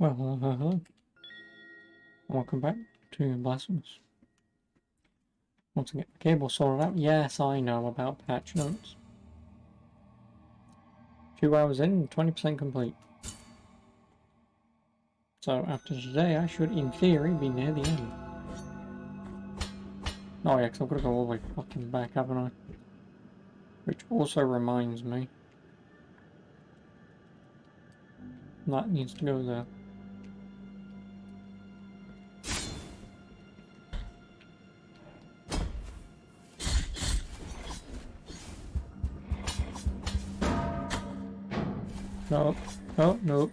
Well, hello, hello, hello. Welcome back to Blasphemous. Want to get the cable sorted out? Yes, I know about patch notes. 2 hours in, 20% complete. So after today, I should, in theory, be near the end. Oh yeah, because I've got to go all the way fucking back, haven't I? Which also reminds me. That needs to go there. No, no, no.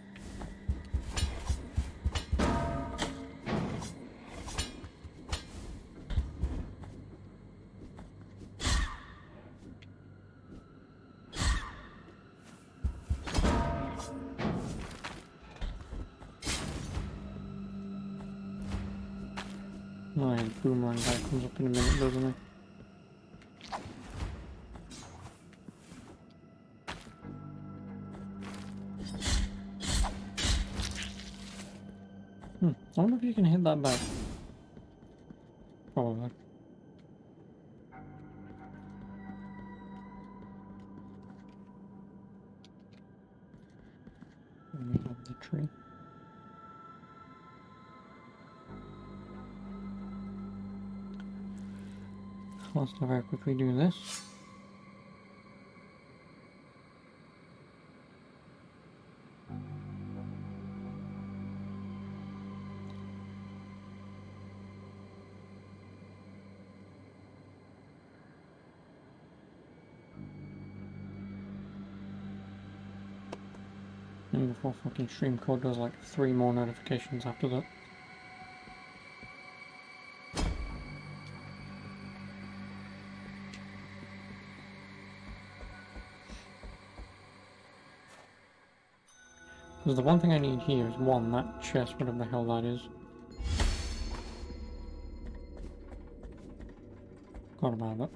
Oh yeah, boomerang guy comes up in a minute, doesn't he? I wonder if you can hit that back. Probably. And we have the tree. Let's very quickly do this. And before fucking stream code does like 3 more notifications after that. Because the one thing I need here is one, that chest, whatever the hell that is. Forgot about it.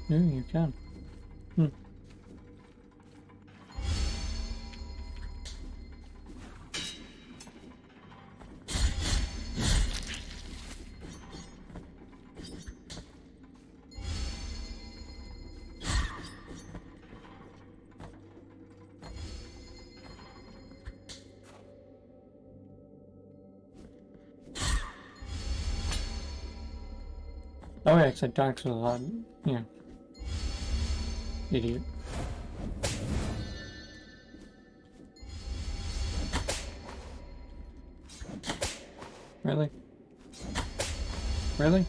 No, you can. Oh yeah, because I died to that. Yeah. Idiot. Really? Really?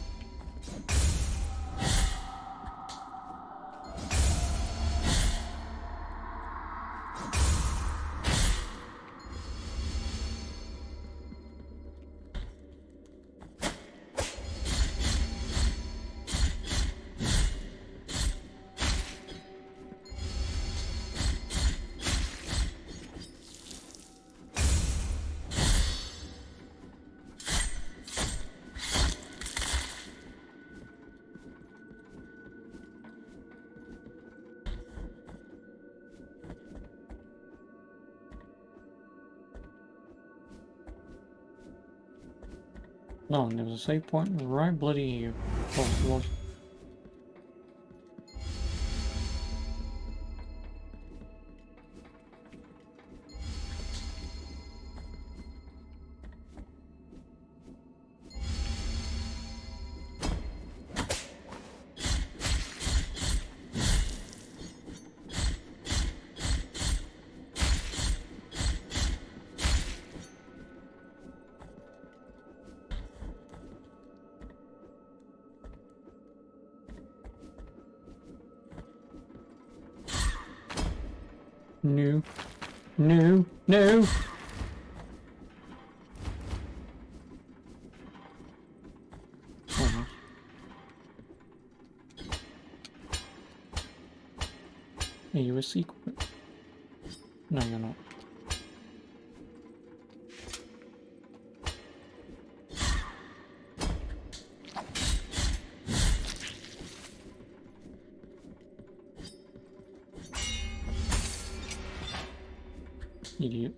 No, and there was a save point right bloody here. Of course it was. No. No. No! Almost. Are you a secret? No, you're not. Idiot.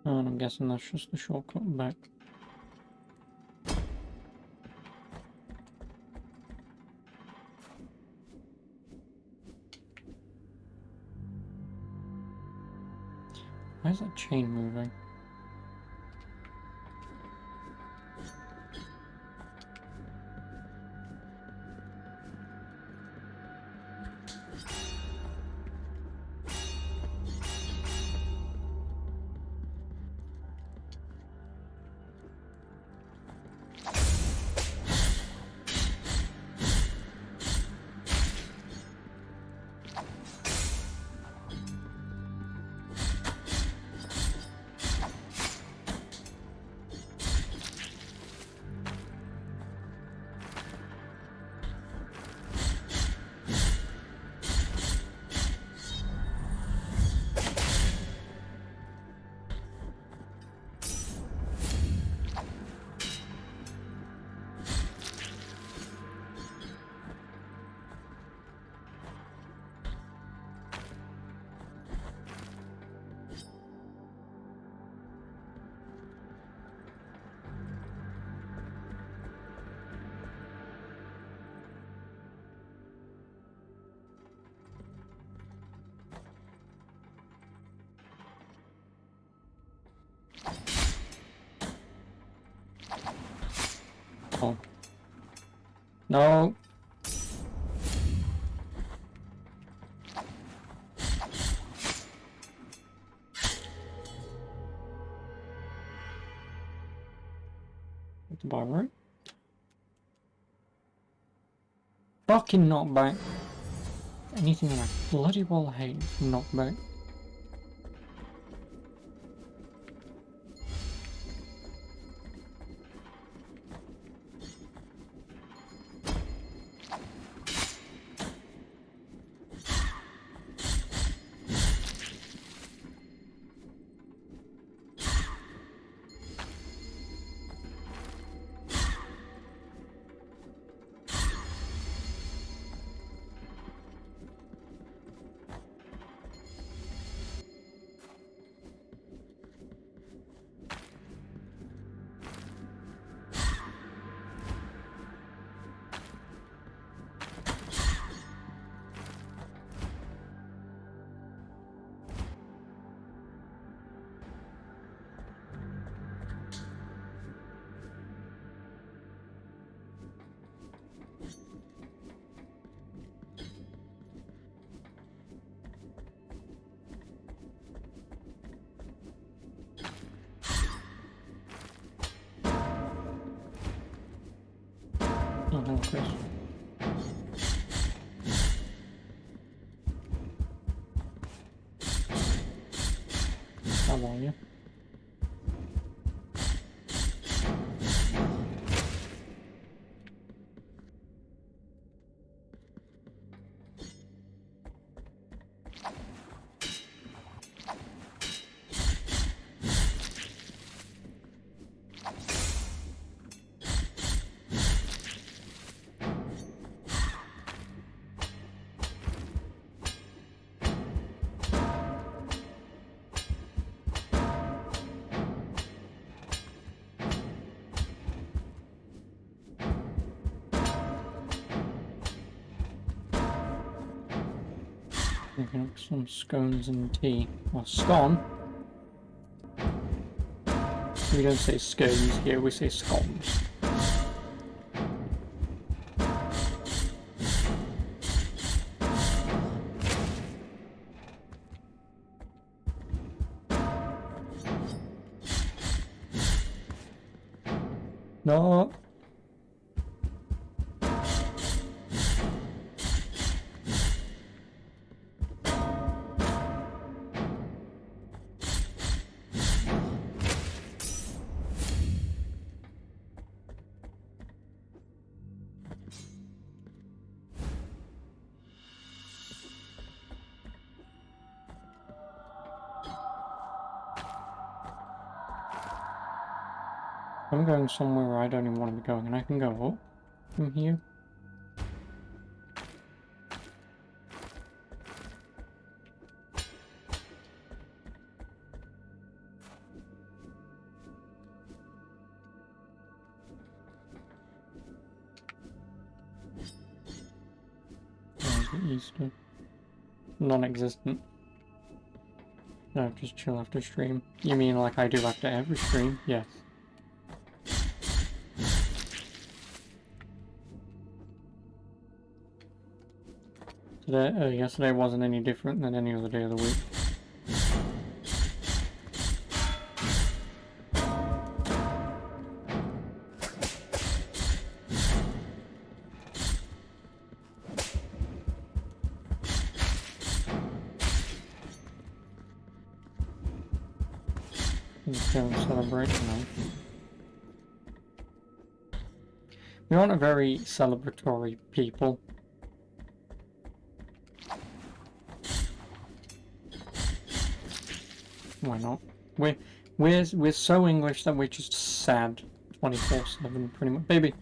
And I'm guessing that's just the shortcut back. Why is that chain moving? Oh. No. At the bottom right. Fucking knockback. Anything that I bloody well hate knockback. Oh no, Chris. How are you? Picking up some scones and tea. Or scone. We don't say scones here, we say scones. No. I'm going somewhere where I don't even want to be going, and I can go up from here. There's the Easter. Non-existent. No, just chill after stream. You mean like I do after every stream? Yes. Today, yesterday wasn't any different than any other day of the week. Just go and celebrate tonight. We aren't a very celebratory people. Why not? We're so English that we're just sad 24/7, pretty much. Baby,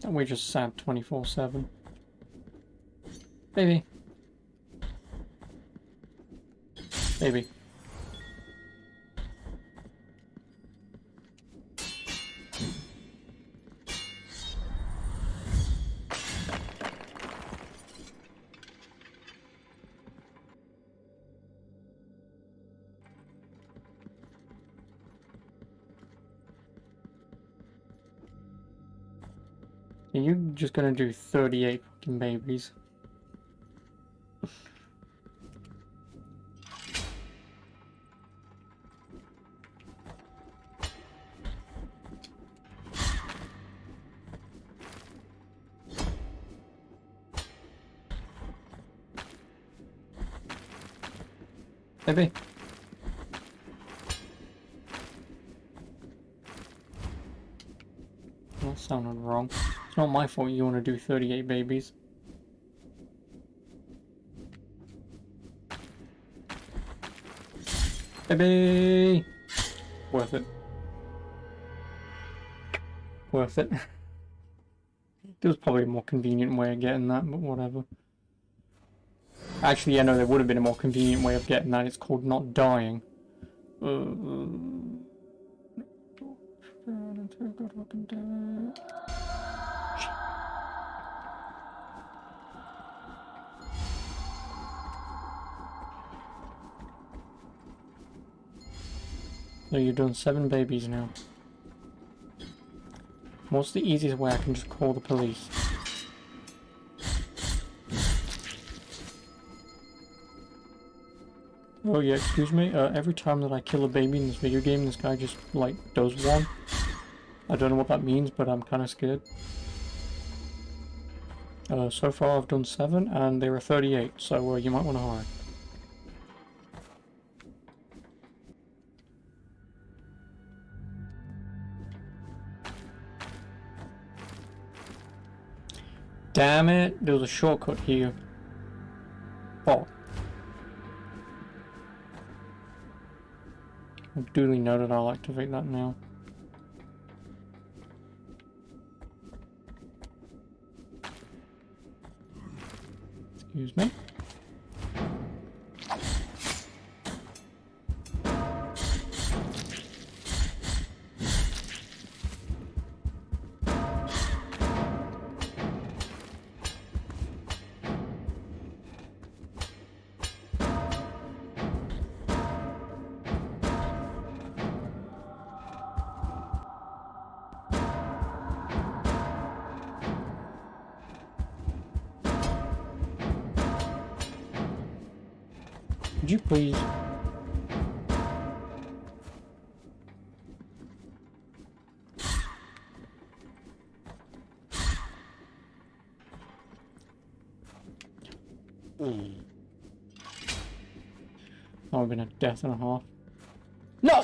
that we're just sad 24/7. Baby, baby. Are you just gonna do 38 fucking babies? Baby. That sounded wrong. It's not my fault you want to do 38 babies. Baby! Worth it. Worth it. There was probably a more convenient way of getting that, but whatever. Actually, yeah, no, there would have been a more convenient way of getting that. It's called not dying. So you've done 7 babies now. What's the easiest way I can just call the police? Oh yeah, excuse me, every time that I kill a baby in this video game, this guy just, like, does one. I don't know what that means, but I'm kinda scared. So far I've done 7, and there are 38, so you might want to hurry. Damn it, there was a shortcut here. Fuck. Duly noted, I'll activate that now. Excuse me. Would you please? That would have been a death and a half. No!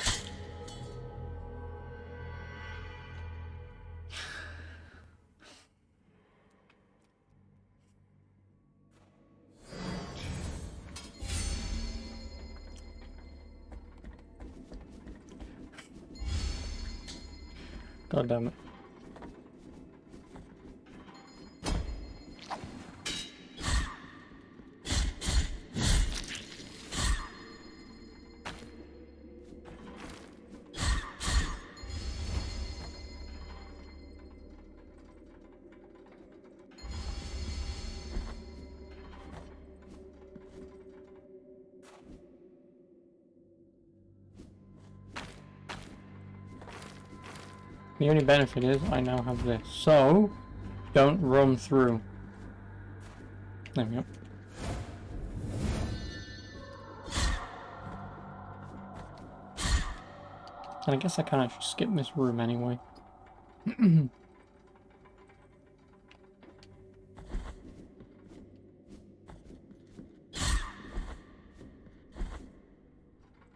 God damn it. The only benefit is I now have this, so don't run through. There we go. And I guess I can actually skip this room anyway. And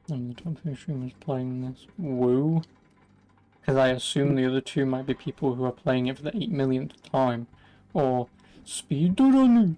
the top stream is playing this. Woo. Because I assume the other two might be people who are playing it for the 8 millionth time. Or speedrunning.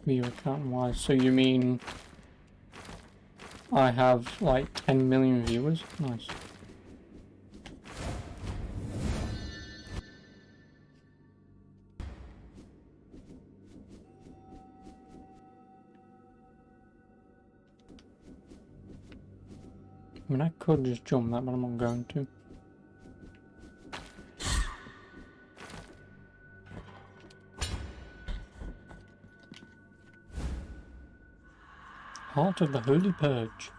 Viewer account wise. So you mean I have like 10 million viewers? Nice. I mean, I could just jump that, but I'm not going to. Heart of the Holy Purge.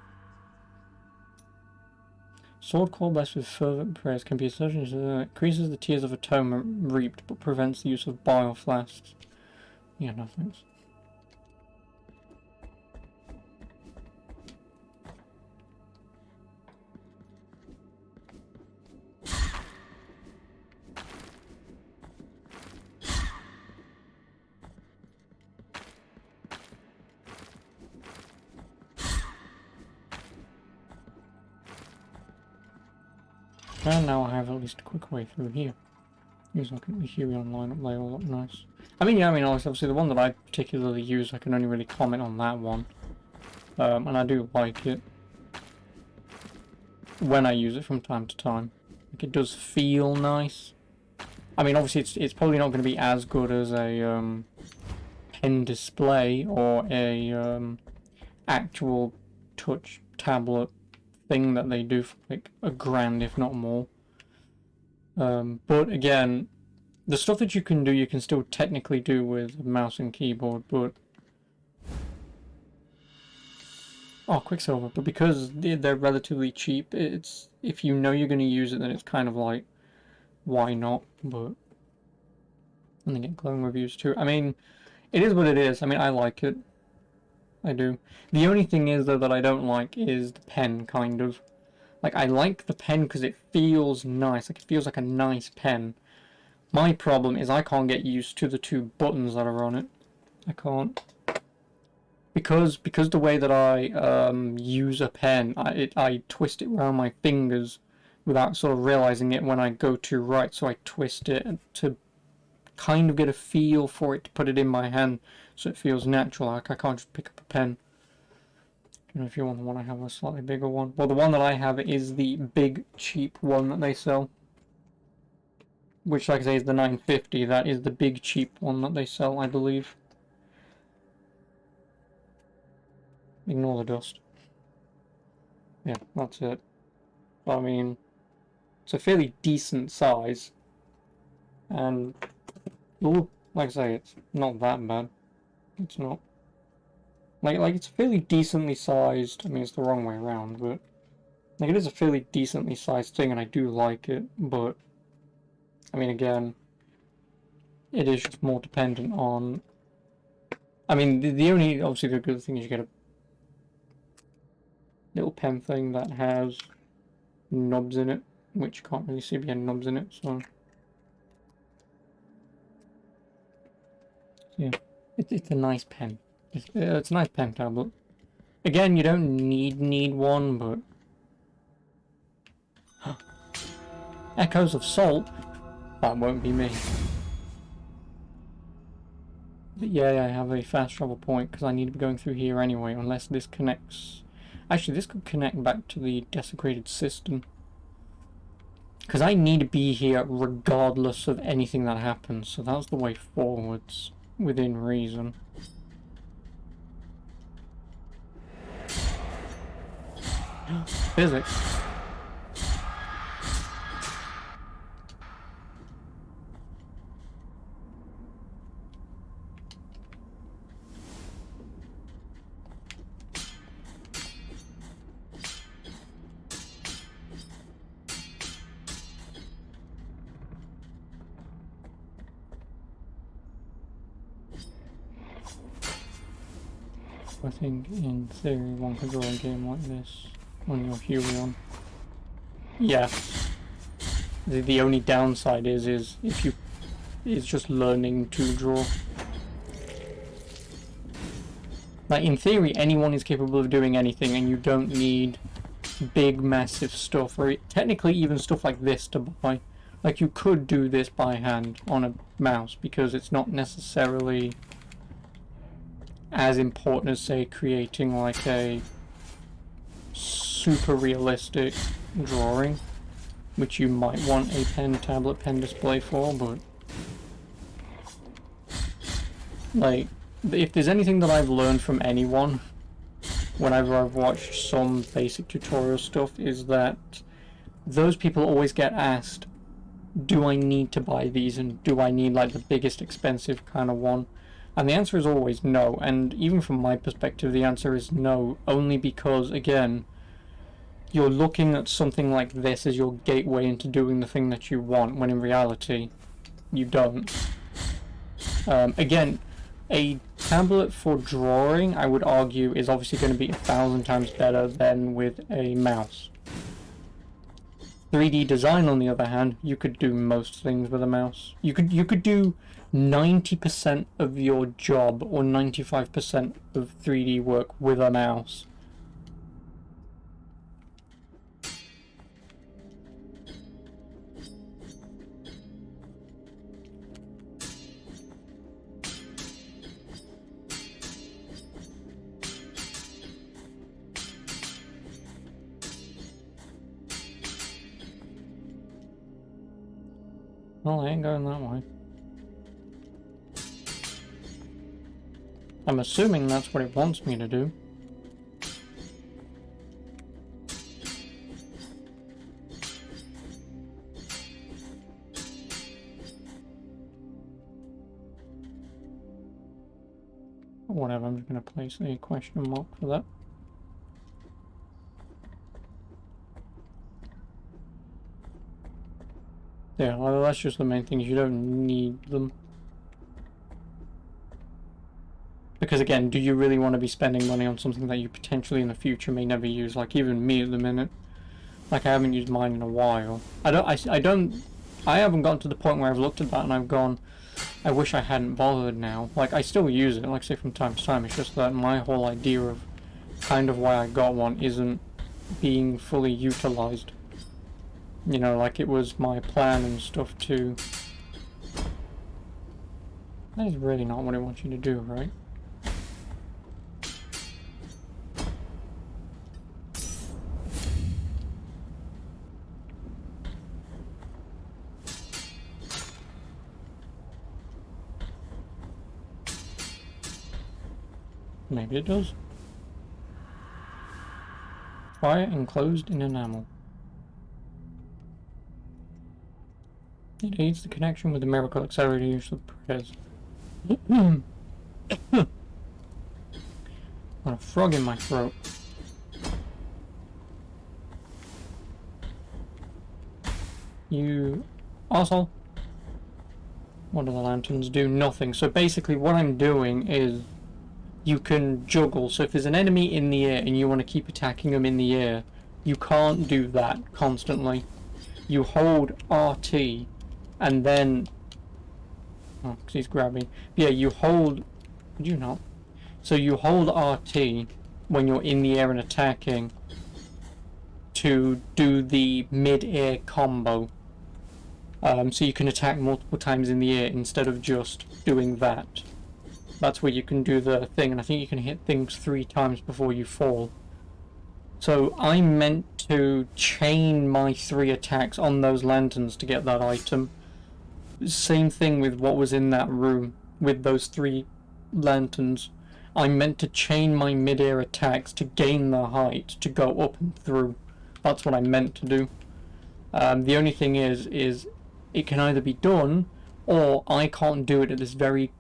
Sword called blessed with fervent prayers can be asserted increases the tears of atonement reaped, but prevents the use of bile flasks. Yeah, no thanks. And now I have at least a quick way through here. Use like the Hurion lineup layer, look nice. I mean, yeah, I mean, obviously the one that I particularly use, I can only really comment on that one. And I do like it when I use it from time to time. Like, it does feel nice. I mean, obviously it's probably not going to be as good as a pen display or a actual touch tablet thing that they do for like $1,000 if not more. But again, the stuff that you can do, you can still technically do with a mouse and keyboard, but Quicksilver. But because they're relatively cheap, it's if you know you're going to use it, then it's kind of like, why not? But and they get glowing reviews too. I mean, it is what it is. I mean, I like it. I do. The only thing is though that I don't like is the pen, kind of. Like, I like the pen because it feels nice. Like, it feels like a nice pen. My problem is I can't get used to the two buttons that are on it. I can't. Because the way that I use a pen, I twist it around my fingers without sort of realizing it when I go to write. So I twist it to kind of get a feel for it, to put it in my hand so it feels natural. Like, I can't just pick up a pen. You know, if you want the one I have, a slightly bigger one. Well, the one that I have is the big cheap one that they sell, which, like I say, is the 950. That is the big cheap one that they sell, I believe. Ignore the dust. Yeah, that's it. I mean, it's a fairly decent size, and ooh, like I say, it's not that bad. It's not. Like it's fairly decently sized. I mean, it's the wrong way around, but like it is a fairly decently sized thing, and I do like it. But I mean, again, it is just more dependent on. I mean, the only obviously the good thing is you get a little pen thing that has knobs in it, which you can't really see behind knobs in it. So yeah, it's a nice pen. It's a nice pen tablet. Again, you don't need one, but... Echoes of Salt? That won't be me. But yeah, I have a fast travel point, because I need to be going through here anyway, unless this connects... Actually, this could connect back to the desecrated system. Because I need to be here regardless of anything that happens, so that's the way forwards, within reason. Physics. I think in theory one could draw a game like this on your Huion. Yeah. The only downside is if you it's just learning to draw. Like in theory anyone is capable of doing anything and you don't need big massive stuff, or technically even stuff like this to buy. Like you could do this by hand on a mouse because it's not necessarily as important as, say, creating like a super realistic drawing, which you might want a pen, tablet, pen display for, but like, if there's anything that I've learned from anyone whenever I've watched some basic tutorial stuff is that those people always get asked, do I need to buy these and do I need like the biggest expensive kind of one? And the answer is always no, and even from my perspective the answer is no, only because, again, you're looking at something like this as your gateway into doing the thing that you want, when in reality, you don't. Again, a tablet for drawing, I would argue, is obviously going to be 1,000 times better than with a mouse. 3D design, on the other hand, you could do most things with a mouse. You could do 90% of your job or 95% of 3D work with a mouse. Well, I ain't going that way. I'm assuming that's what it wants me to do. Whatever, I'm just going to place a question mark for that. Yeah, well, that's just the main thing, you don't need them. Because again, do you really want to be spending money on something that you potentially in the future may never use? Like even me at the minute, like I haven't used mine in a while. I haven't gotten to the point where I've looked at that and I've gone, I wish I hadn't bothered now. Like I still use it, like say from time to time, it's just that my whole idea of kind of why I got one isn't being fully utilized. You know, like it was my plan and stuff too. That is really not what I want you to do, right? Maybe it does. Fire enclosed in enamel. It aids the connection with the miracle accelerator use of prayers. Got a frog in my throat. You arsehole. What do the lanterns do? Nothing. So basically what I'm doing is you can juggle. So if there's an enemy in the air and you want to keep attacking them in the air, you can't do that constantly. You hold RT and then... Oh, because he's grabbing. Yeah, you hold... Did you not? So you hold RT when you're in the air and attacking to do the mid-air combo. So you can attack multiple times in the air instead of just doing that. That's where you can do the thing, and I think you can hit things 3 times before you fall. So I meant to chain my 3 attacks on those lanterns to get that item. Same thing with what was in that room with those 3 lanterns. I meant to chain my mid-air attacks to gain the height to go up and through. That's what I meant to do. The only thing is it can either be done, or I can't do it at this very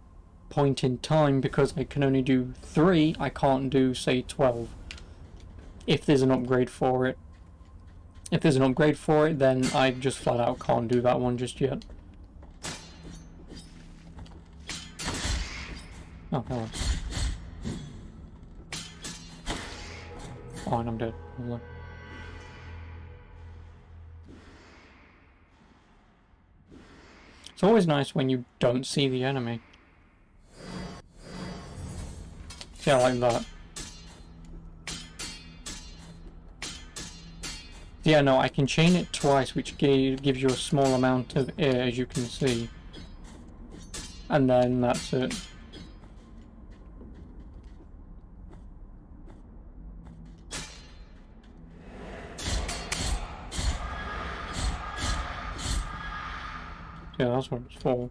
point in time because I can only do 3. I can't do, say, 12. If there's an upgrade for it. If there's an upgrade for it, then I just flat out can't do that one just yet. Oh, hello. Oh, and I'm dead. Hello. It's always nice when you don't see the enemy. Yeah, like that. Yeah, no, I can chain it twice, which gives you a small amount of air, as you can see. And then that's it. Yeah, that's what it's for.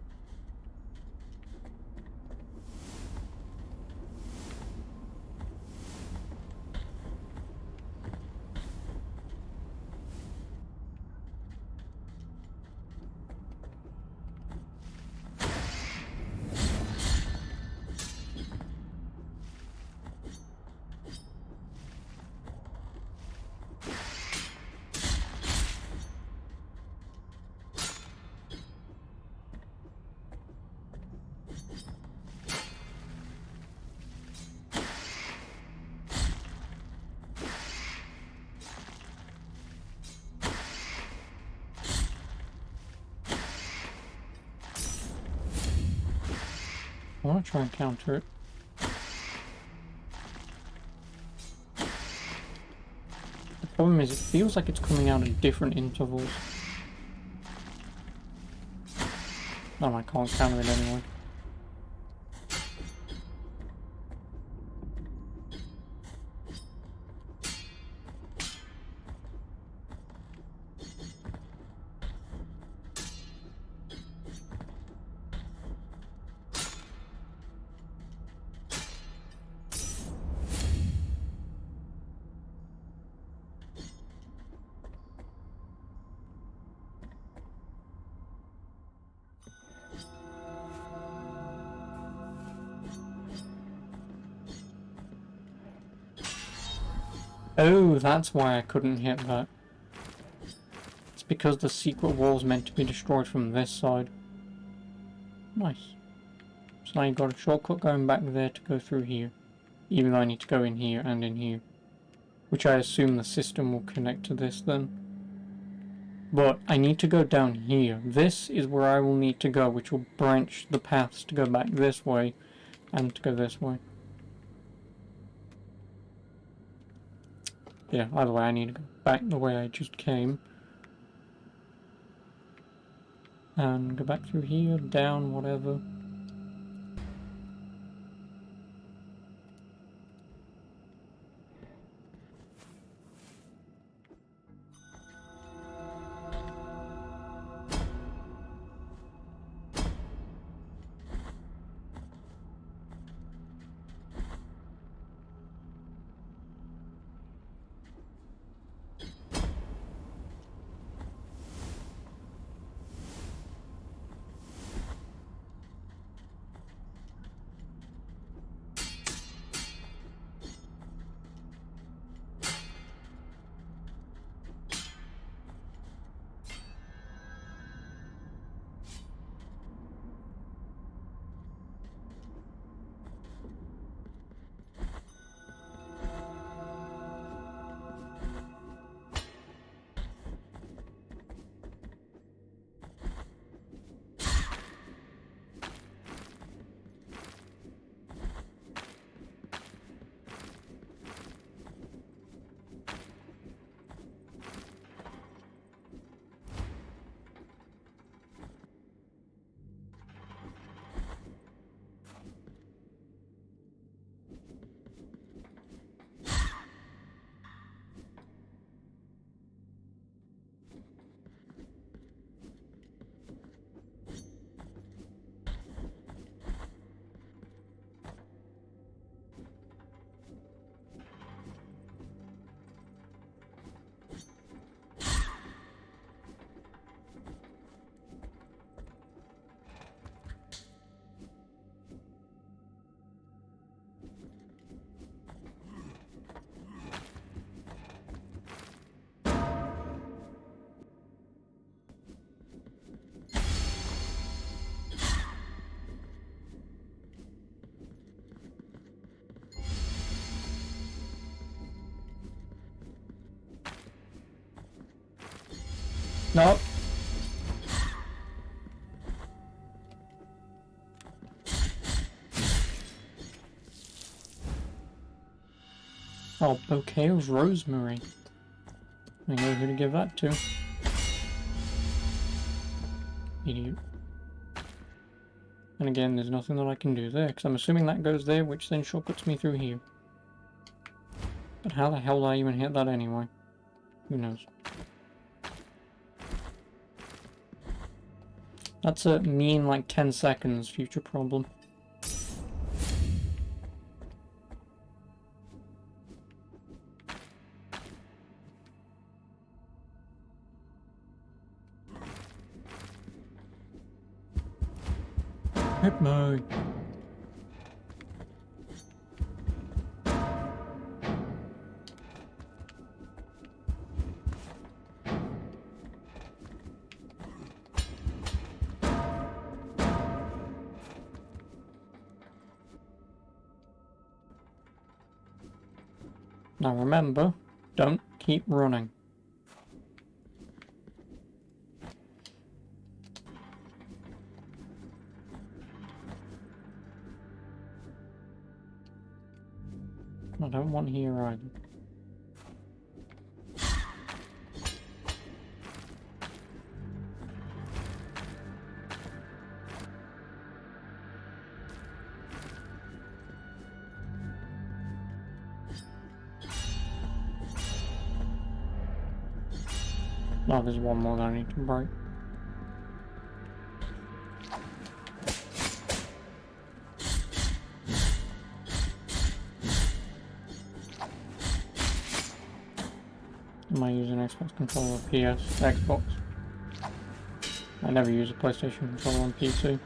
I want to try and counter it. The problem is it feels like it's coming out at different intervals. No, I can't counter it anyway. Oh, that's why I couldn't hit that. It's because the secret wall's meant to be destroyed from this side. Nice. So now you've got a shortcut going back there to go through here. Even though I need to go in here and in here. Which I assume the system will connect to this then. But I need to go down here. This is where I will need to go, which will branch the paths to go back this way and to go this way. Yeah, either way I need to go back the way I just came. And go back through here, down, whatever. No. Oh, bouquet of rosemary. I know who to give that to. Idiot. And again, there's nothing that I can do there, because I'm assuming that goes there, which then shortcuts me through here. But how the hell did I even hit that anyway? Who knows? That's a mean, like, 10 seconds future problem. Hit me. Now remember, don't keep running. I don't want here either. Oh, there's one more that I need to break. Am I using Xbox controller PS? Xbox. I never use a PlayStation controller on PC.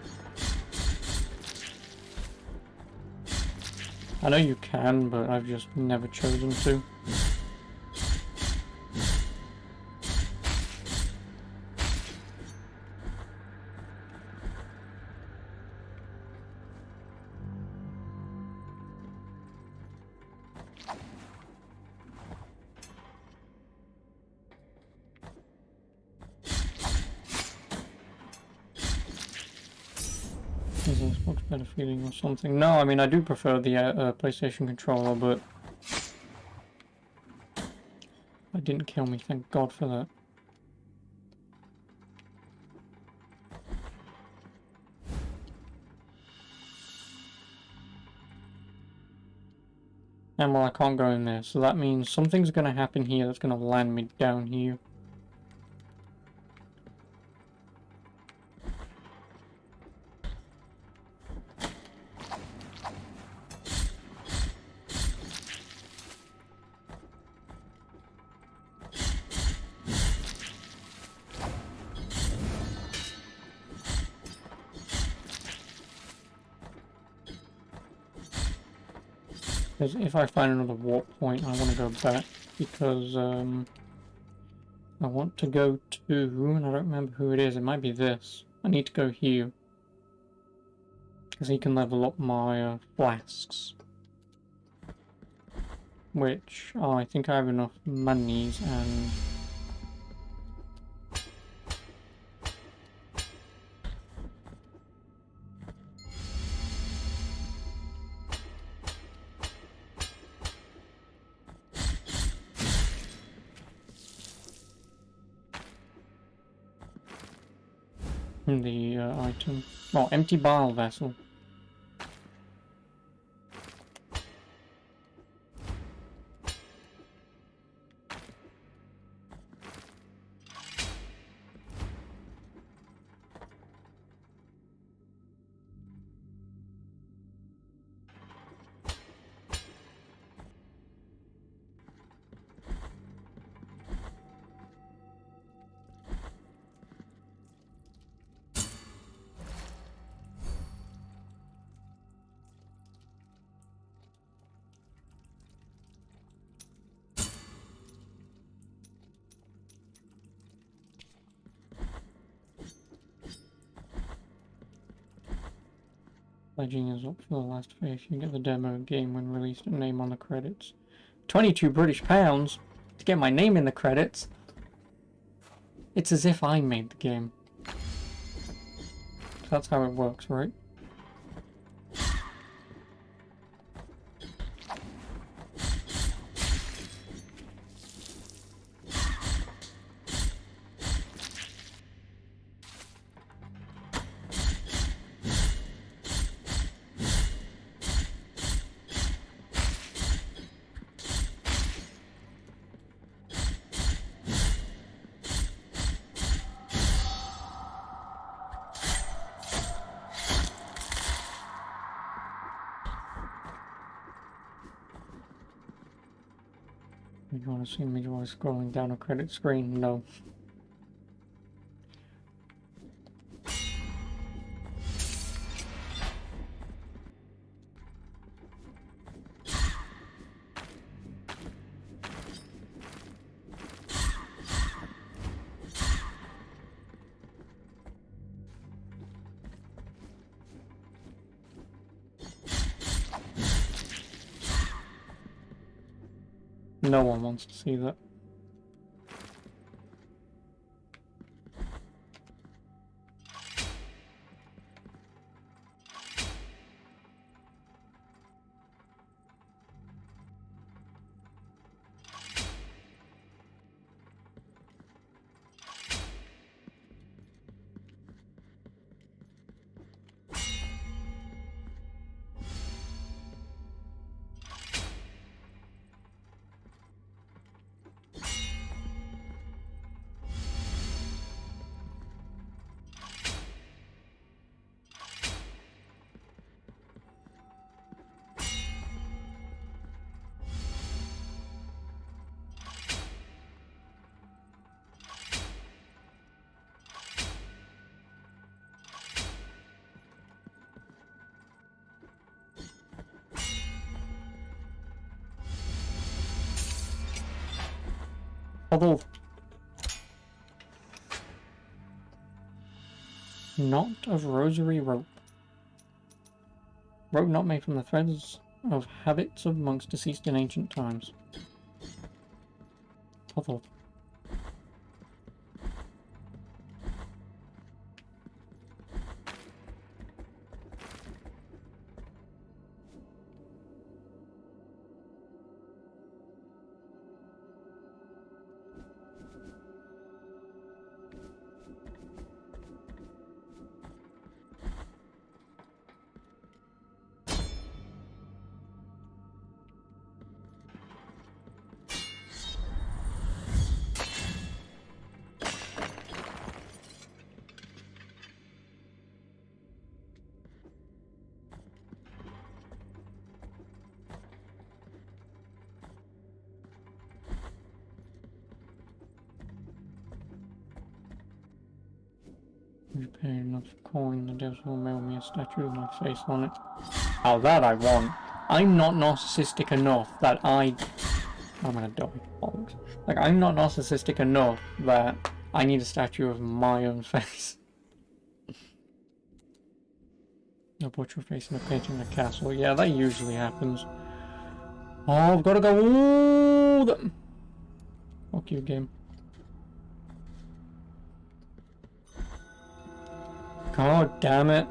I know you can, but I've just never chosen to. Is Xbox better feeling or something? No, I mean I do prefer the PlayStation controller, but it didn't kill me, thank God for that. And well, I can't go in there, so that means something's gonna happen here that's gonna land me down here. Because if I find another warp point, I want to go back, because I want to go to, and I don't remember who it is, it might be this. I need to go here, because he can level up my flasks. Which, I think I have enough monies and... the item. Oh, empty bile vessel. Pledging is up for the last phase. You get the demo game when released and name on the credits. 22 British pounds to get my name in the credits. It's as if I made the game. That's how it works, right? You want to see me while scrolling down a credit screen? No. No one wants to see that. Although, knot of rosary rope. Rope not made from the threads of habits of monks deceased in ancient times. Although, you pay enough coin, the devil will mail me a statue with my face on it. Oh, that I want. I'm not narcissistic enough that I'm gonna die. Bollocks. Like, I'm not narcissistic enough that I need a statue of my own face. A butcher face and a painting in a castle. Yeah, that usually happens. Oh, I've gotta go. Ooh, fuck you, game. God damn it.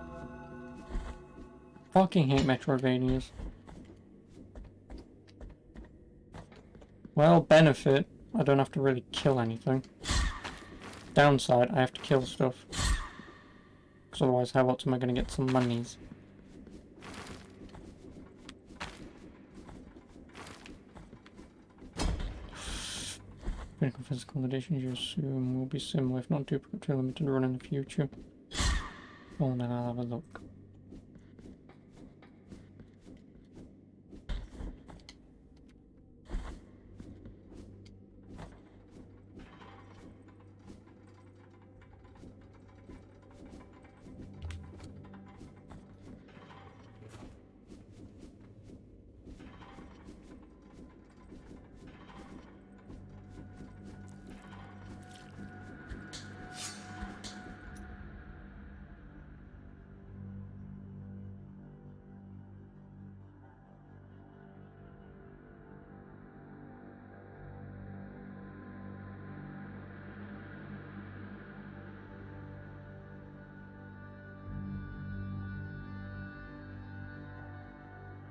Fucking hate Metroidvanias. Well, benefit, I don't have to really kill anything. Downside, I have to kill stuff. Because otherwise, how else am I going to get some monies? Critical physical conditions you assume will be similar, if not duplicate, to a limited run in the future. Well, then I'll have a look.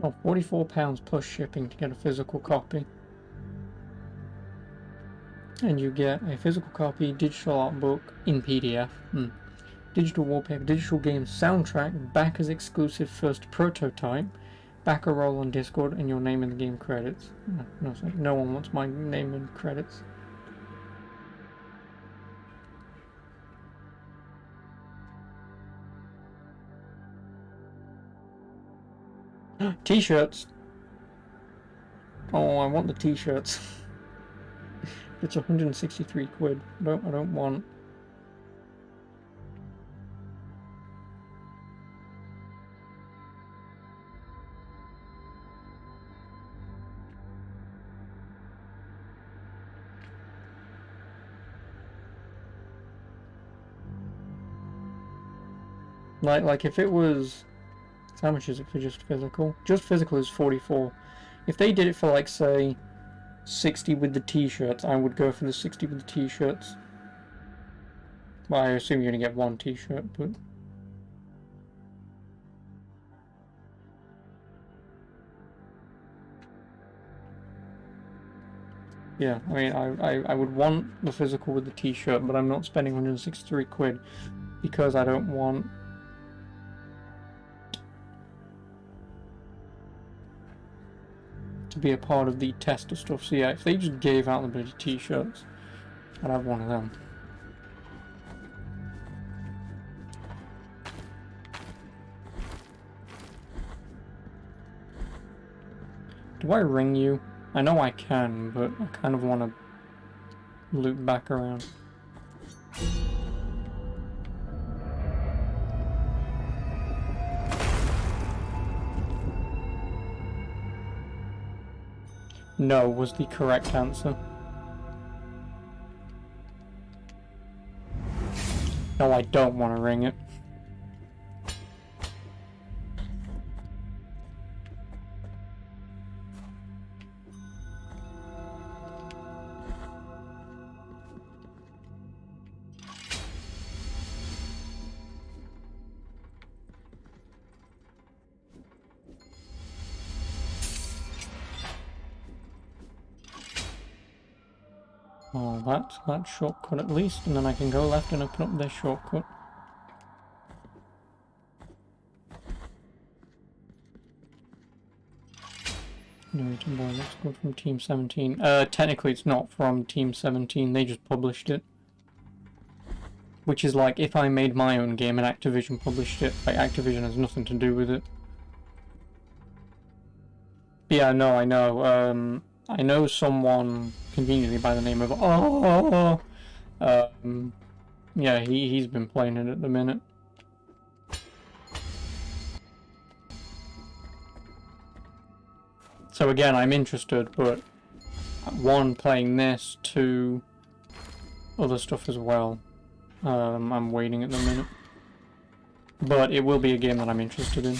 Oh, £44 plus shipping to get a physical copy. And you get a physical copy, digital art book in PDF, digital wallpaper, digital game soundtrack, back as exclusive first prototype, back a role on Discord, and your name in the game credits. No one wants my name in credits. T-shirts. Oh, I want the t-shirts. It's 163 quid. I don't want. Like if it was, how much is it for just physical? Just physical is 44. If they did it for like say 60 with the t-shirts, I would go for the 60 with the t-shirts. Well, I assume you're gonna get one t-shirt, but yeah, I mean, I would want the physical with the t-shirt, but I'm not spending 163 quid because I don't want to be a part of the tester stuff. So yeah, if they just gave out the bloody t-shirts, I'd have one of them. Do I ring you? I know I can, but I kind of want to loop back around. No was the correct answer. No, I don't want to ring it. Oh, that's that shortcut at least, and then I can go left and open up this shortcut. Narrated boy looks good from Team 17. Technically it's not from Team 17, they just published it. Which is like if I made my own game and Activision published it, like Activision has nothing to do with it. Yeah, no, I know. I know someone conveniently by the name of yeah, he's been playing it at the minute. So again, I'm interested, but one, playing this, two, other stuff as well. I'm waiting at the minute. But it will be a game that I'm interested in.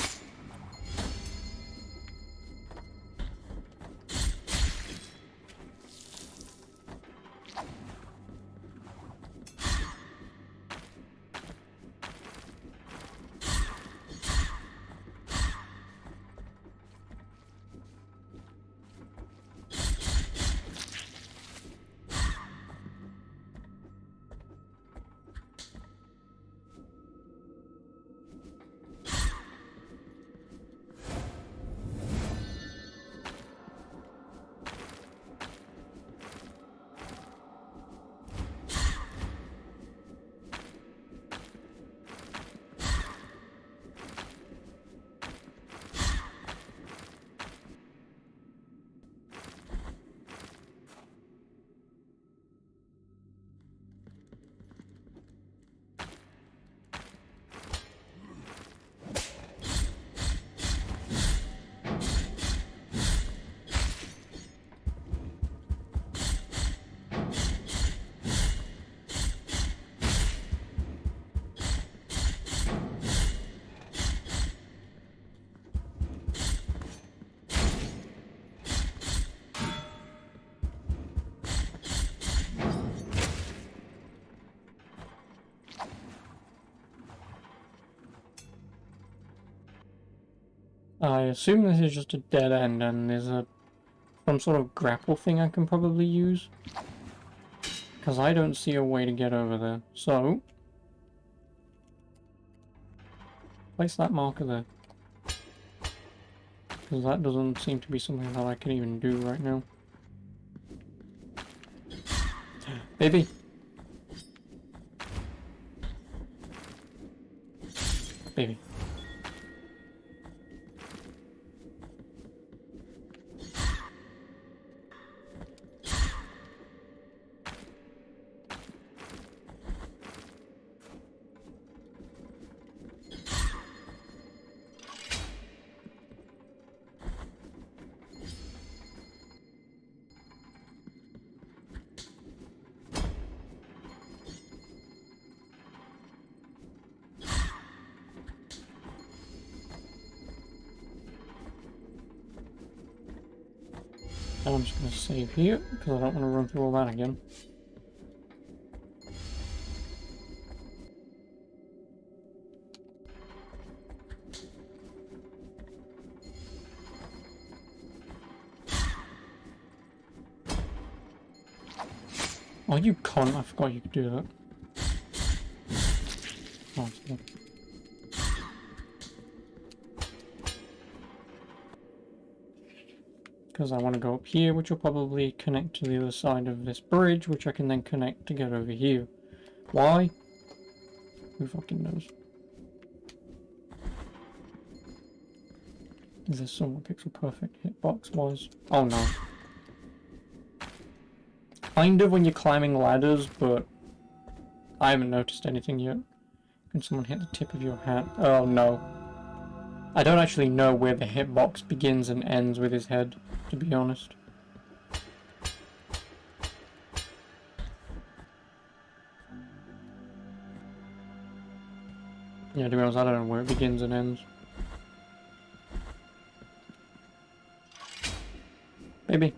I assume this is just a dead end and there's some sort of grapple thing I can probably use. Because I don't see a way to get over there. So, place that marker there. Because that doesn't seem to be something that I can even do right now. Baby! Baby. And I'm just going to save here, because I don't want to run through all that again. Oh, you cunt, I forgot you could do that. Oh, because I want to go up here, which will probably connect to the other side of this bridge, which I can then connect to get over here. Why? Who fucking knows? Is this somewhat pixel perfect hitbox was? Oh no. Kind of when you're climbing ladders, but I haven't noticed anything yet. Can someone hit the tip of your hat? Oh no. I don't actually know where the hitbox begins and ends with his head, to be honest. Yeah, to be honest, I don't know where it begins and ends. Maybe.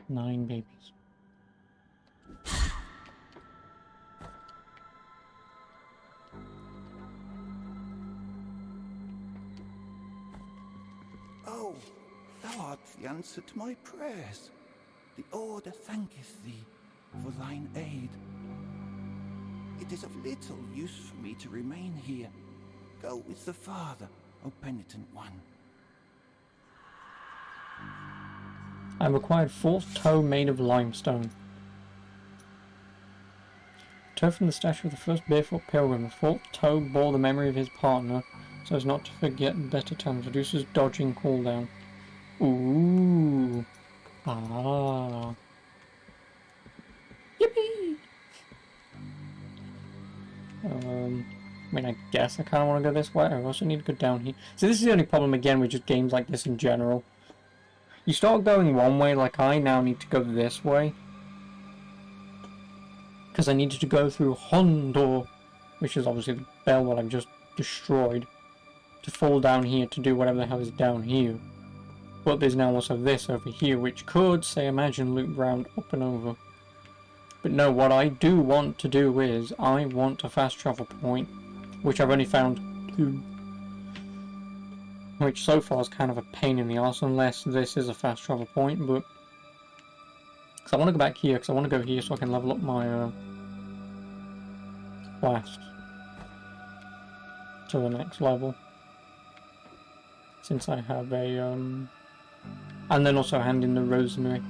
Nine babies. Oh, thou art the answer to my prayers. The Order thanketh thee for thine aid. It is of little use for me to remain here. Go with the Father, O penitent one. I've acquired fourth toe made of limestone. Toe from the statue of the first barefoot pilgrim. The fourth toe bore the memory of his partner, so as not to forget better times. Reduces dodging cooldown. Ooh. Ah. Yippee! I mean, I guess I kind of want to go this way. I also need to go down here. So this is the only problem, again, with just games like this in general. You start going one way, like I now need to go this way. Because I needed to go through Hondor, which is obviously the bell that I've just destroyed, to fall down here to do whatever the hell is down here. But there's now also this over here, which could, say, imagine loop round up and over. But no, what I do want to do is, I want a fast travel point, which I've only found 2. Which so far is kind of a pain in the arse, unless this is a fast travel point, but... Because I want to go back here, because I want to go here so I can level up my flasks to the next level. Since I have a, and then also hand in the rosemary.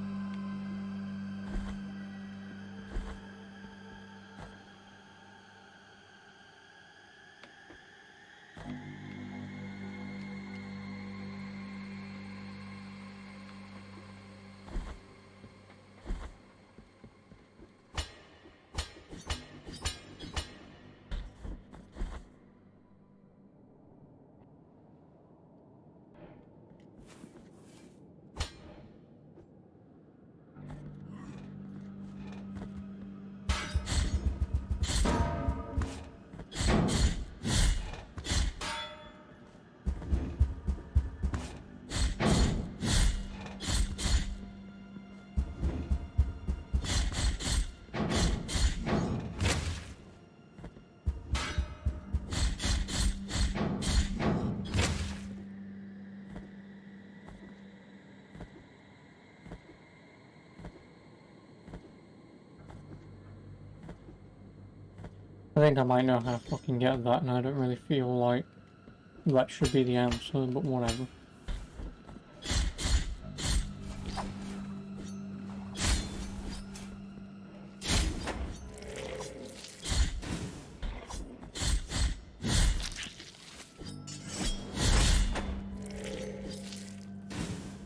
think I might know how to fucking get that, and I don't really feel like that should be the answer, but whatever.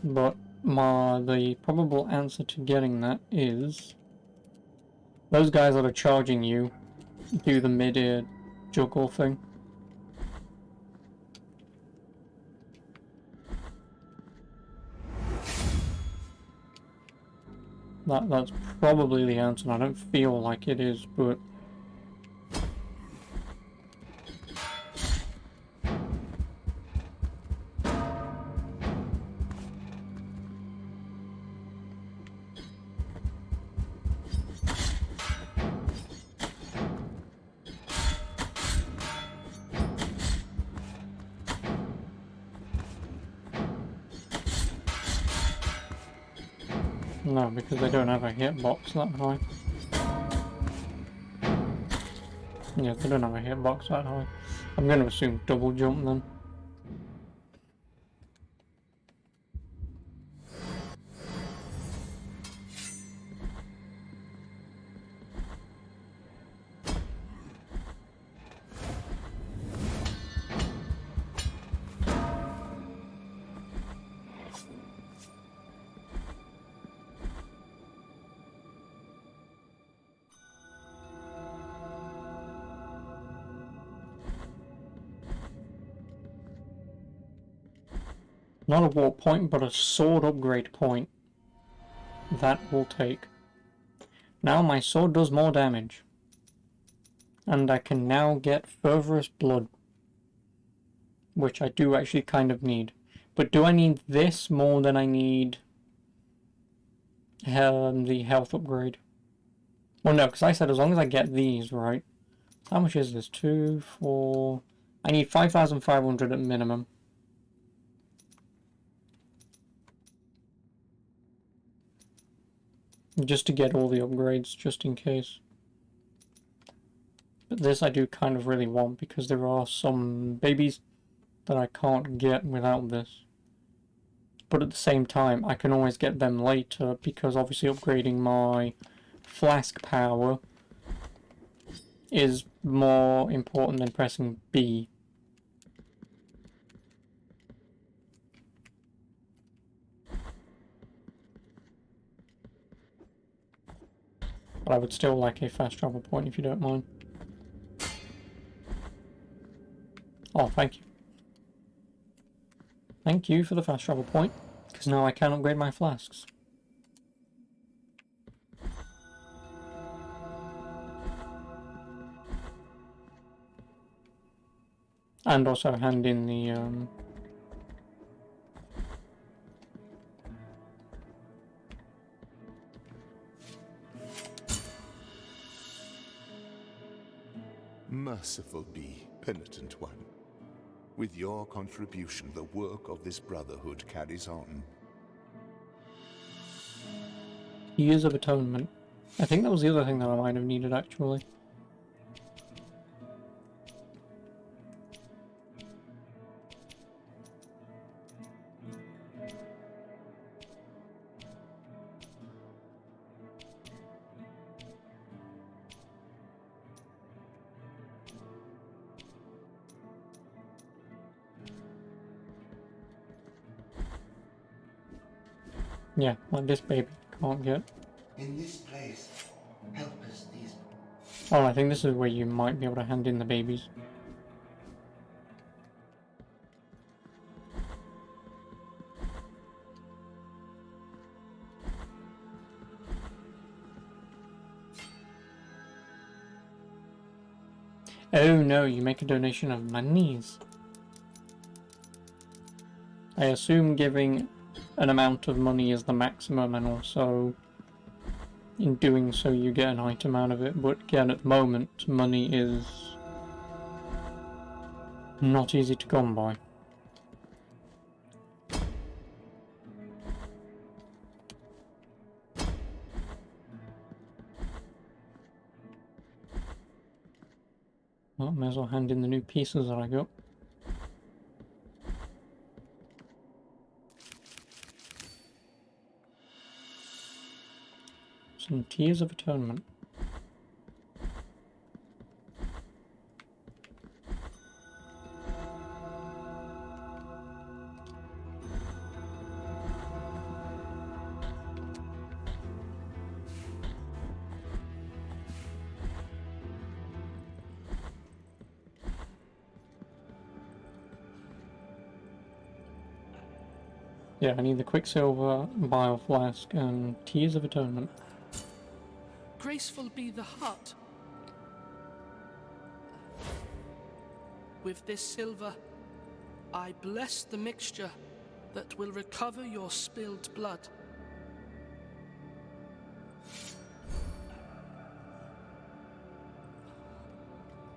But the probable answer to getting that is those guys that are charging you do the mid-air juggle thing. That's probably the answer, and I don't feel like it is, but no, because they don't have a hitbox that high. Yeah, they don't have a hitbox that high. I'm going to assume double jump then. Not a warp point, but a sword upgrade point. That will take. Now my sword does more damage. And I can now get Fervorous Blood. Which I do actually kind of need. But do I need this more than I need the health upgrade? Well, no, because I said as long as I get these, right? How much is this? 2, 4... I need 5,500 at minimum. Just to get all the upgrades, just in case. But this I do kind of really want, because there are some babies that I can't get without this. But at the same time, I can always get them later, because obviously upgrading my flask power is more important than pressing B. But I would still like a fast travel point if you don't mind. Oh, thank you. Thank you for the fast travel point, because now I can upgrade my flasks. And also hand in the Merciful be, penitent one. With your contribution, the work of this brotherhood carries on. Years of Atonement. I think that was the other thing that I might have needed, actually. Yeah, like this baby can't get. In this place, help us these. Oh, I think this is where you might be able to hand in the babies. Oh no, you make a donation of monies. I assume giving an amount of money is the maximum, and also in doing so you get an item out of it, but again at the moment money is not easy to come by. Well, may as well hand in the new pieces that I got. Some Tears of Atonement. Yeah, I need the Quicksilver Bile Flask and Tears of Atonement. Graceful be the hut. With this silver, I bless the mixture that will recover your spilled blood.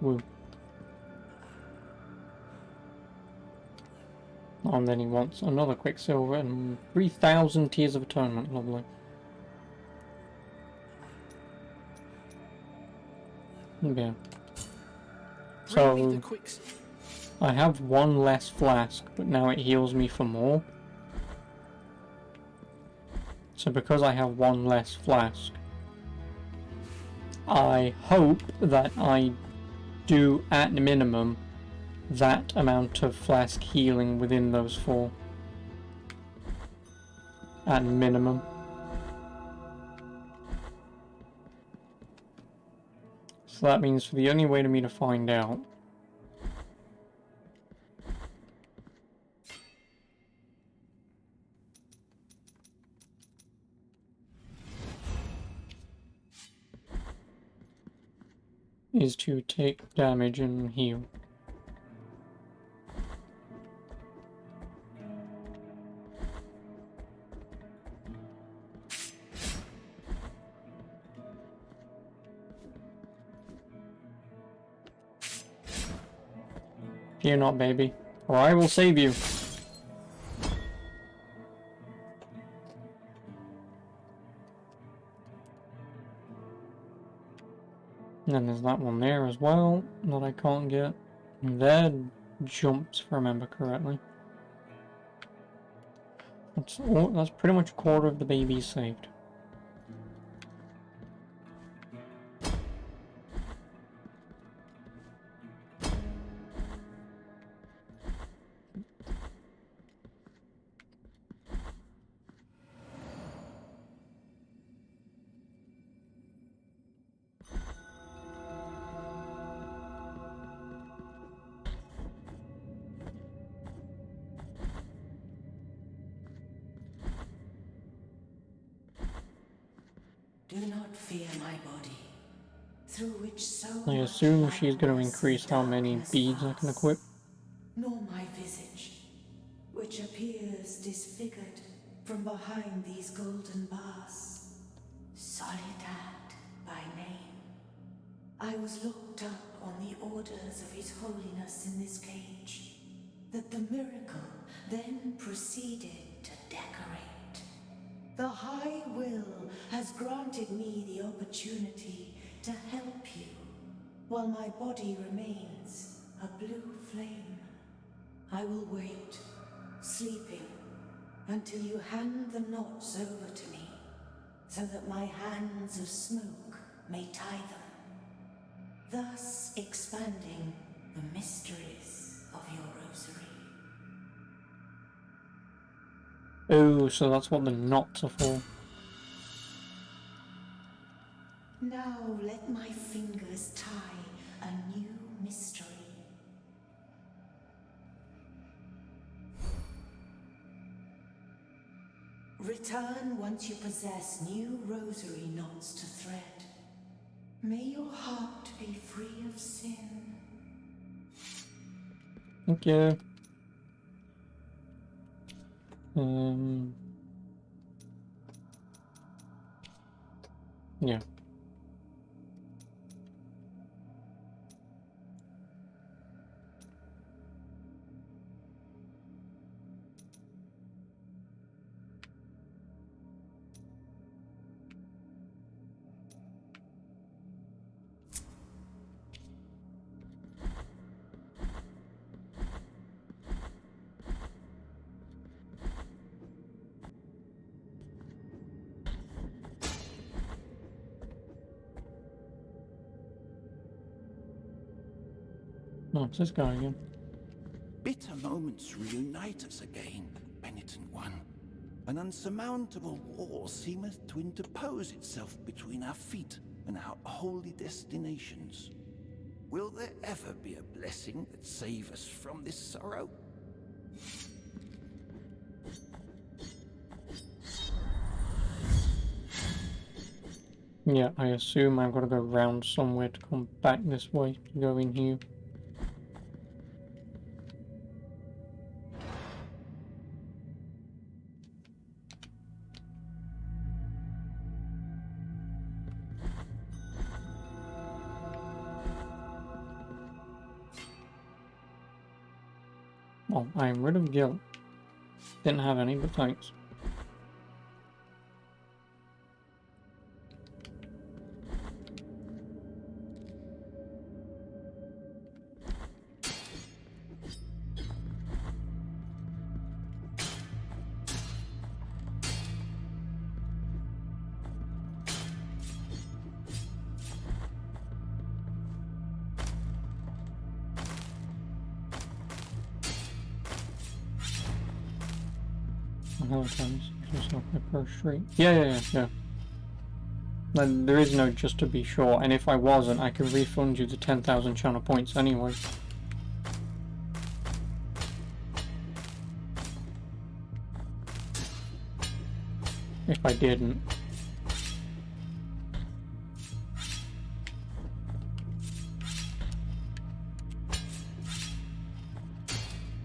Woo. Oh, and then he wants another Quicksilver and 3,000 Tears of Atonement. Lovely. Yeah. Bring me the So, Quicksilver. I have one less flask, but now it heals me for more. So because I have one less flask, I hope that I do, at the minimum, that amount of flask healing within those 4. At minimum. So that means for the only way to me to find out is to take damage and heal. Fear not, baby, or I will save you. And then there's that one there as well that I can't get. That jumps, if I remember correctly. That's pretty much a quarter of the babies saved. Do not fear my body, through which so I much assume she's going to lightness increase and how many darkness beads I can pass, equip. nor my visage, which appears disfigured from behind these golden bars. Soledad by name, I was looked up on the orders of His Holiness in this cage, that the miracle then proceeded to decorate. The High Will has granted me the opportunity to help you, while my body remains a blue flame. I will wait, sleeping, until you hand the knots over to me, so that my hands of smoke may tie them, thus expanding the mysteries of your rosary. Oh, so that's what the knots are for. Now let my fingers tie a new mystery. Return once you possess new rosary knots to thread. May your heart be free of sin. Thank you. Yeah. No, it's this guy again. Bitter moments reunite us again, penitent one. An unsurmountable wall seemeth to interpose itself between our feet and our holy destinations. Will there ever be a blessing that save us from this sorrow? Yeah, I assume I've got to go round somewhere to come back this way to go in here. Oh, I am rid of guilt. Didn't have any, but thanks. Hello, times. Just off my first street. Yeah. Like, there is no just to be sure, and if I wasn't, I could refund you the 10,000 channel points anyway. If I didn't.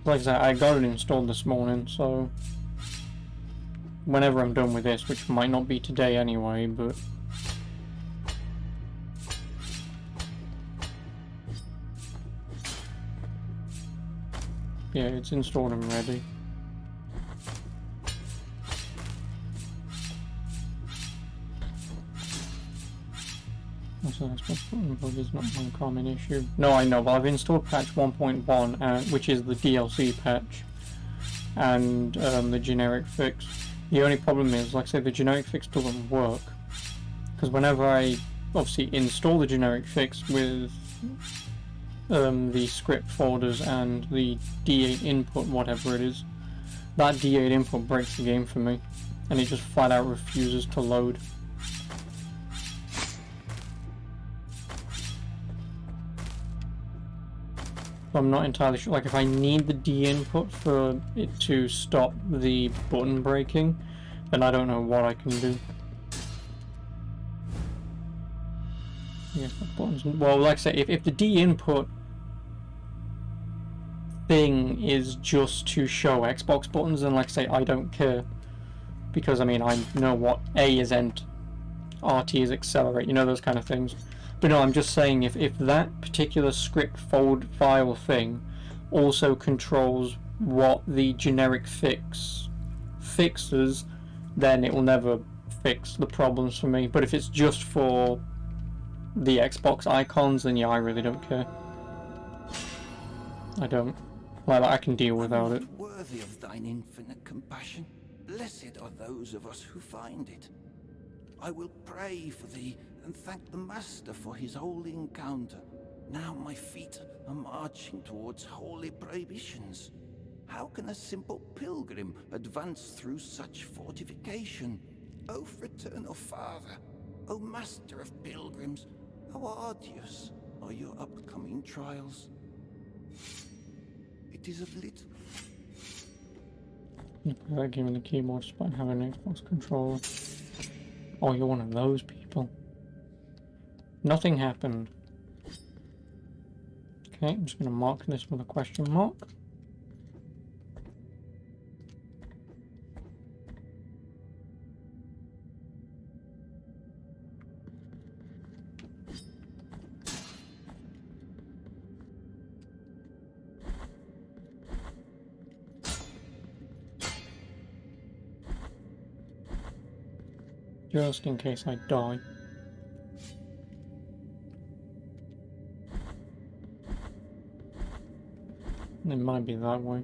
Like I said, I got it installed this morning, so whenever I'm done with this, which might not be today anyway, but yeah, it's installed and ready. Also, I suppose button bug is not an uncommon issue. No, I know, but I've installed patch 1.1, which is the DLC patch, and the generic fix. The only problem is, like I said, the generic fix doesn't work. Because whenever I obviously install the generic fix with the script folders and the D8 input, whatever it is, that D8 input breaks the game for me. And it just flat out refuses to load. I'm not entirely sure, like if I need the D input for it to stop the button breaking, then I don't know what I can do. Yes, the buttons. Well, like I say, if the D input thing is just to show Xbox buttons, then like I say, I don't care. Because I mean, I know what A is ent, RT is accelerate, you know, those kind of things. But no, I'm just saying if that particular script file thing also controls what the generic fix fixes, then it will never fix the problems for me. But if it's just for the Xbox icons, then yeah, I really don't care. I don't. Well, I can deal without it. Worthy of thine infinite compassion, blessed are those of us who find it. I will pray for thee and thank the Master for his holy encounter. Now my feet are marching towards holy prohibitions. How can a simple pilgrim advance through such fortification? O fraternal father, O master of pilgrims, how arduous are your upcoming trials? It is of little. I give me the keyboard despite having an Xbox controller. Oh, you're one of those people. Nothing happened. Okay, I'm just going to mark this with a question mark. Just in case I die. It might be that way.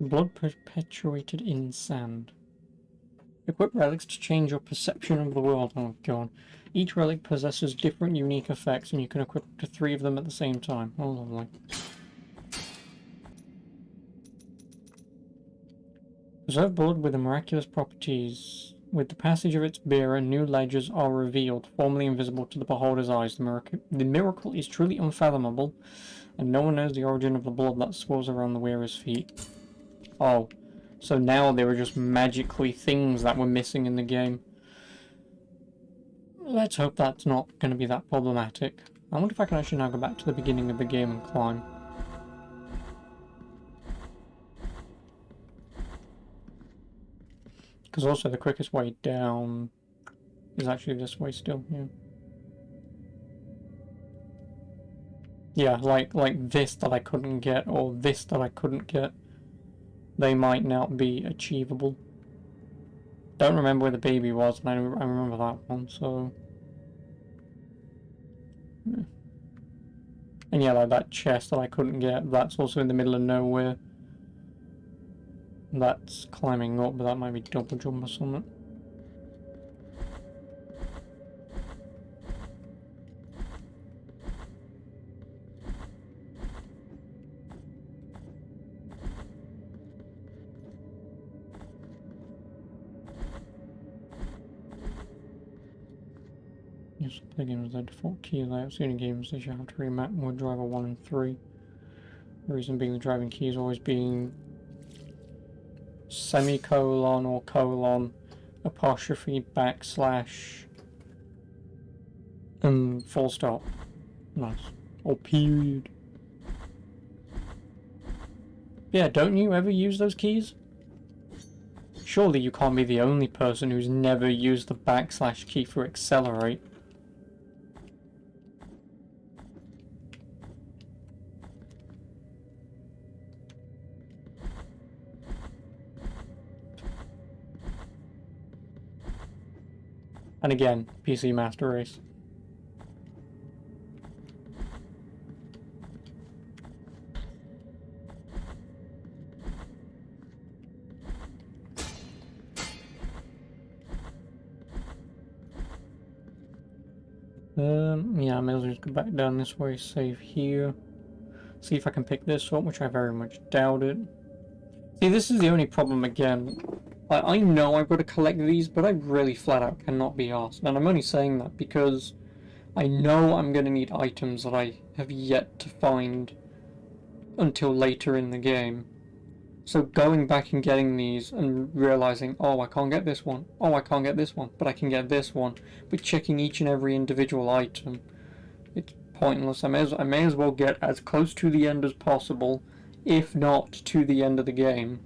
Blood perpetuated in sand. Equip relics to change your perception of the world. Oh god. Each relic possesses different unique effects and you can equip up to 3 of them at the same time. Oh lovely. Preserve blood with the miraculous properties. With the passage of its bearer, new ledgers are revealed, formerly invisible to the beholder's eyes. The miracle is truly unfathomable, and no one knows the origin of the blood that swirls around the wearer's feet. Oh, so now there were just magically things that were missing in the game. Let's hope that's not going to be that problematic. I wonder if I can actually now go back to the beginning of the game and climb. Because also the quickest way down is actually this way still, yeah. Yeah, like this that I couldn't get, or this that I couldn't get. They might not be achievable. Don't remember where the baby was, and I remember that one, so... Yeah. And yeah, like that chest that I couldn't get, that's also in the middle of nowhere. That's climbing up, but that might be double jump or something. Yes, play games with the default key layouts. The only games that you have to remap Wood Driver 1 and 3. The reason being the driving key is always being semicolon or colon apostrophe backslash full stop. Nice. Or period. Yeah, don't you ever use those keys? Surely you can't be the only person who's never used the backslash key for accelerate. And again, PC Master Race. Yeah, I may as well just go back down this way, save here. See if I can pick this up, which I very much doubt it. See, this is the only problem again. I know I've got to collect these, but I really flat out cannot be arsed. And I'm only saying that because I know I'm going to need items that I have yet to find until later in the game. So going back and getting these and realizing, oh, I can't get this one, oh, I can't get this one, but I can get this one, but checking each and every individual item, it's pointless. I may as well get as close to the end as possible, if not to the end of the game,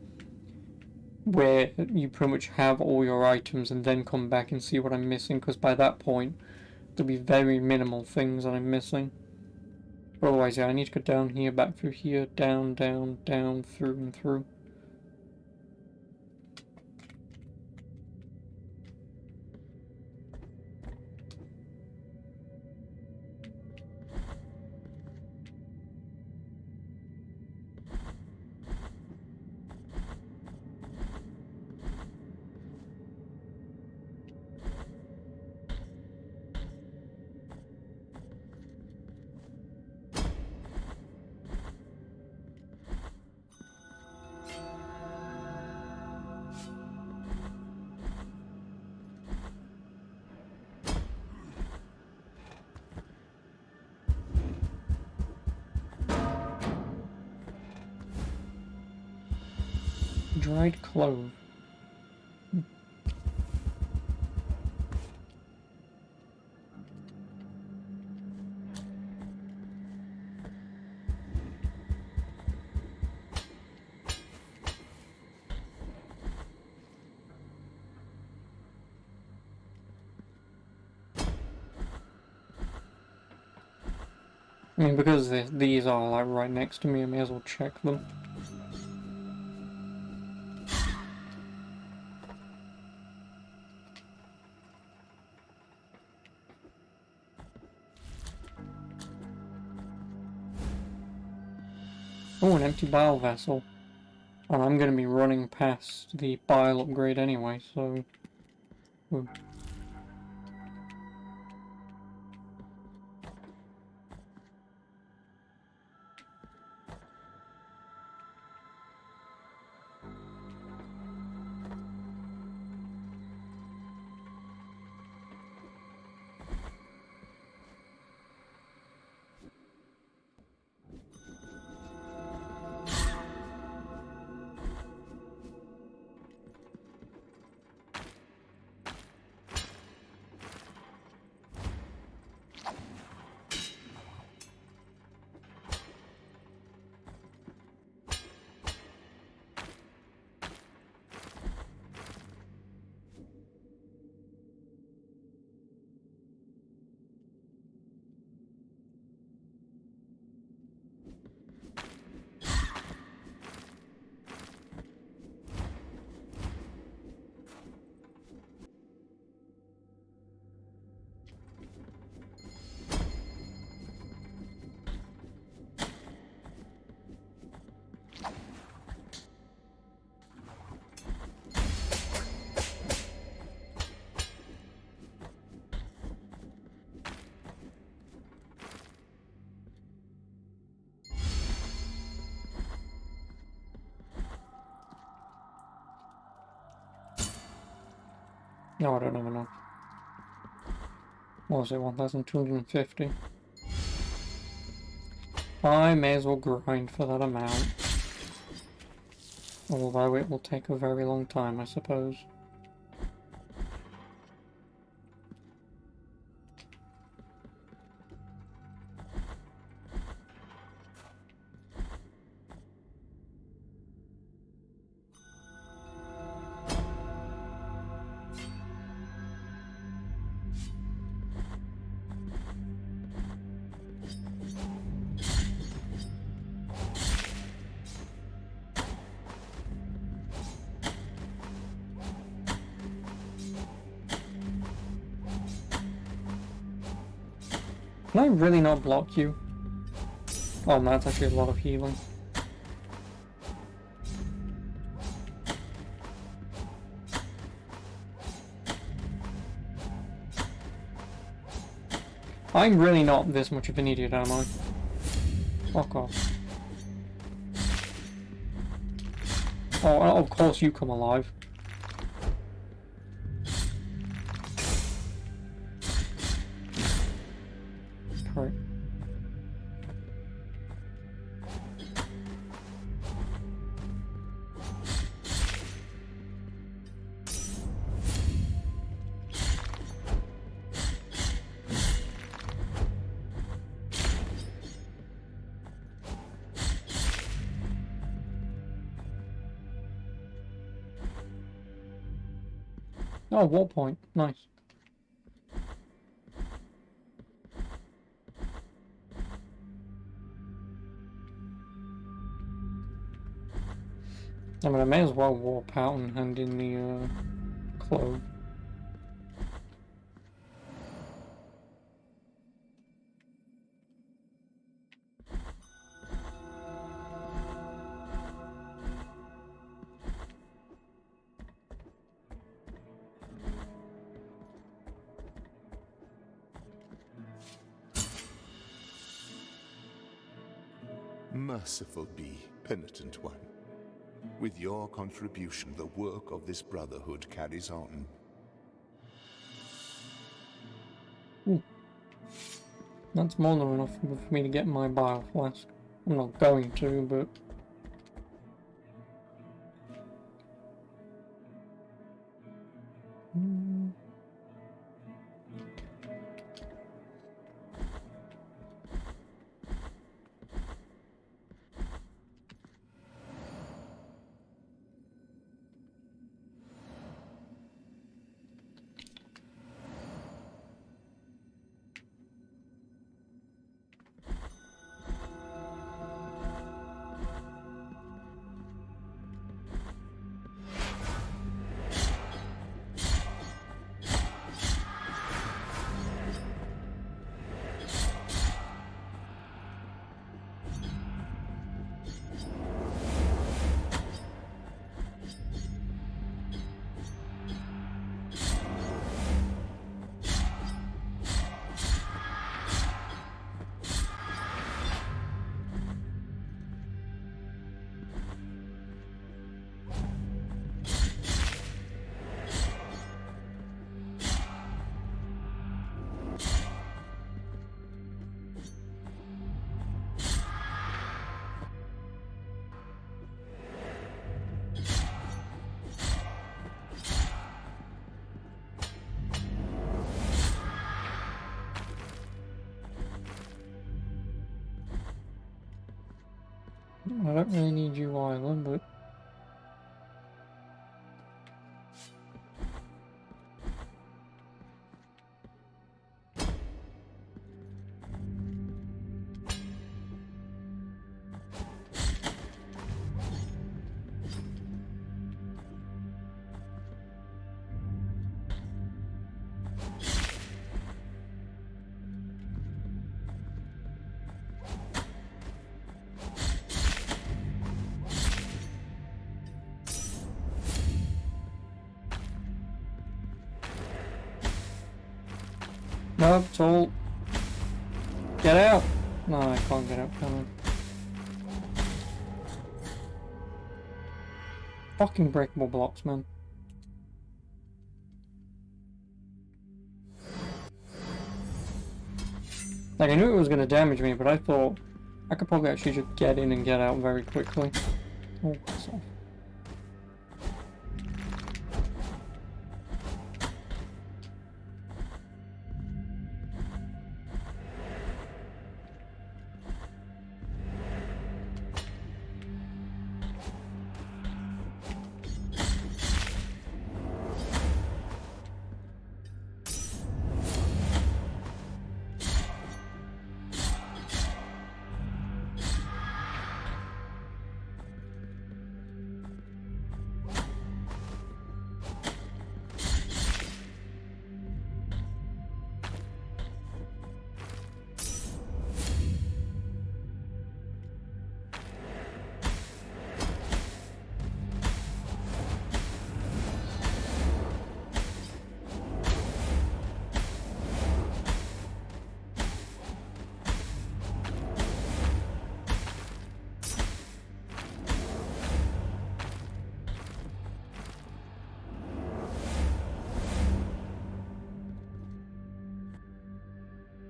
where you pretty much have all your items and then come back and see what I'm missing, because by that point there'll be very minimal things that I'm missing. But otherwise, yeah, I need to go down here, back through here, down, down, down, through and through. Dried clove. I mean, because these are like right next to me, I may as well check them. Oh, an empty bile vessel. And I'm going to be running past the bile upgrade anyway, so... Ooh. No, I don't have enough. What was it, 1,250? I may as well grind for that amount. Although it will take a very long time, I suppose. Can I really not block you? Oh, that's actually a lot of healing. I'm really not this much of an idiot, am I? Fuck off. Oh, of course you come alive. Prick. Oh, wall point. Nice. I mean, I may as well warp out and hand in the clove. Merciful be, penitent one. With your contribution, the work of this brotherhood carries on. Ooh. That's more than enough for me to get my bile flask. I'm not going to, but... I don't really need you either, but... No, it's all... Get out! No, I can't get out, can I? Fucking breakable blocks, man. Like, I knew it was going to damage me, but I thought I could probably actually just get in and get out very quickly. Oh, piss off.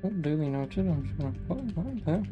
Oh, duly noted. I'm just going to put it right there.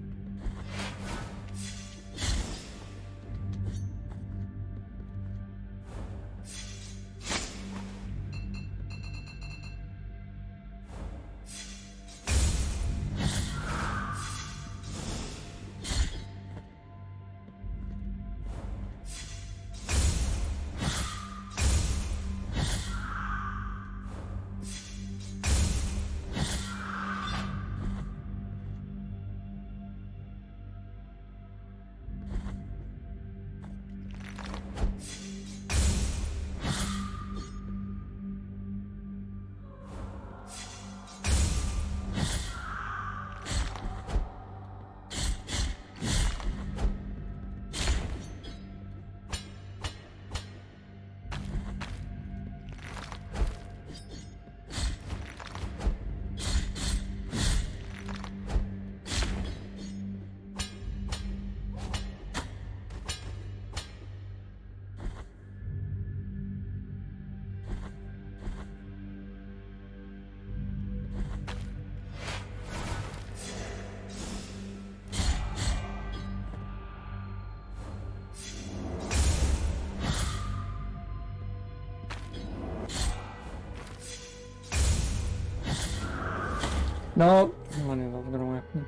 No, I knew that was going to happen.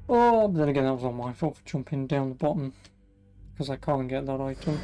Oh, but then again, that was all my fault for jumping down the bottom. Because I can't get that item.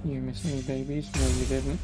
You miss any babies? No, you didn't.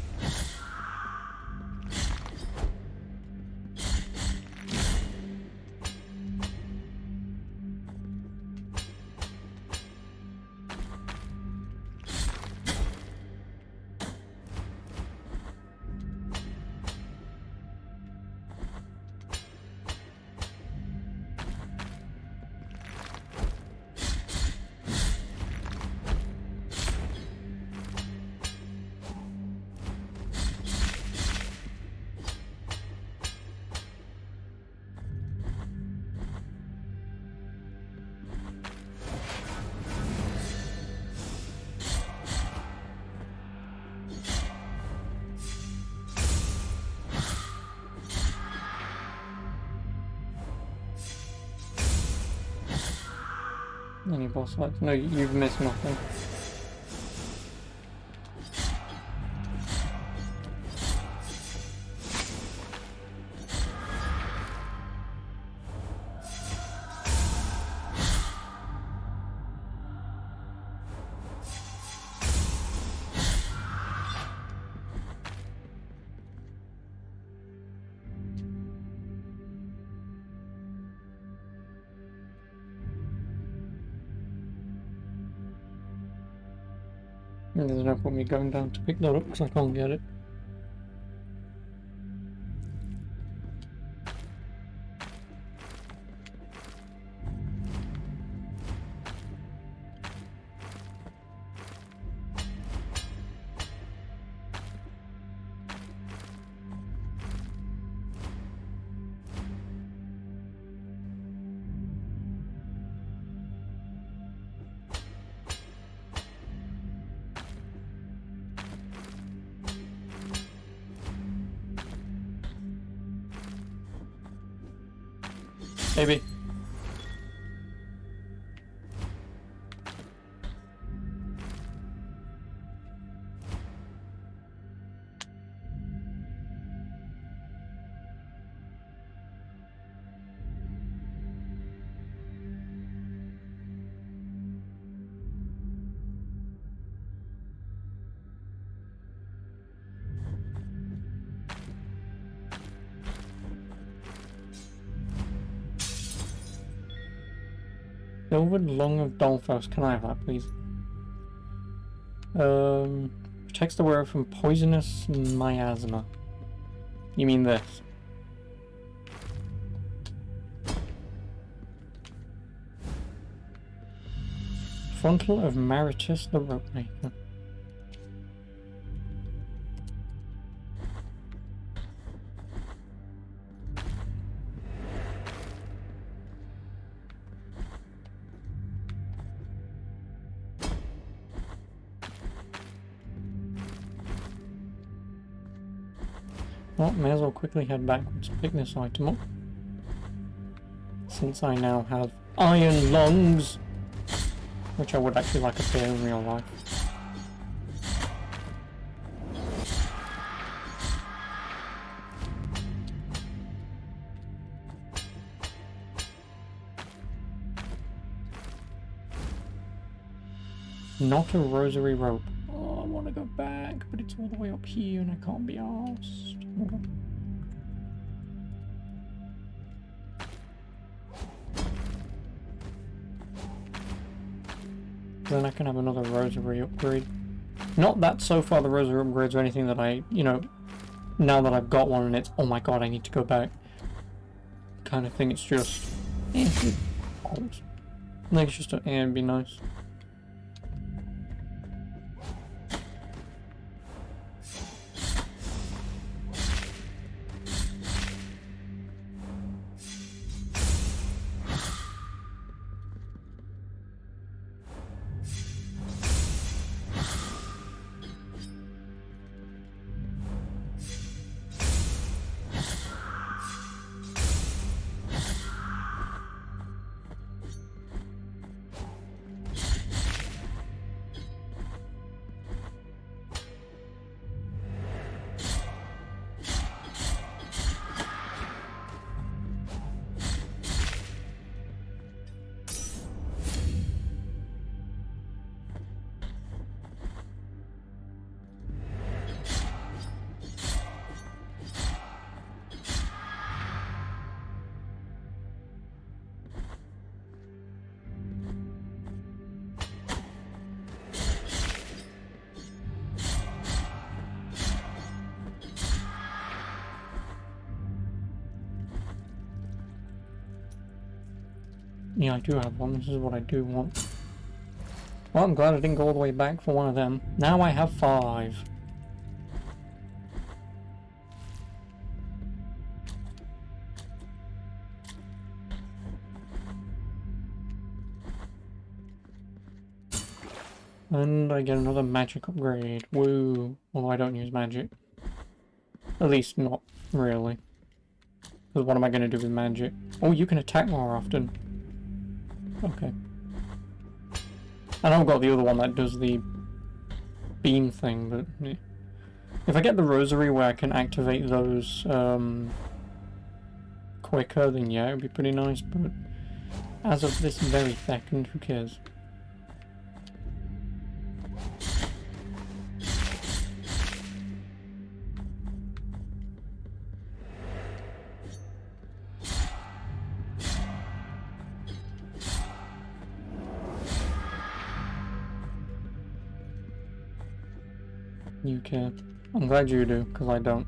Any boss fights? No, you've missed nothing. And there's no point me going down to pick that up because I can't get it. Maybe. Silvered Lung of Dolphos. Can I have that, please? Protects the wearer from poisonous miasma. You mean this? Frontal of Maritus the Ropemaker. Well, may as well quickly head backwards to pick this item up. Since I now have iron lungs, which I would actually like to play in real life. Not a rosary rope. Oh, I want to go back, but it's all the way up here and I can't be arsed. Hold on. Then I can have another rosary upgrade. Not that so far the rosary upgrades are anything that I, you know, now that I've got one and it's, oh my god, I need to go back kind of thing. It's just, I think it's just it'd be nice. Yeah, I do have one. This is what I do want. Well, I'm glad I didn't go all the way back for one of them. Now I have 5. And I get another magic upgrade. Woo! Although I don't use magic. At least not really. Because what am I going to do with magic? Oh, you can attack more often. Okay. I know I've got the other one that does the beam thing, but yeah. If I get the rosary where I can activate those quicker, then yeah, it would be pretty nice, but as of this very second, who cares? You care. I'm glad you do, because I don't.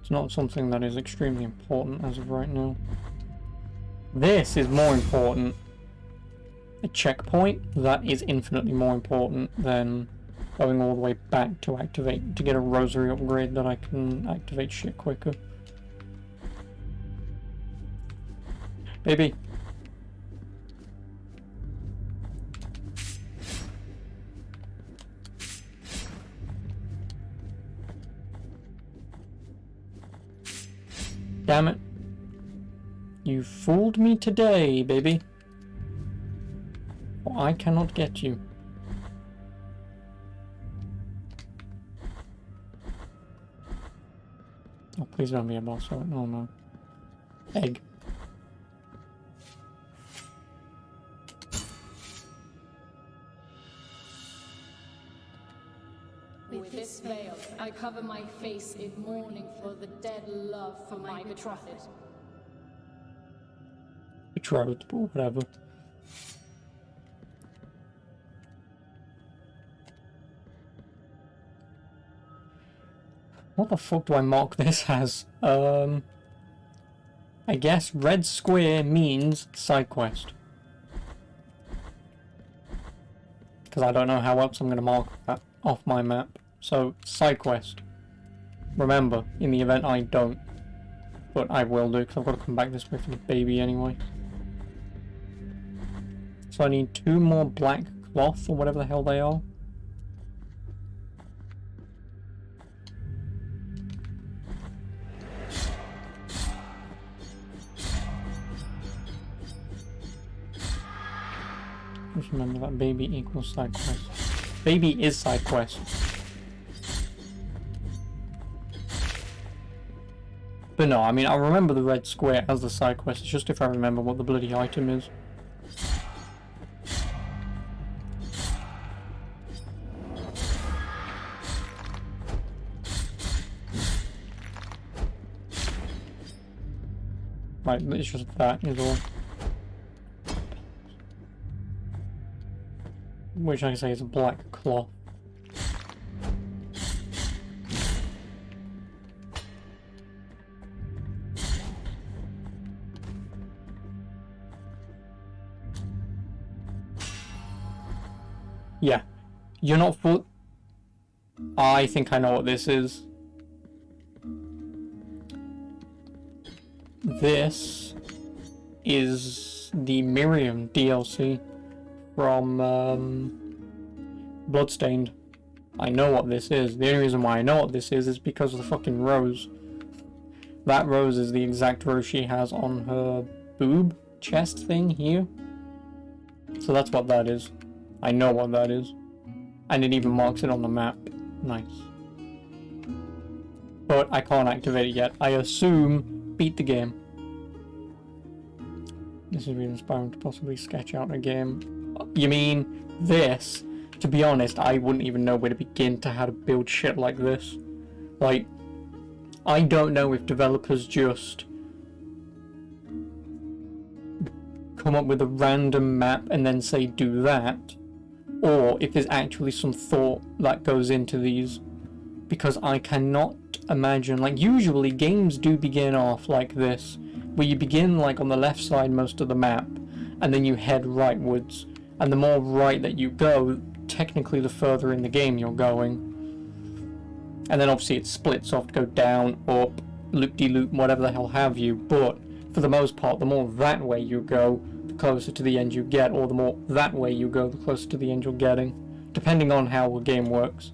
It's not something that is extremely important as of right now. This is more important. A checkpoint, that is infinitely more important than going all the way back to activate, to get a rosary upgrade that I can activate shit quicker. Baby. Damn it. You fooled me today, baby. Or I cannot get you. Oh, please don't be a boss. Oh, no. Egg. With this veil, I cover my face in mourning for the dead love for my betrothed. Betrothed, or whatever. What the fuck do I mark this as? I guess red square means side quest. Because I don't know how else I'm going to mark that off my map. So, side quest. Remember, in the event I don't. But I will do, because I've got to come back this way for the baby anyway. So I need 2 more black cloth, or whatever the hell they are. Just remember that baby equals side quest. Baby is side quest. But no, I mean, I remember the red square as the side quest. It's just if I remember what the bloody item is. Right, it's just that is all. Which I can say is a black cloth. Yeah, you're not full. I think I know what this is. This is the Miriam DLC from Bloodstained. I know what this is. The only reason why I know what this is because of the fucking rose. That rose is the exact rose she has on her boob chest thing here. So that's what that is. I know what that is. And it even marks it on the map. Nice. But I can't activate it yet. I assume beat the game. This is really inspiring to possibly sketch out a game. You mean this? To be honest, I wouldn't even know where to begin to how to build shit like this. Like, I don't know if developers just come up with a random map and then say do that, or if there's actually some thought that goes into these, because I cannot imagine, like, usually games do begin off like this, where you begin like on the left side most of the map, and then you head rightwards, and the more right that you go, technically the further in the game you're going. And then obviously it splits off to go down, up, loop-de-loop, whatever the hell have you, but for the most part, the more that way you go, the closer to the end you get, or the more that way you go, the closer to the end you're getting, depending on how the game works.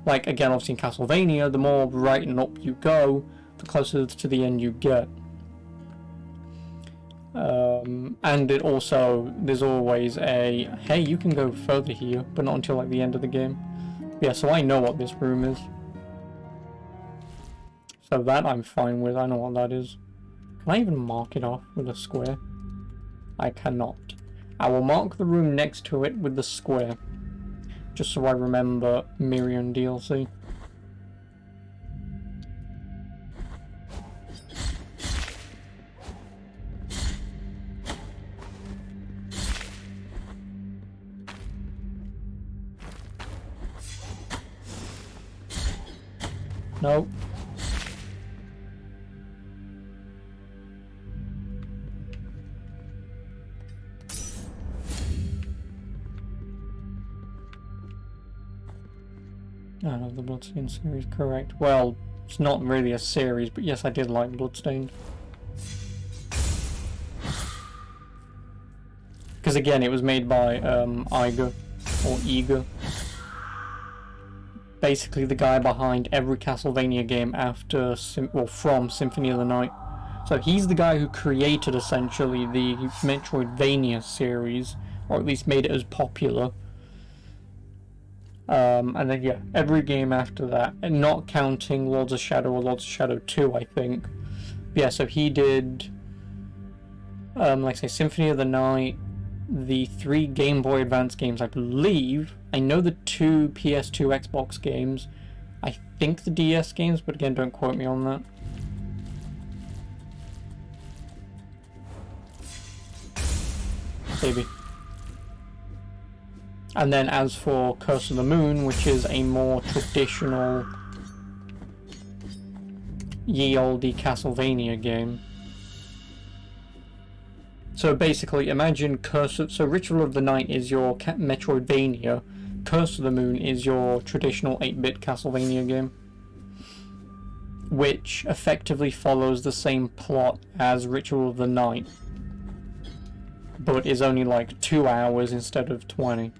Like, again, obviously in Castlevania, the more right and up you go, the closer to the end you get. And it also, there's always a, hey, you can go further here, but not until like the end of the game. Yeah, so I know what this room is. So that I'm fine with, I know what that is. Can I even mark it off with a square? I cannot. I will mark the room next to it with the square. Just so I remember Miriam DLC. Nope. I love the Bloodstained series, correct. Well, it's not really a series, but yes, I did like Bloodstained. Because again, it was made by Iger, or Eager. Basically the guy behind every Castlevania game after, from Symphony of the Night. So he's the guy who created, essentially, the Metroidvania series, or at least made it as popular. And then, yeah, every game after that, and not counting Lords of Shadow or Lords of Shadow 2, I think. But yeah, so he did, like I say, Symphony of the Night, the 3 Game Boy Advance games, I believe. I know the 2 PS2 Xbox games. I think the DS games, but again, don't quote me on that. Maybe. And then as for Curse of the Moon, which is a more traditional ye olde Castlevania game. So basically, imagine so Ritual of the Night is your Metroidvania, Curse of the Moon is your traditional 8-bit Castlevania game, which effectively follows the same plot as Ritual of the Night, but is only like 2 hours instead of 20.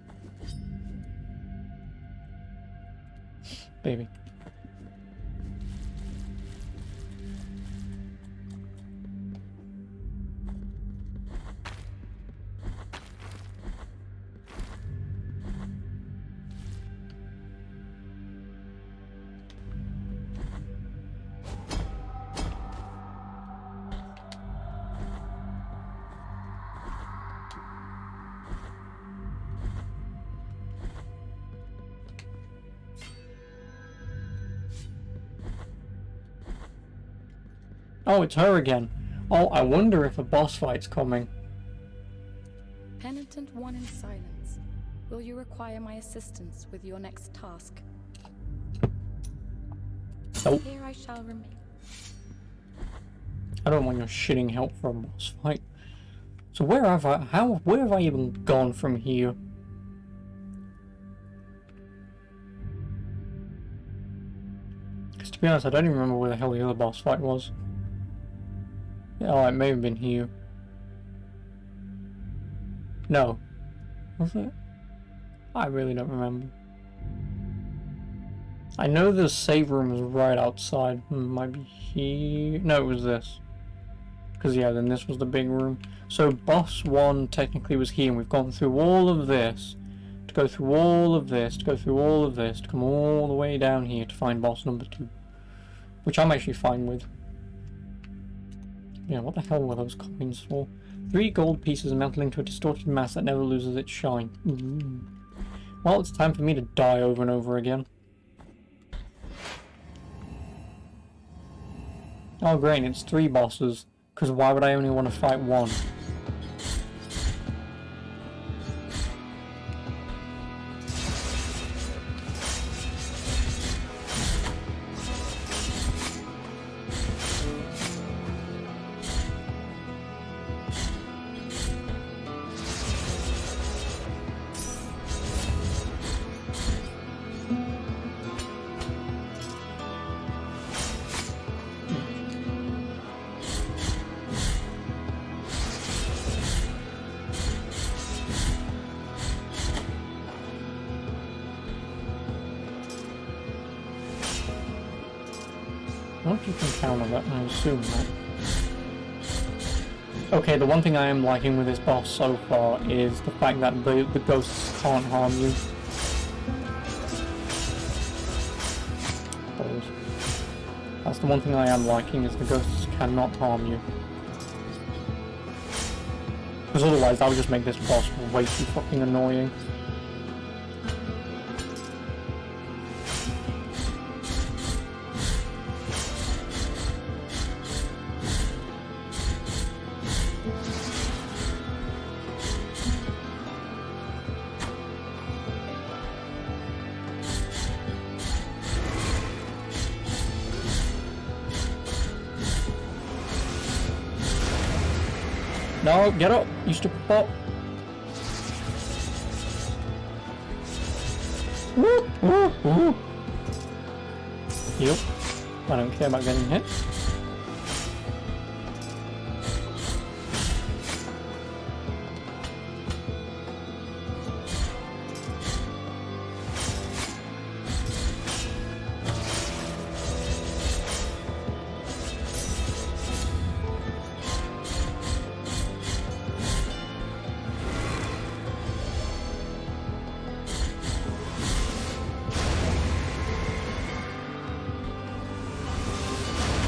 Baby. Oh, it's her again. Oh, I wonder if a boss fight's coming. Penitent one in silence, will you require my assistance with your next task? Nope. Here I shall remain. I don't want your shitting help for a boss fight. So where have I even gone from here? Because to be honest, I don't even remember where the hell the other boss fight was. Oh, it may have been here. No. Was it? I really don't remember. I know the save room is right outside. Might be here. No, it was this. Because, yeah, then this was the big room. So, boss 1 technically was here, and we've gone through all of this. To go through all of this, to go through all of this, to come all the way down here to find boss number 2. Which I'm actually fine with. Yeah, what the hell were those coins for? 3 gold pieces melted into a distorted mass that never loses its shine. Well, it's time for me to die over and over again. Oh great, it's 3 bosses. Because why would I only want to fight 1? I don't know if you can counter that, I assume that. Okay, the one thing I am liking with this boss so far is the fact that the ghosts can't harm you. Balls. That's the one thing I am liking, is the ghosts cannot harm you. Because otherwise that would just make this boss way too fucking annoying. No, get up, you stupid bot. Woo, woo, woo. Yep, I don't care about getting hit.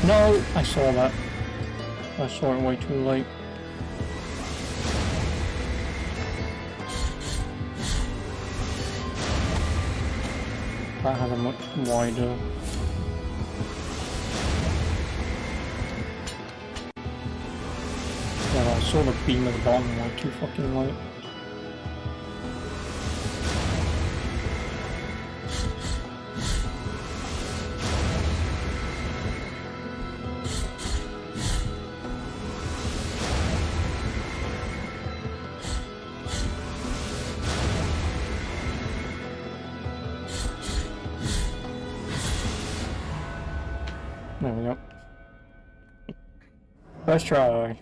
No, I saw that. I saw it way too late. That has a much wider... Yeah, I saw the beam at the bottom way too fucking late. There we go. First try.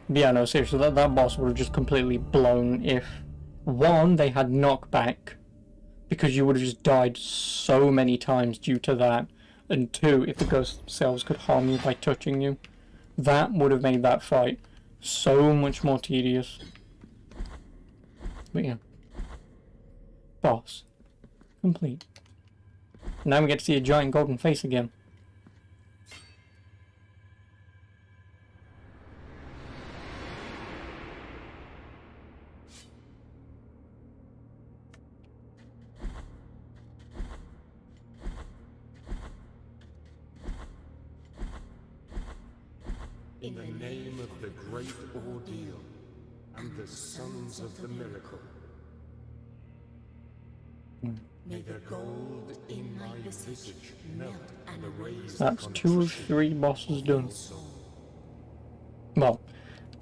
But yeah, no, seriously, that boss would have just completely blown if, one, they had knockback, because you would have just died so many times due to that, and two, if the ghosts themselves could harm you by touching you. That would have made that fight so much more tedious. But yeah. Boss. Complete. Now we get to see a giant golden face again. In the name of the great ordeal and the sons of the miracle, may the gold in my visage melt and erase. That's 2 of 3 bosses done. Well,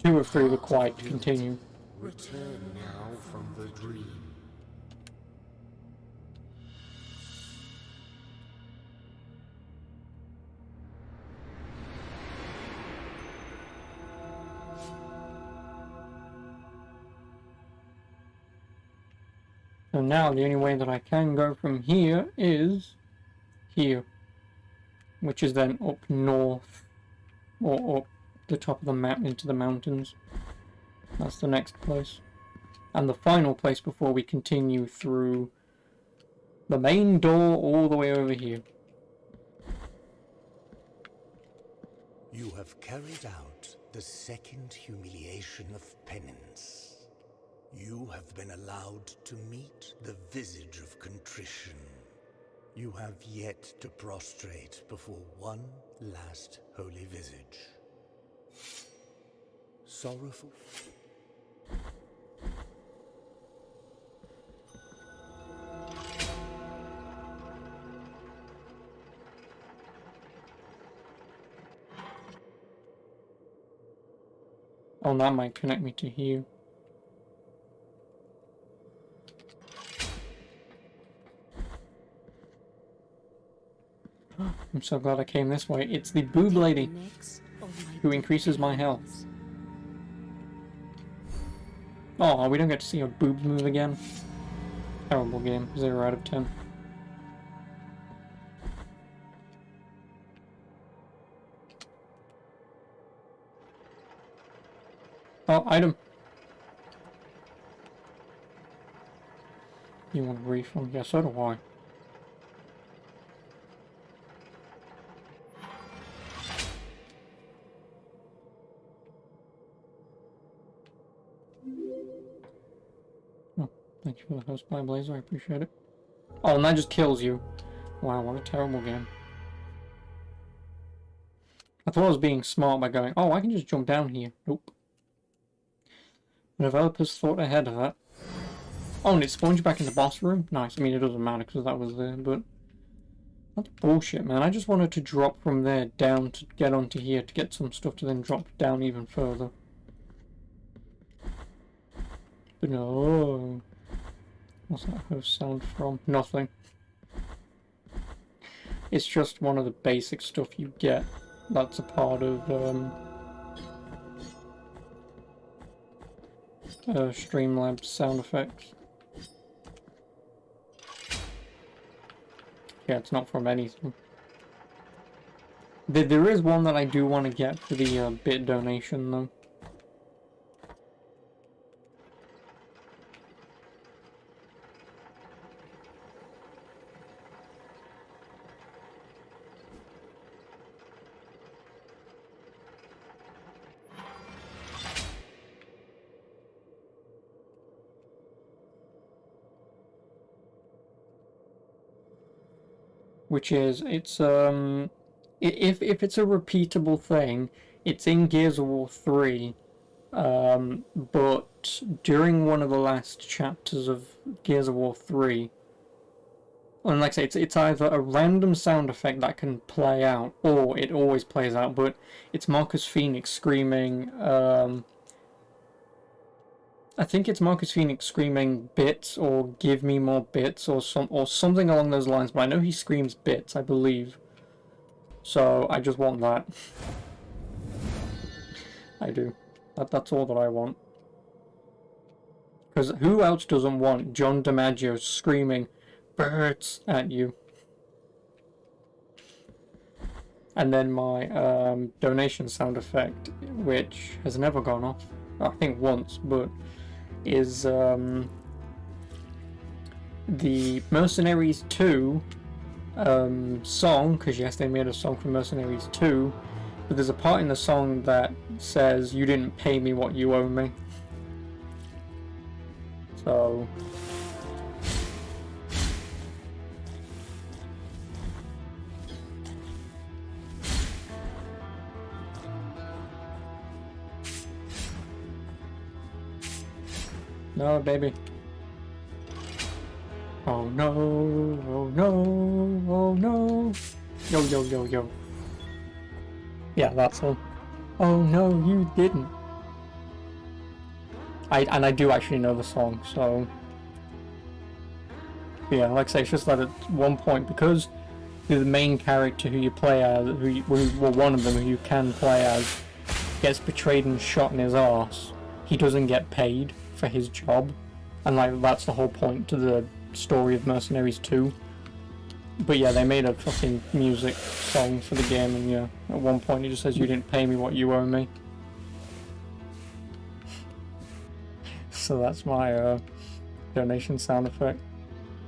2 of 3 required to continue. Return now from the dream. So now the only way that I can go from here is here, which is then up north, or up the top of the map into the mountains. That's the next place. And the final place before we continue through the main door all the way over here. You have carried out the second humiliation of penance. You have been allowed to meet the visage of contrition. You have yet to prostrate before one last holy visage. Sorrowful? Oh, that might connect me to here. I'm so glad I came this way. It's the boob lady who increases my health. Oh, we don't get to see her boobs move again. Terrible game. 0 out of 10. Oh, item. You want a refund? Yeah, so do I. Oh, thank you for the host by Blazer, I appreciate it. Oh, and that just kills you. Wow, what a terrible game. I thought I was being smart by going, oh, I can just jump down here. Nope. The developers thought ahead of that. Oh, and it spawns you back in the boss room? Nice. I mean, it doesn't matter because that was there, but... That's bullshit, man. I just wanted to drop from there down to get onto here to get some stuff to then drop down even further. But no. What's that host sound from? Nothing. It's just one of the basic stuff you get. That's a part of Streamlabs sound effects. Yeah, it's not from anything. There is one that I do want to get for the bit donation though. Which is, it's if it's a repeatable thing, it's in Gears of War 3, but during one of the last chapters of Gears of War 3, and like I say, it's either a random sound effect that can play out, or it always plays out, but it's Marcus Phoenix screaming, I think it's Marcus Phoenix screaming bits or give me more bits or something along those lines, but I know he screams bits, I believe. So I just want that. I do. That's all that I want. Because who else doesn't want John DiMaggio screaming birds at you? And then my donation sound effect, which has never gone off, I think once, but is the Mercenaries 2 song, because yes, they made a song for Mercenaries 2, but there's a part in the song that says, you didn't pay me what you owe me. So... No, baby. Oh no, oh no, oh no. Yo, yo, yo, yo. Yeah, that's all. Oh no, you didn't. I do actually know the song, so... Yeah, like I say, it's just that at one point, because the main character who you play as, well, one of them who you can play as, gets betrayed and shot in his arse, he doesn't get paid for his job, and like that's the whole point to the story of Mercenaries 2. But yeah, they made a fucking music song for the game, and yeah, at one point it just says, you didn't pay me what you owe me. So that's my donation sound effect,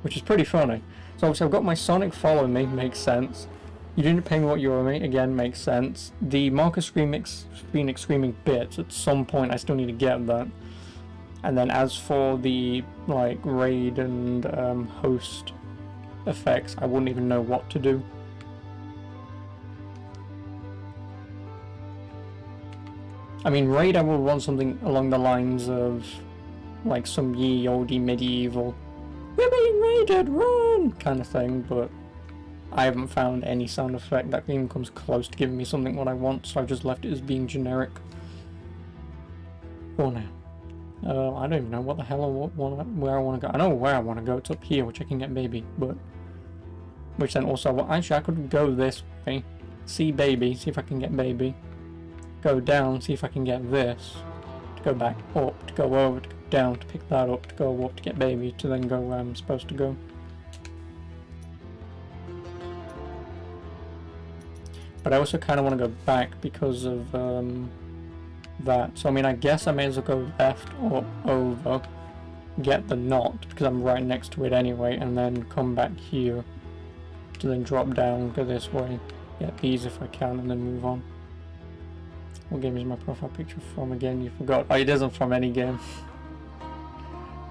which is pretty funny. So obviously I've got my Sonic Follow Me, makes sense. You didn't pay me what you owe me, again, makes sense. The Marcus Phoenix screaming bits, at some point I still need to get that. And then as for the like raid and host effects, I wouldn't even know what to do. I mean, raid I will want something along the lines of like some ye olde medieval, we're being raided, run kind of thing, but I haven't found any sound effect that even comes close to giving me something what I want, so I've just left it as being generic for now. I don't even know what the hell where I want to go. I know where I want to go. It's up here, which I can get baby, but which then also, well, actually I could go this way, see baby, see if I can get baby, go down, see if I can get this, to go back up, to go over, to go down, to pick that up, to go up, to get baby, to then go where I'm supposed to go. But I also kind of want to go back because of that. So I mean, I guess I may as well go left or over, get the knot, because I'm right next to it anyway, and then come back here to then drop down, go this way, get these if I can, and then move on. What game is my profile picture from again? You forgot. Oh, it isn't from any game.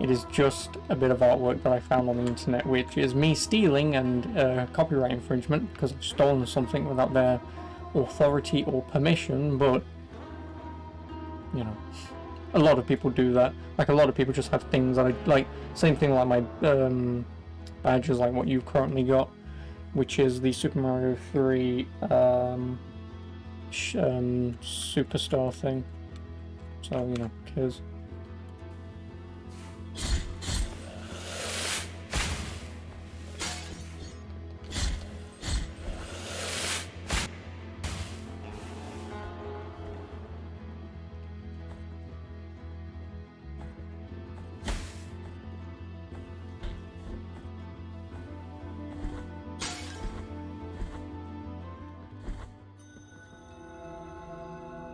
It is just a bit of artwork that I found on the internet, which is me stealing and copyright infringement, because I've stolen something without their authority or permission, but, you know, a lot of people do that. Like, a lot of people just have things that I, like, same thing like my badges, like what you've currently got, which is the Super Mario 3 Superstar thing. So, you know, because...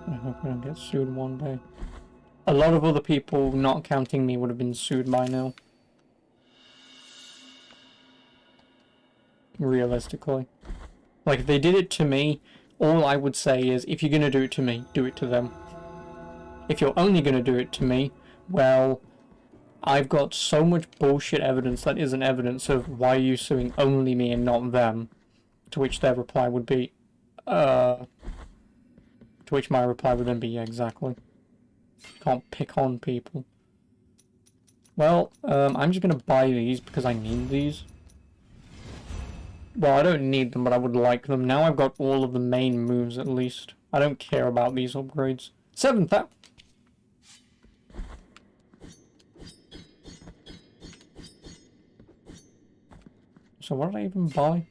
I hope I don't get sued one day. A lot of other people, not counting me, would have been sued by now. Realistically. Like, if they did it to me, all I would say is, if you're gonna do it to me, do it to them. If you're only gonna do it to me, well, I've got so much bullshit evidence that isn't evidence of why are you suing only me and not them. To which their reply would be, to which my reply would then be, yeah, exactly. Can't pick on people. Well, I'm just gonna buy these because I need these. Well, I don't need them, but I would like them. Now I've got all of the main moves at least. I don't care about these upgrades. 7,000! So what did I even buy?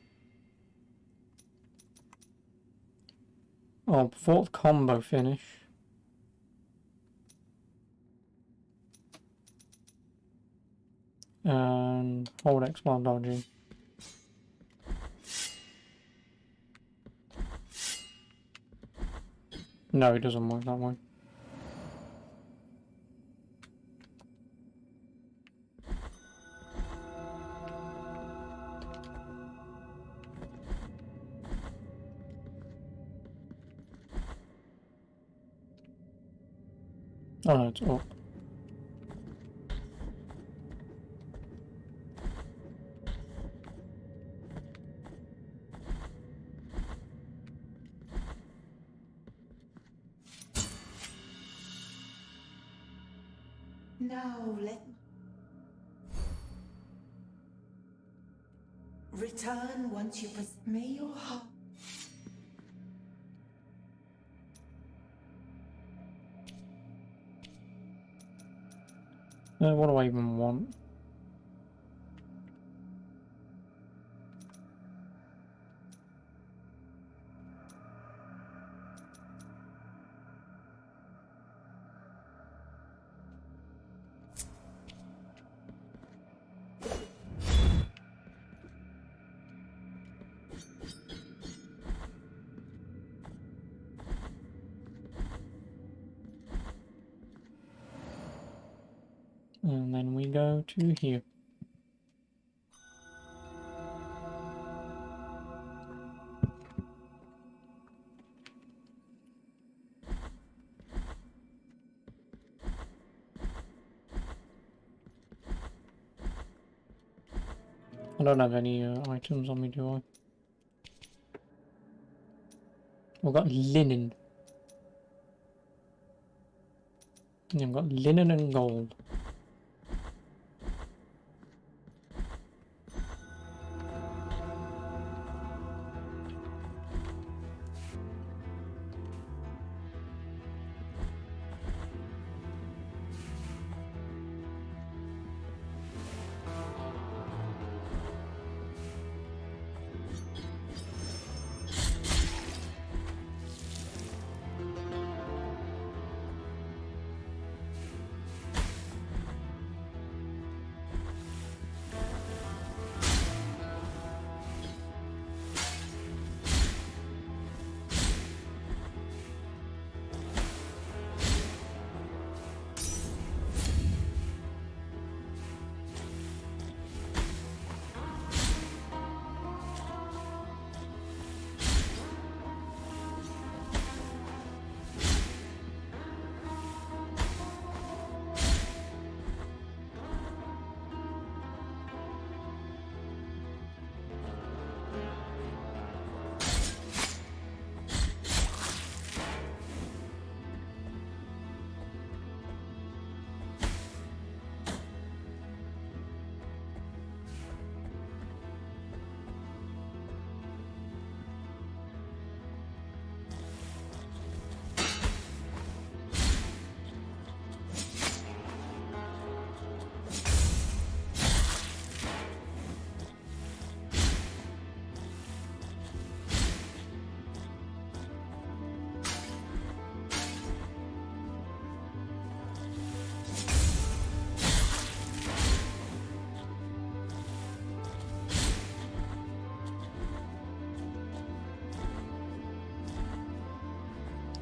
Oh, 4th combo finish. And hold X while dodging. No, it doesn't work that way. Oh no, it's up. Now let return once you may your heart. What do I even want? And then we go to here. I don't have any items on me, do I? I've got linen. Yeah, I've got linen and gold.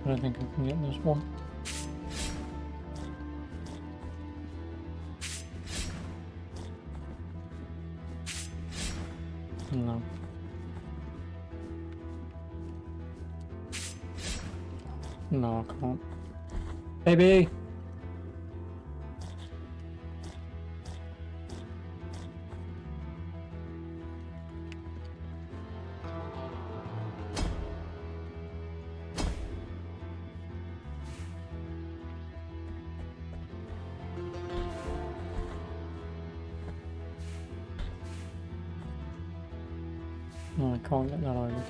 I don't think I can get this one. No. No, I can't. Baby! No, I can't get that either.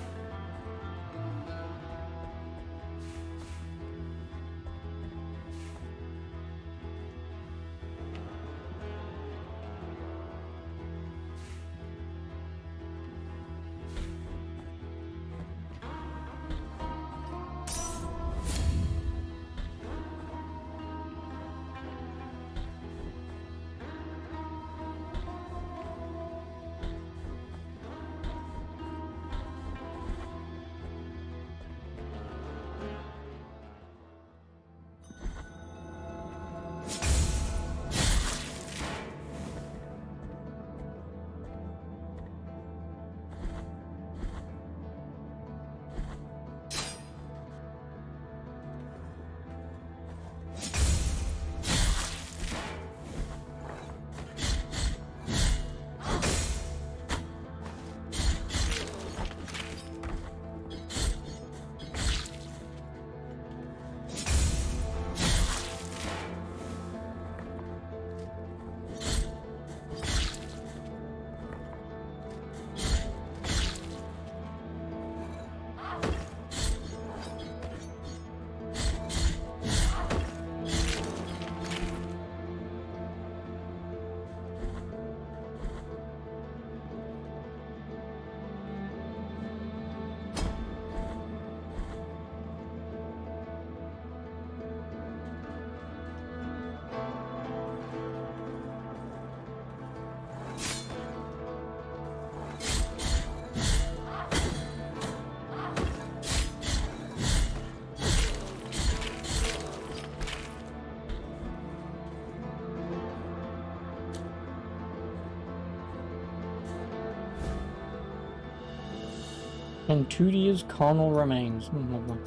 Tentudia's carnal remains. Lovely.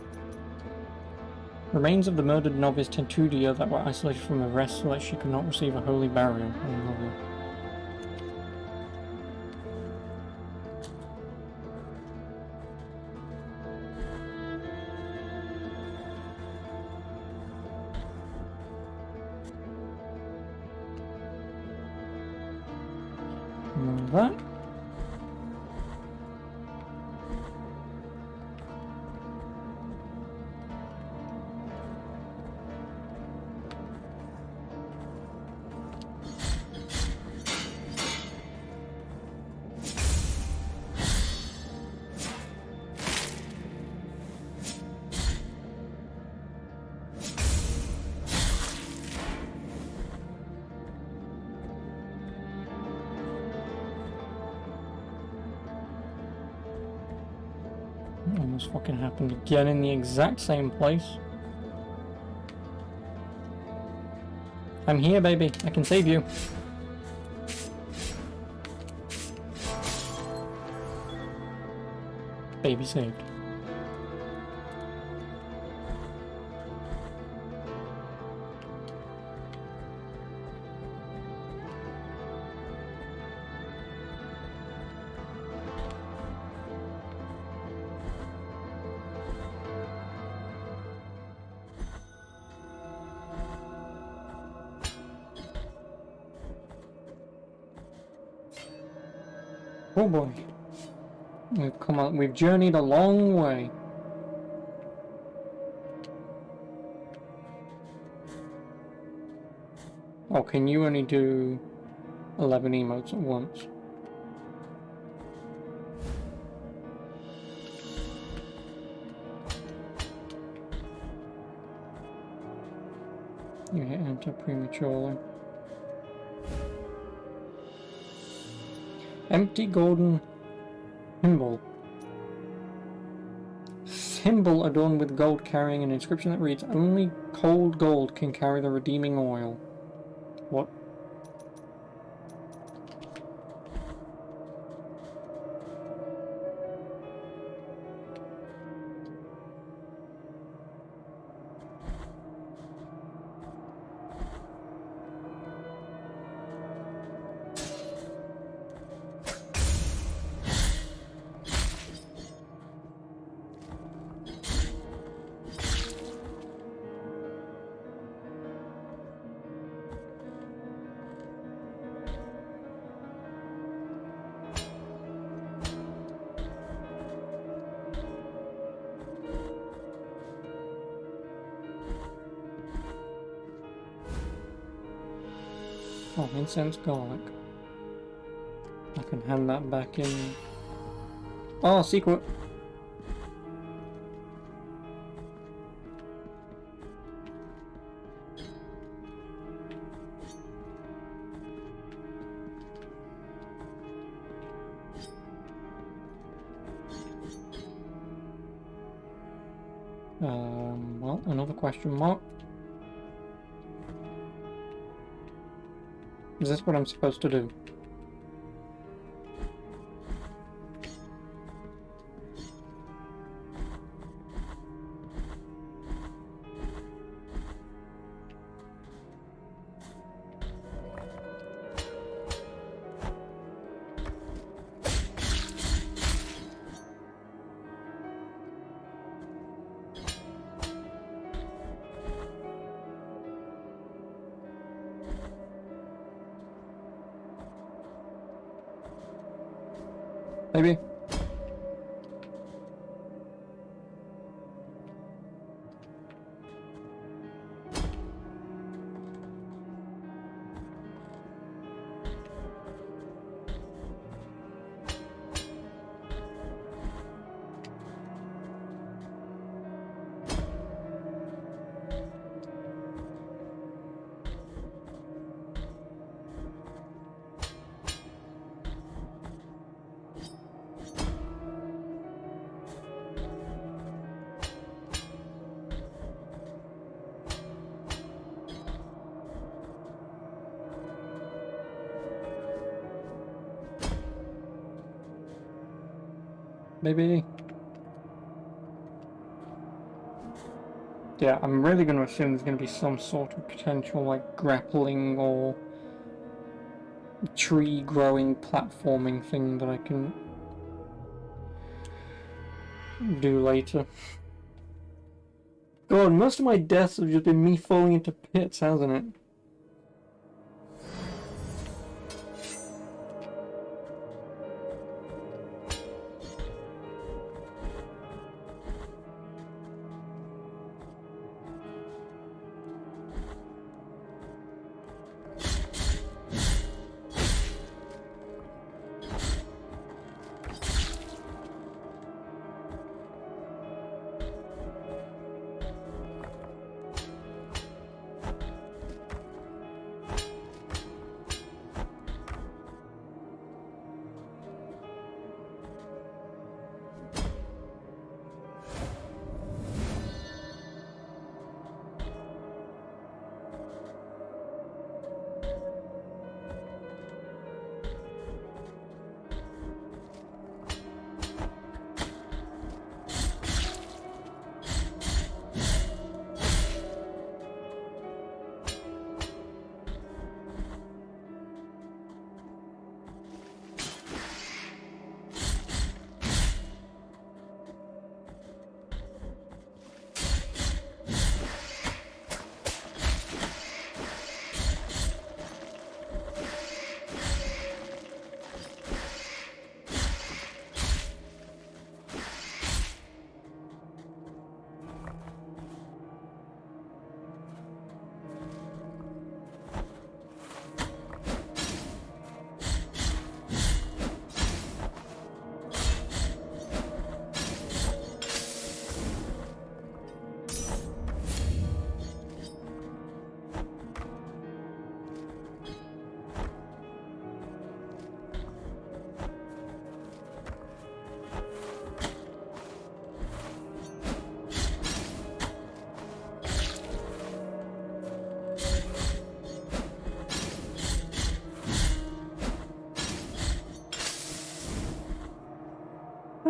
Remains of the murdered novice Tentudia that were isolated from the rest so that she could not receive a holy burial. Lovely. That. Almost fucking happened again in the exact same place. I'm here, baby. I can save you. Baby saved. Oh boy. We've journeyed a long way. Oh, can you only do 11 emotes at once? You hit enter prematurely. Empty golden symbol. thimble adorned with gold carrying an inscription that reads, "Only cold gold can carry the redeeming oil." What? Oh, incense garlic. I can hand that back in. Oh, secret! Well, another question mark. Is this what I'm supposed to do? Maybe? Maybe? Yeah, I'm really going to assume there's going to be some sort of potential, like, grappling or tree growing platforming thing that I can do later. God, most of my deaths have just been me falling into pits, hasn't it?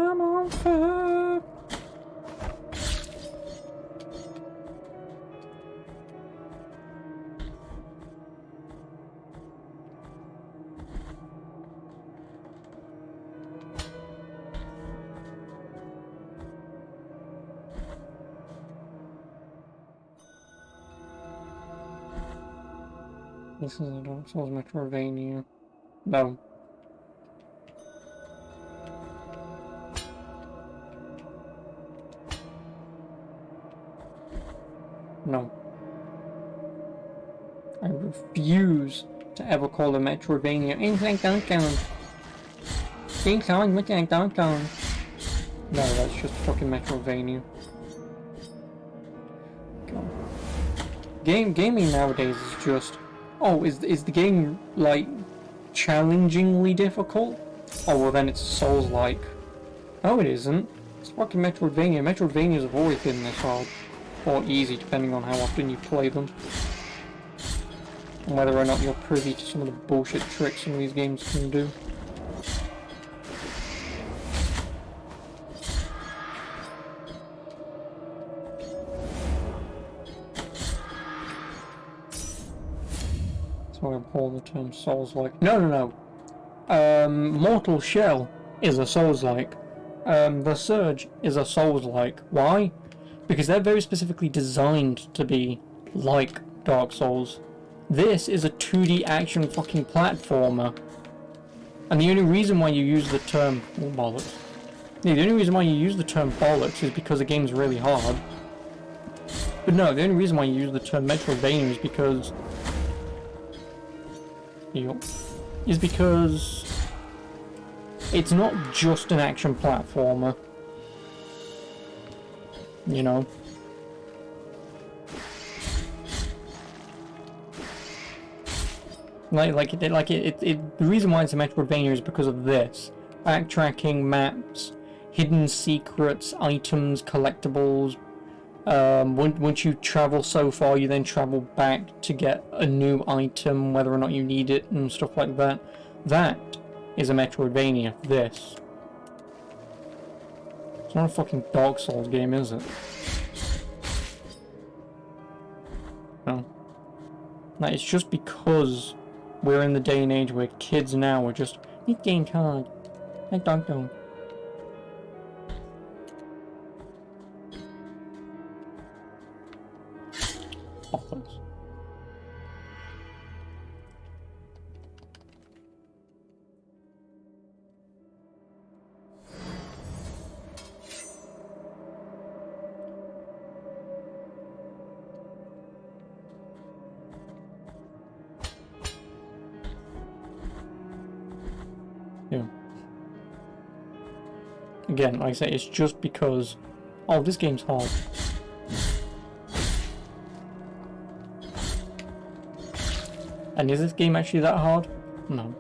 I'm on fire. This is a Dark Souls Metroidvania. No. No. I refuse to ever call a Metroidvania anything like that. Things sound like that. No, that's just fucking Metroidvania. Gaming nowadays is just, oh, is the game like challengingly difficult? Oh well, then it's Souls-like. No, it isn't. It's fucking Metroidvania. Metroidvanias have always been this hard, or easy, depending on how often you play them, and whether or not you're privy to some of the bullshit tricks some of these games can do. So I abhor the term Souls-like. No. Mortal Shell is a Souls-like. The Surge is a Souls-like. Why? Because they're very specifically designed to be like Dark Souls. This is a 2D action fucking platformer. And the only reason why you use the term... oh, bollocks. Yeah, the only reason why you use the term bollocks is because the game's really hard. But no, the only reason why you use the term Metroidvania is because... is because it's not just an action platformer, you know. The reason why it's a Metroidvania is because of this: backtracking, maps, hidden secrets, items, collectibles. Once you travel so far, you then travel back to get a new item, whether or not you need it, and stuff like that. That is a Metroidvania. This. It's not a fucking Dark Souls game, is it? No. Like, it's just because we're in the day and age where kids now are just, this game's hard. I don't know. Offers. Yeah. Again, like I say, it's just because, oh, this game's hard. And is this game actually that hard? No.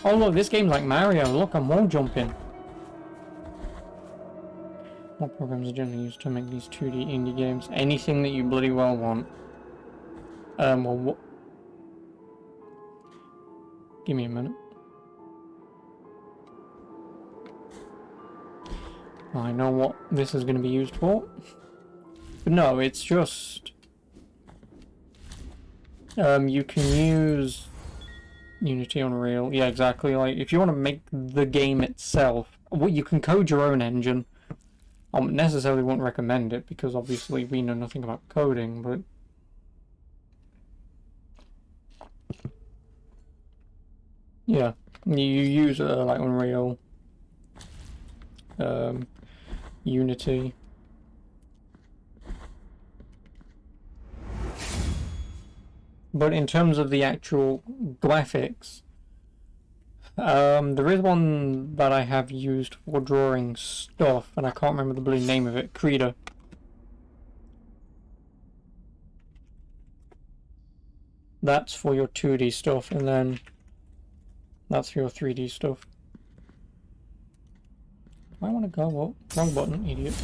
Oh look, this game's like Mario. Look, I'm wall jumping. What programs are generally used to make these 2D indie games? Anything that you bloody well want. Well, what? Give me a minute. I know what this is going to be used for. But no, it's just... you can use Unity, Unreal. Yeah, exactly. Like, if you want to make the game itself, well, you can code your own engine. I necessarily wouldn't recommend it, because obviously we know nothing about coding, but... yeah, you use, like, Unreal, Unity. But in terms of the actual graphics, there is one that I have used for drawing stuff, and I can't remember the bloody name of it. Krita. That's for your 2D stuff, and then that's for your 3D stuff. I want to go up. Wrong button, idiot.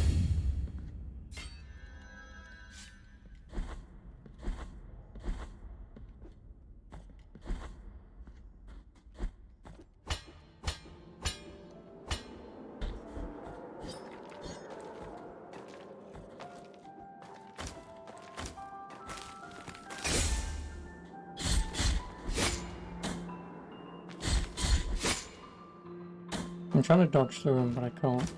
I'm trying to dodge through him, but I can't.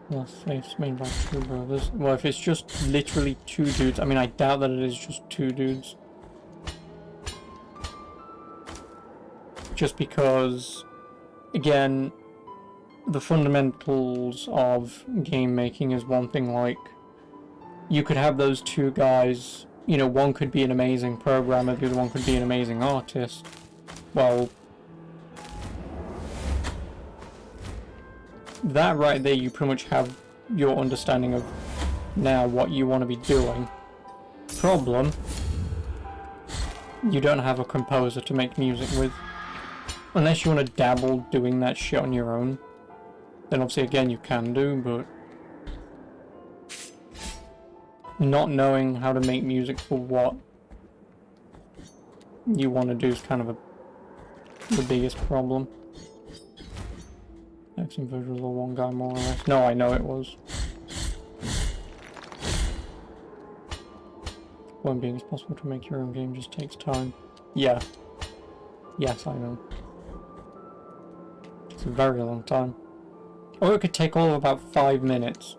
Last safe's made by 2 brothers. Well, if it's just literally 2 dudes, I mean, I doubt that it is just 2 dudes. Just because, again, the fundamentals of game making is one thing. Like, you could have those 2 guys, you know, one could be an amazing programmer, the other one could be an amazing artist. Well, that right there, you pretty much have your understanding of now what you want to be doing. Problem, you don't have a composer to make music with. Unless you want to dabble doing that shit on your own. Then obviously again you can do, but... not knowing how to make music for what you want to do is kind of the biggest problem. Action visuals are one guy more or less. No, I know it was. Point being, it's possible to make your own game, just takes time. Yeah. Yes, I know. It's a very long time. Or it could take all of about 5 minutes.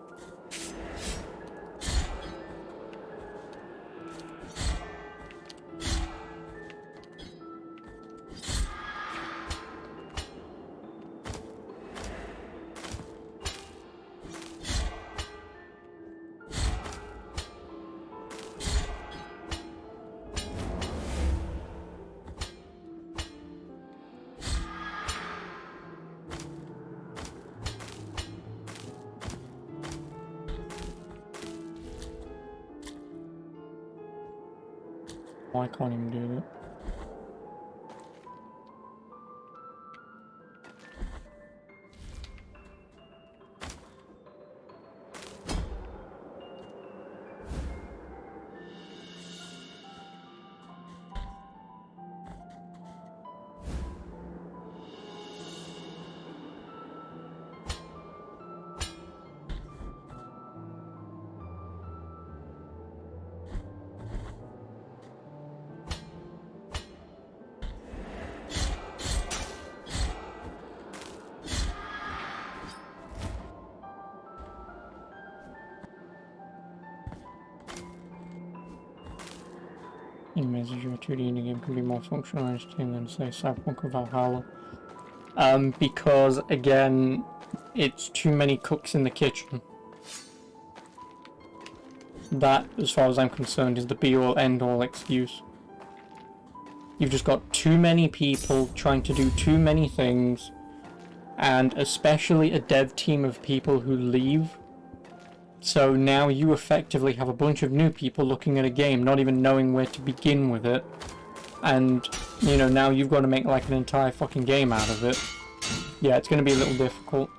I can't even do that. In message, your 2D indie game can be more functional and interesting than, say, Cyberpunk or Valhalla. Because, again, it's too many cooks in the kitchen. That, as far as I'm concerned, is the be-all, end-all excuse. You've just got too many people trying to do too many things, and especially a dev team of people who leave. So now you effectively have a bunch of new people looking at a game, not even knowing where to begin with it. And, you know, now you've got to make like an entire fucking game out of it. Yeah, it's going to be a little difficult.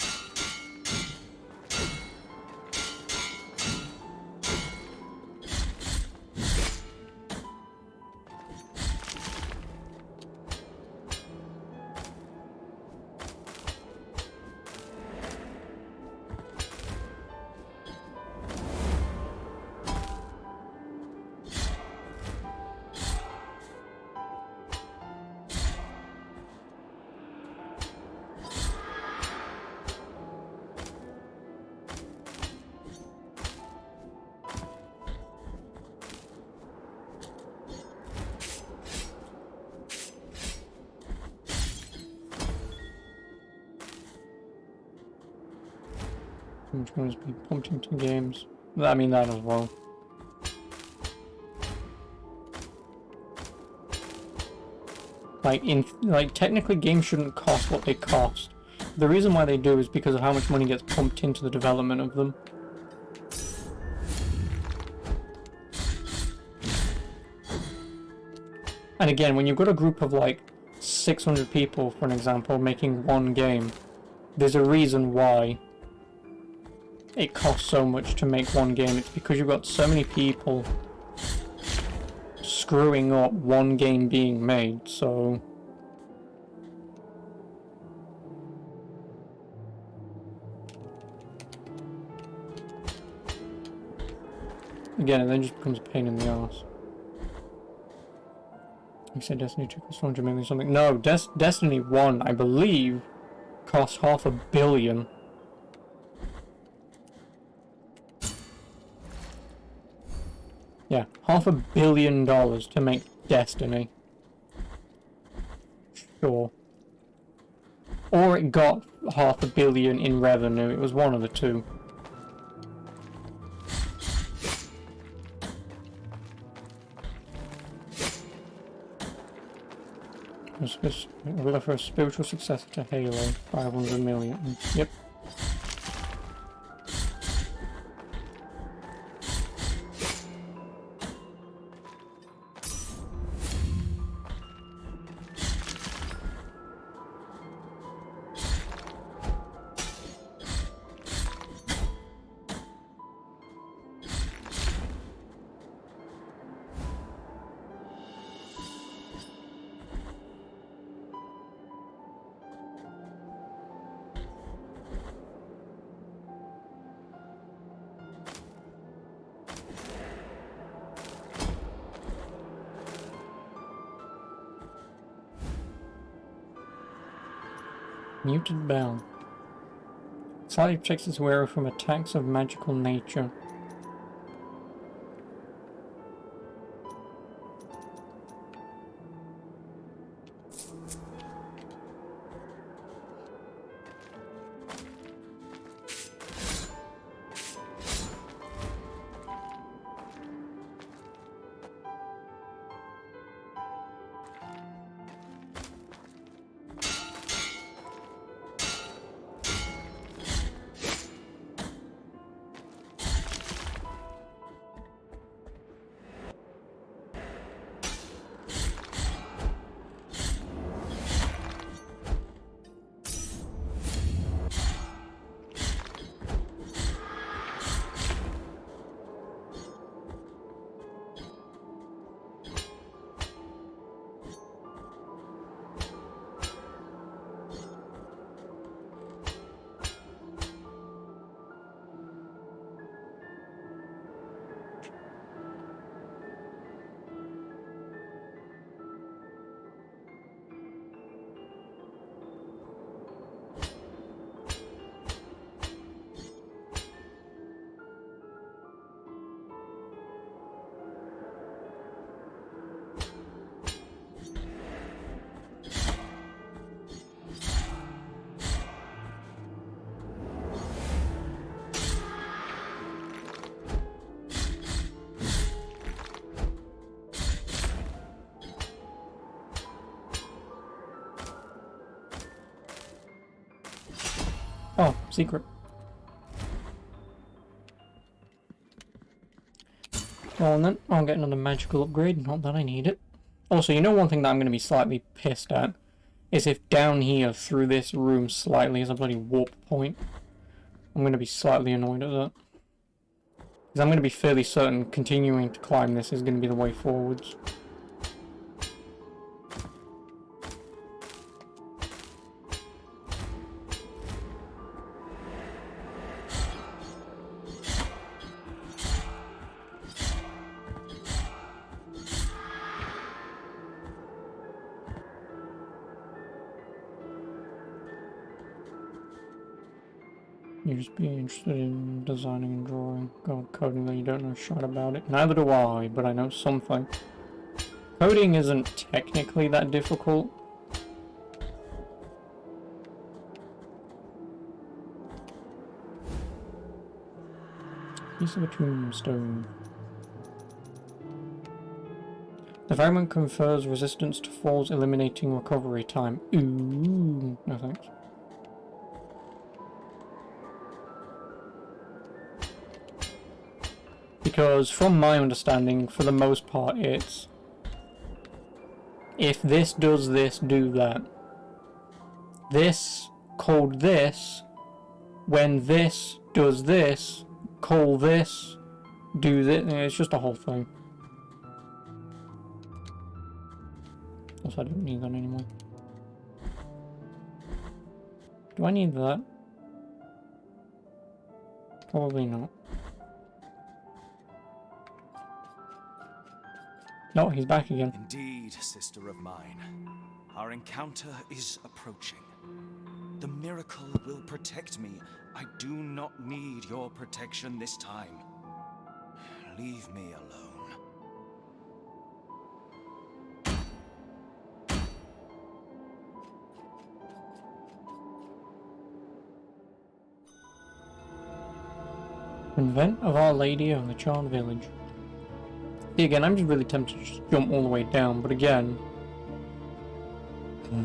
Which ones be pumped into games? I mean that as well. Like technically games shouldn't cost what they cost. The reason why they do is because of how much money gets pumped into the development of them. And again, when you've got a group of like 600 people, for an example, making one game, there's a reason why it costs so much to make one game. It's because you've got so many people screwing up one game being made, so... Again, it then just becomes a pain in the ass. You said Destiny 2 cost 100 million something. No, Destiny 1, I believe, cost $500 million. Yeah, $500 million to make Destiny. Sure. Or it got $500 million in revenue. It was one of the two. We'll offer a spiritual successor to Halo. 500 million. Yep. Muted Bell. Slightly protects its wearer from attacks of magical nature. Oh, secret. Well, and then I'll get another magical upgrade, not that I need it. Also, you know one thing that I'm going to be slightly pissed at? Is if down here, through this room slightly, is a bloody warp point. I'm going to be slightly annoyed at that. Because I'm going to be fairly certain continuing to climb this is going to be the way forwards. You just be interested in designing and drawing. God, coding that you don't know shit about it. Neither do I, but I know something. Coding isn't technically that difficult. Piece of a tombstone. The fragment confers resistance to falls, eliminating recovery time. Ooh, no thanks. Because from my understanding, for the most part, it's if this does this, do that. This called this, when this does this, call this, do this. It's just a whole thing. Also, I don't need that anymore. Do I need that? Probably not. No, he's back again. Indeed, sister of mine. Our encounter is approaching. The miracle will protect me. I do not need your protection this time. Leave me alone. Convent of Our Lady of the Charred Village. See, again, I'm just really tempted to just jump all the way down, but again,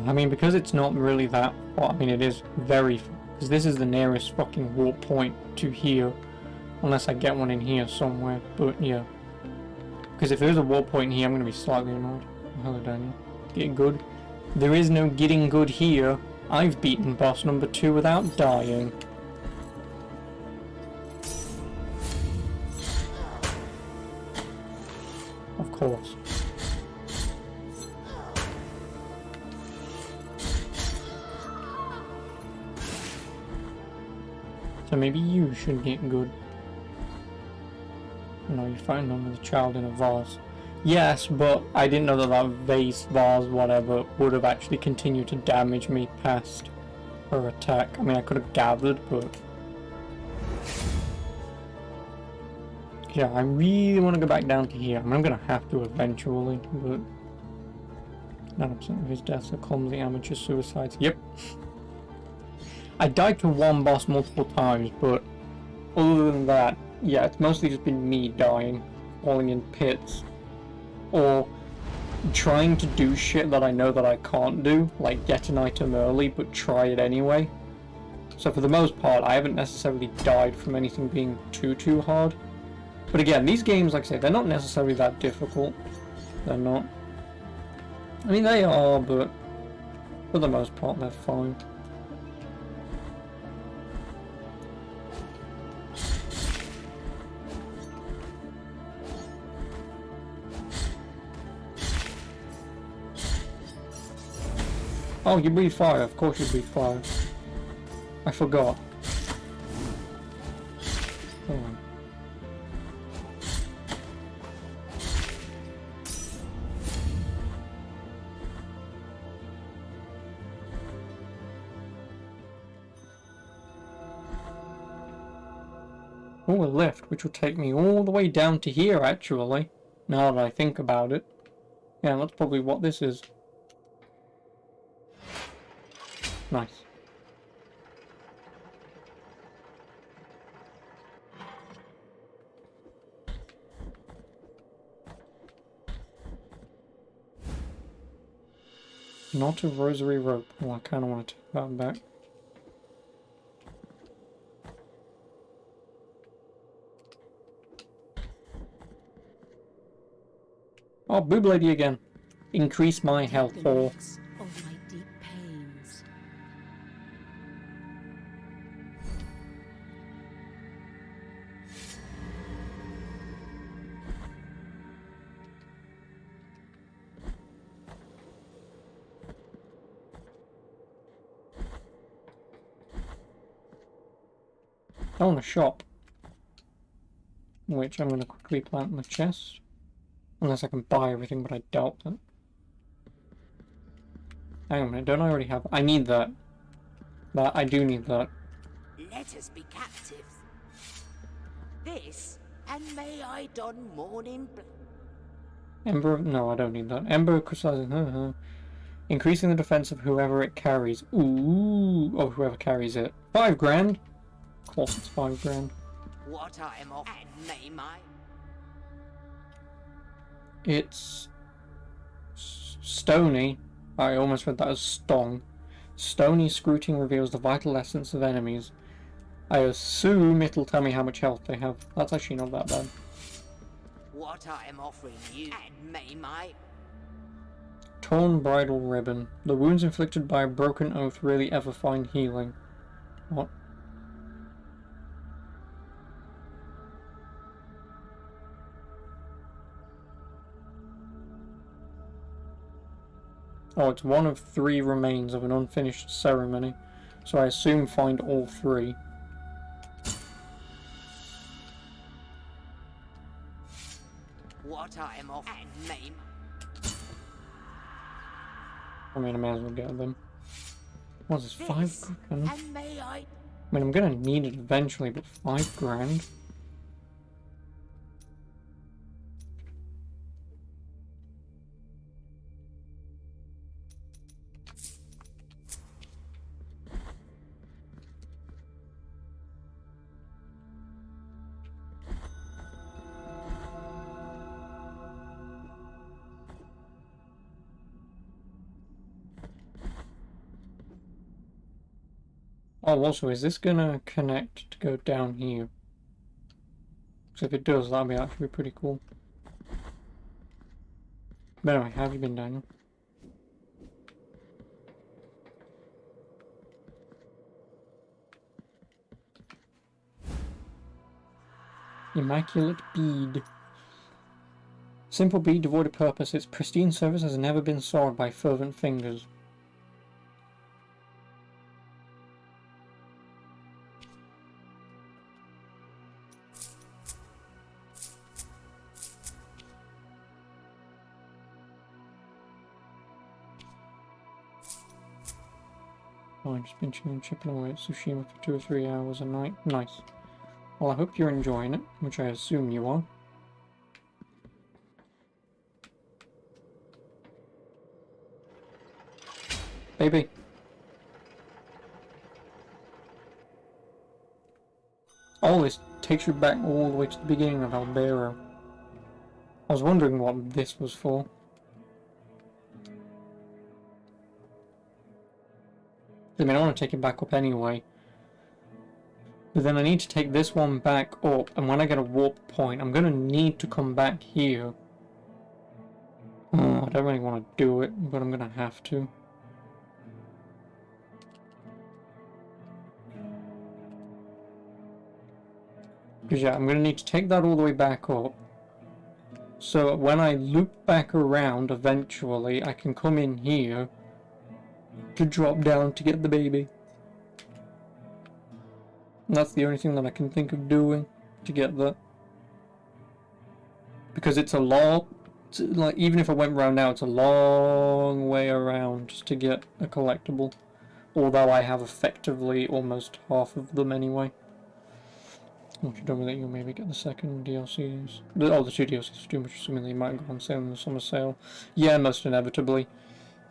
I mean, because it's not really that far, I mean, it is very far, because this is the nearest fucking warp point to here, unless I get one in here somewhere, but yeah. Because if there's a warp point here, I'm going to be slightly annoyed. Hello, Daniel. Getting good. There is no getting good here. I've beaten boss number 2 without dying. Of course. So maybe you should get good. No, you find them with a child in a vase. Yes, but I didn't know that that vase, vase, whatever, would have actually continued to damage me past her attack. I mean, I could have gathered, but... yeah, I really want to go back down to here. I mean, I'm going to have to eventually, but... 9% of his deaths are clumsy amateur suicides. Yep. I died to one boss multiple times, but other than that, yeah, it's mostly just been me dying, falling in pits, or trying to do shit that I know that I can't do, like get an item early, but try it anyway. So for the most part, I haven't necessarily died from anything being too hard. But again, these games, like I say, they're not necessarily that difficult. They're not. I mean, they are, but for the most part, they're fine. Oh, you breathe fire. Of course you breathe fire. I forgot. Oh. Oh, a lift, which will take me all the way down to here, actually. Now that I think about it. Yeah, that's probably what this is. Nice. Not a rosary rope. Well, I kind of want to take that back. Oh, boob lady again. Increase my health, whore. Of my deep pains. I want a shop. Which I'm going to quickly plant in the chest. Unless I can buy everything, but I doubt that. Hang on a minute, don't I already have... I need that. That, I do need that. Let us be captives. This, and may I don morning Ember... No, I don't need that. Ember crystallizing... Increasing the defense of whoever it carries. Ooh! Or whoever carries it. 5 grand? Of course it's 5 grand. what I am off, and may my... It's... Stony. I almost read that as stong. Stony scruting reveals the vital essence of enemies. I assume it'll tell me how much health they have. That's actually not that bad. what I am offering you, and may my... Torn bridal ribbon. The wounds inflicted by a broken oath rarely ever find healing. What? Oh, it's one of 3 remains of an unfinished ceremony. So I assume find all 3. what I am off, and may my... I mean, I may as well get them. What's this, 5 grand? and may I... I mean, I'm gonna need it eventually, but 5 grand? Oh, also, is this gonna connect to go down here? Because if it does, that'll be actually pretty cool. But anyway, how have you been, Daniel? Immaculate bead. Simple bead devoid of purpose, its pristine surface has never been soiled by fervent fingers. Oh, I've just been chilling and chipping away at Tsushima for 2 or 3 hours a night. Nice. Well, I hope you're enjoying it, which I assume you are. Baby. Oh, this takes you back all the way to the beginning of Albero. I was wondering what this was for. I mean, I want to take it back up anyway. But then I need to take this one back up, and when I get a warp point, I'm going to need to come back here. Oh, I don't really want to do it, but I'm going to have to. Because yeah, I'm going to need to take that all the way back up. So when I loop back around, eventually, I can come in here to drop down to get the baby. And that's the only thing that I can think of doing to get that. Because it's a long, like, even if I went around now, it's a long way around just to get a collectible. Although I have effectively almost half of them anyway. Once you're done with it, you'll maybe get the second DLCs. Oh, the 2 DLCs for Doom, which assuming they might go on sale in the summer sale. Yeah, most inevitably.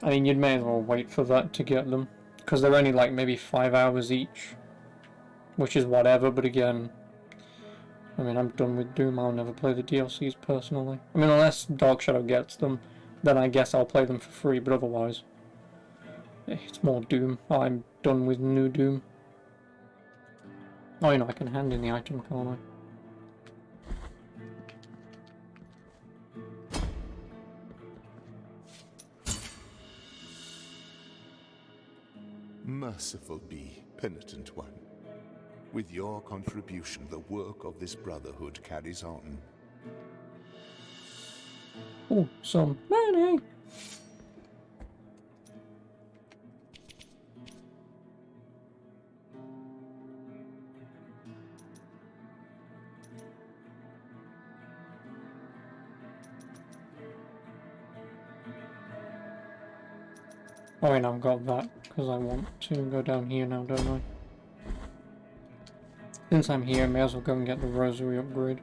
I mean, you may as well wait for that to get them. Because they're only like maybe 5 hours each. Which is whatever, but again, I mean, I'm done with Doom. I'll never play the DLCs personally. I mean, unless Dark Shadow gets them, then I guess I'll play them for free, but otherwise, it's more Doom. I'm done with new Doom. Oh, you know, I can hand in the item, can't I? Merciful be, penitent one. With your contribution, the work of this brotherhood carries on. Oh, some money! Oh wait, no, I've got that, because I want to go down here now, don't I? Since I'm here, I may as well go and get the rosary upgrade.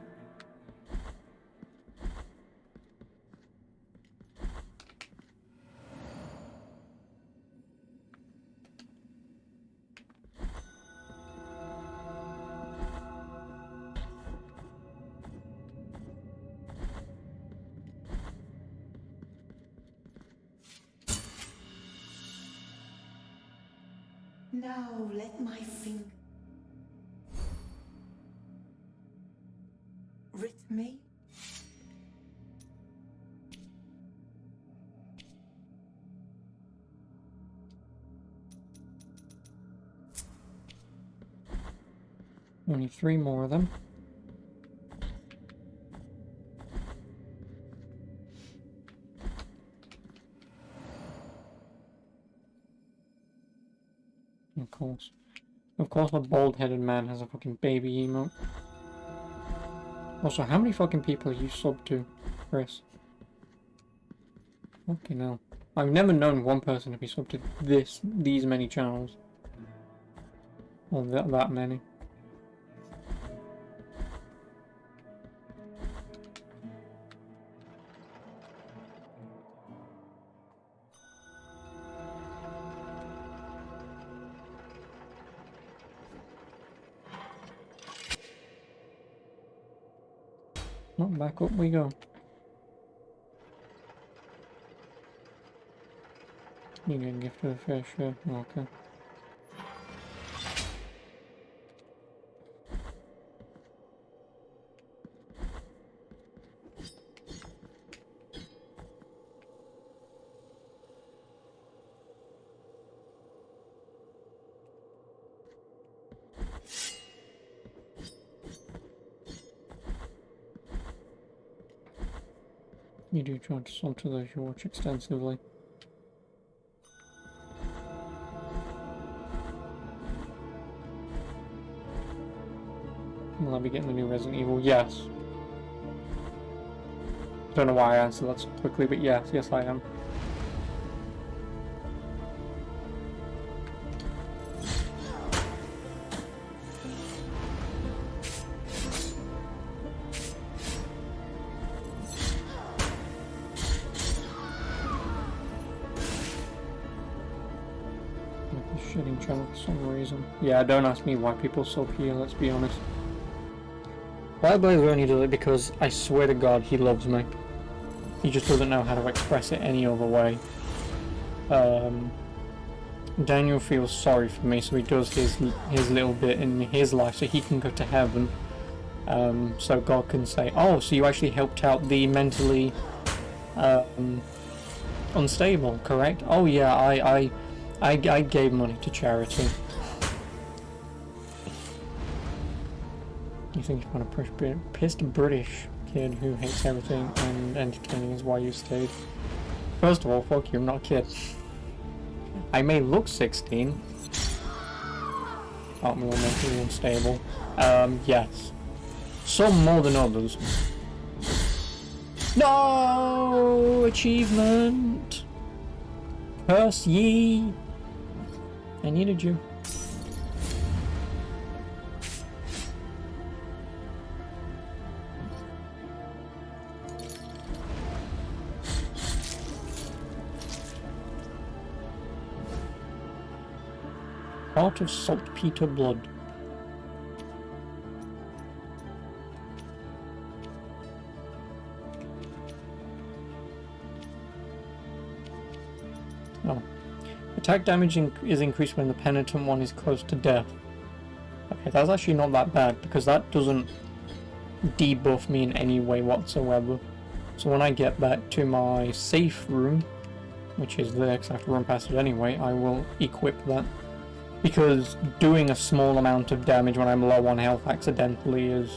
Now let my finger rid me. Only 3 more of them. Of course. Of course the bald-headed man has a fucking baby emote. Also, how many fucking people are you subbed to, Chris? Fucking hell. I've never known one person to be subbed to these many channels. Or that many. Oh, back up we go. You get a gift of a fair share. Okay. You do try to sub to those you watch extensively. Will I be getting the new Resident Evil? Yes. Don't know why I answered that so quickly, but yes I am. Shitting channel for some reason. Yeah, don't ask me why people sub here, let's be honest. Blaze only does it because I swear to God he loves me. He just doesn't know how to express it any other way. Daniel feels sorry for me, so he does his little bit in his life so he can go to heaven. So God can say, oh, so you actually helped out the mentally unstable, correct? Oh yeah, I gave money to charity. You think you're gonna pissed British kid who hates everything and entertaining is why you stayed? First of all, fuck you, I'm not a kid. I may look 16. Aren't we all mentally unstable? Yes. Some more than others. No! Achievement! Curse ye! I needed you. Heart of saltpeter blood. Oh. Attack damage is increased when the penitent one is close to death. Okay, that's actually not that bad, because that doesn't debuff me in any way whatsoever. So when I get back to my safe room, which is there because I have to run past it anyway, I will equip that. Because doing a small amount of damage when I'm low on health accidentally is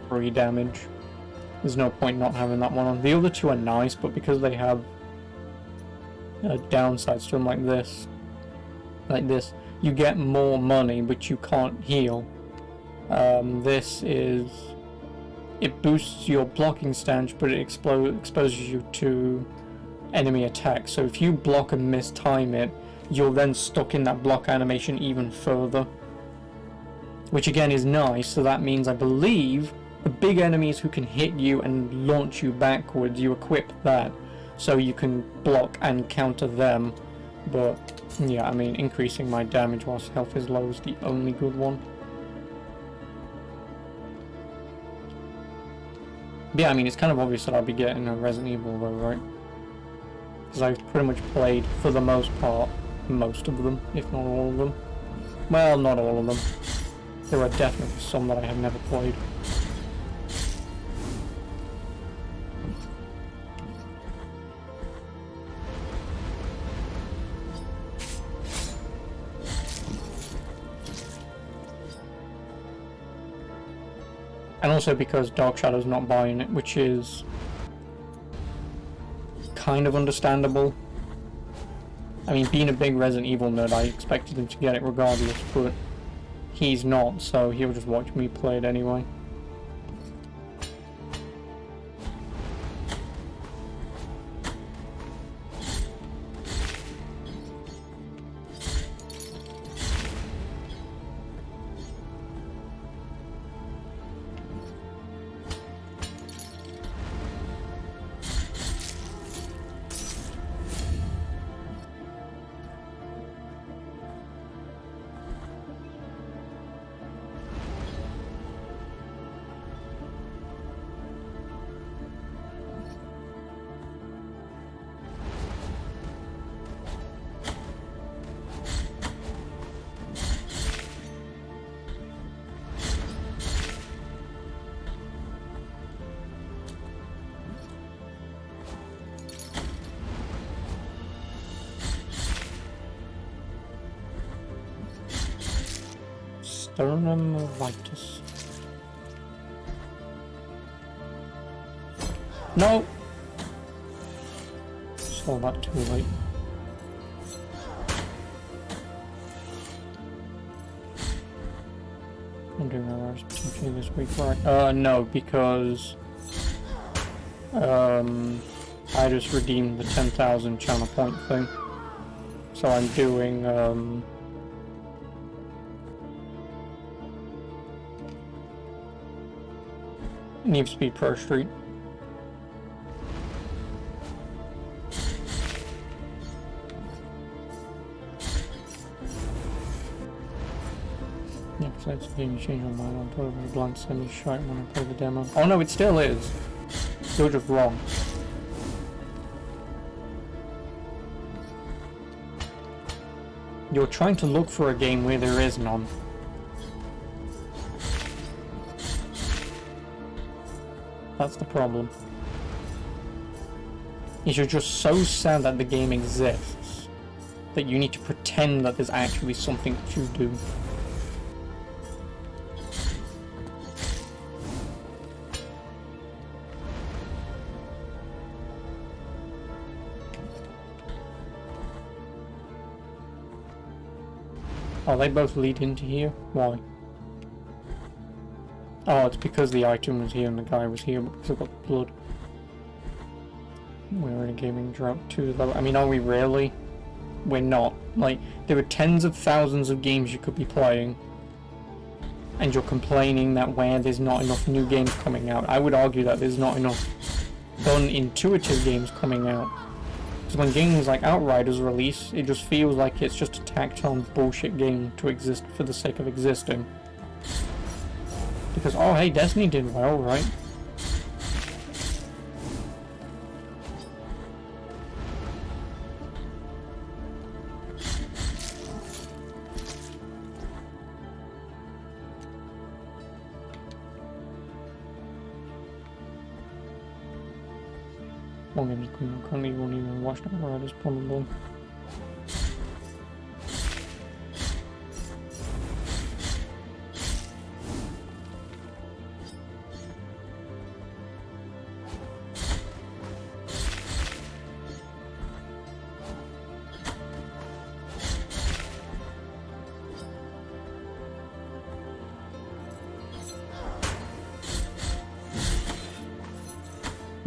free damage. There's no point not having that one on. The other two are nice, but because they have downsides to them like this, you get more money, but you can't heal. This is... It boosts your blocking stance, but it exposes you to enemy attacks. So if you block and mistime it, you're then stuck in that block animation even further. Which again is nice, so that means I believe the big enemies who can hit you and launch you backwards, you equip that. So you can block and counter them. But yeah, I mean, increasing my damage whilst health is low is the only good one. But yeah, I mean, it's kind of obvious that I'll be getting a Resident Evil though, right? Because I've pretty much played, for the most part, most of them, if not all of them. Well, not all of them. There are definitely some that I have never played. And also because Dark Shadow's not buying it, which is kind of understandable. I mean, being a big Resident Evil nerd, I expected him to get it regardless, but he's not, so he'll just watch me play it anyway. Sternum-vitus. No! Saw that too late. I'm doing ours potentially this week, right? No, because I just redeemed the 10,000 channel point thing. So I'm doing Need for Speed Pro Street. Yeah, because that's the game you change on mine. I thought it was a blank semi-shite when I played the demo. Oh no, it still is. You're just wrong. You're trying to look for a game where there is none. That's the problem. Is you're just so sad that the game exists that you need to pretend that there's actually something to do. Oh, they both lead into here? Why? Oh, it's because the item was here and the guy was here, but because I got blood. We're in a gaming drought too, though. I mean, are we really? We're not. Like, there are tens of thousands of games you could be playing, and you're complaining that where there's not enough new games coming out. I would argue that there's not enough fun, intuitive games coming out. Because when games like Outriders release, it just feels like it's just a tacked on bullshit game to exist for the sake of existing. Because, oh hey, Destiny did well, right? One game's coming out, currently won't even watch Outriders probably.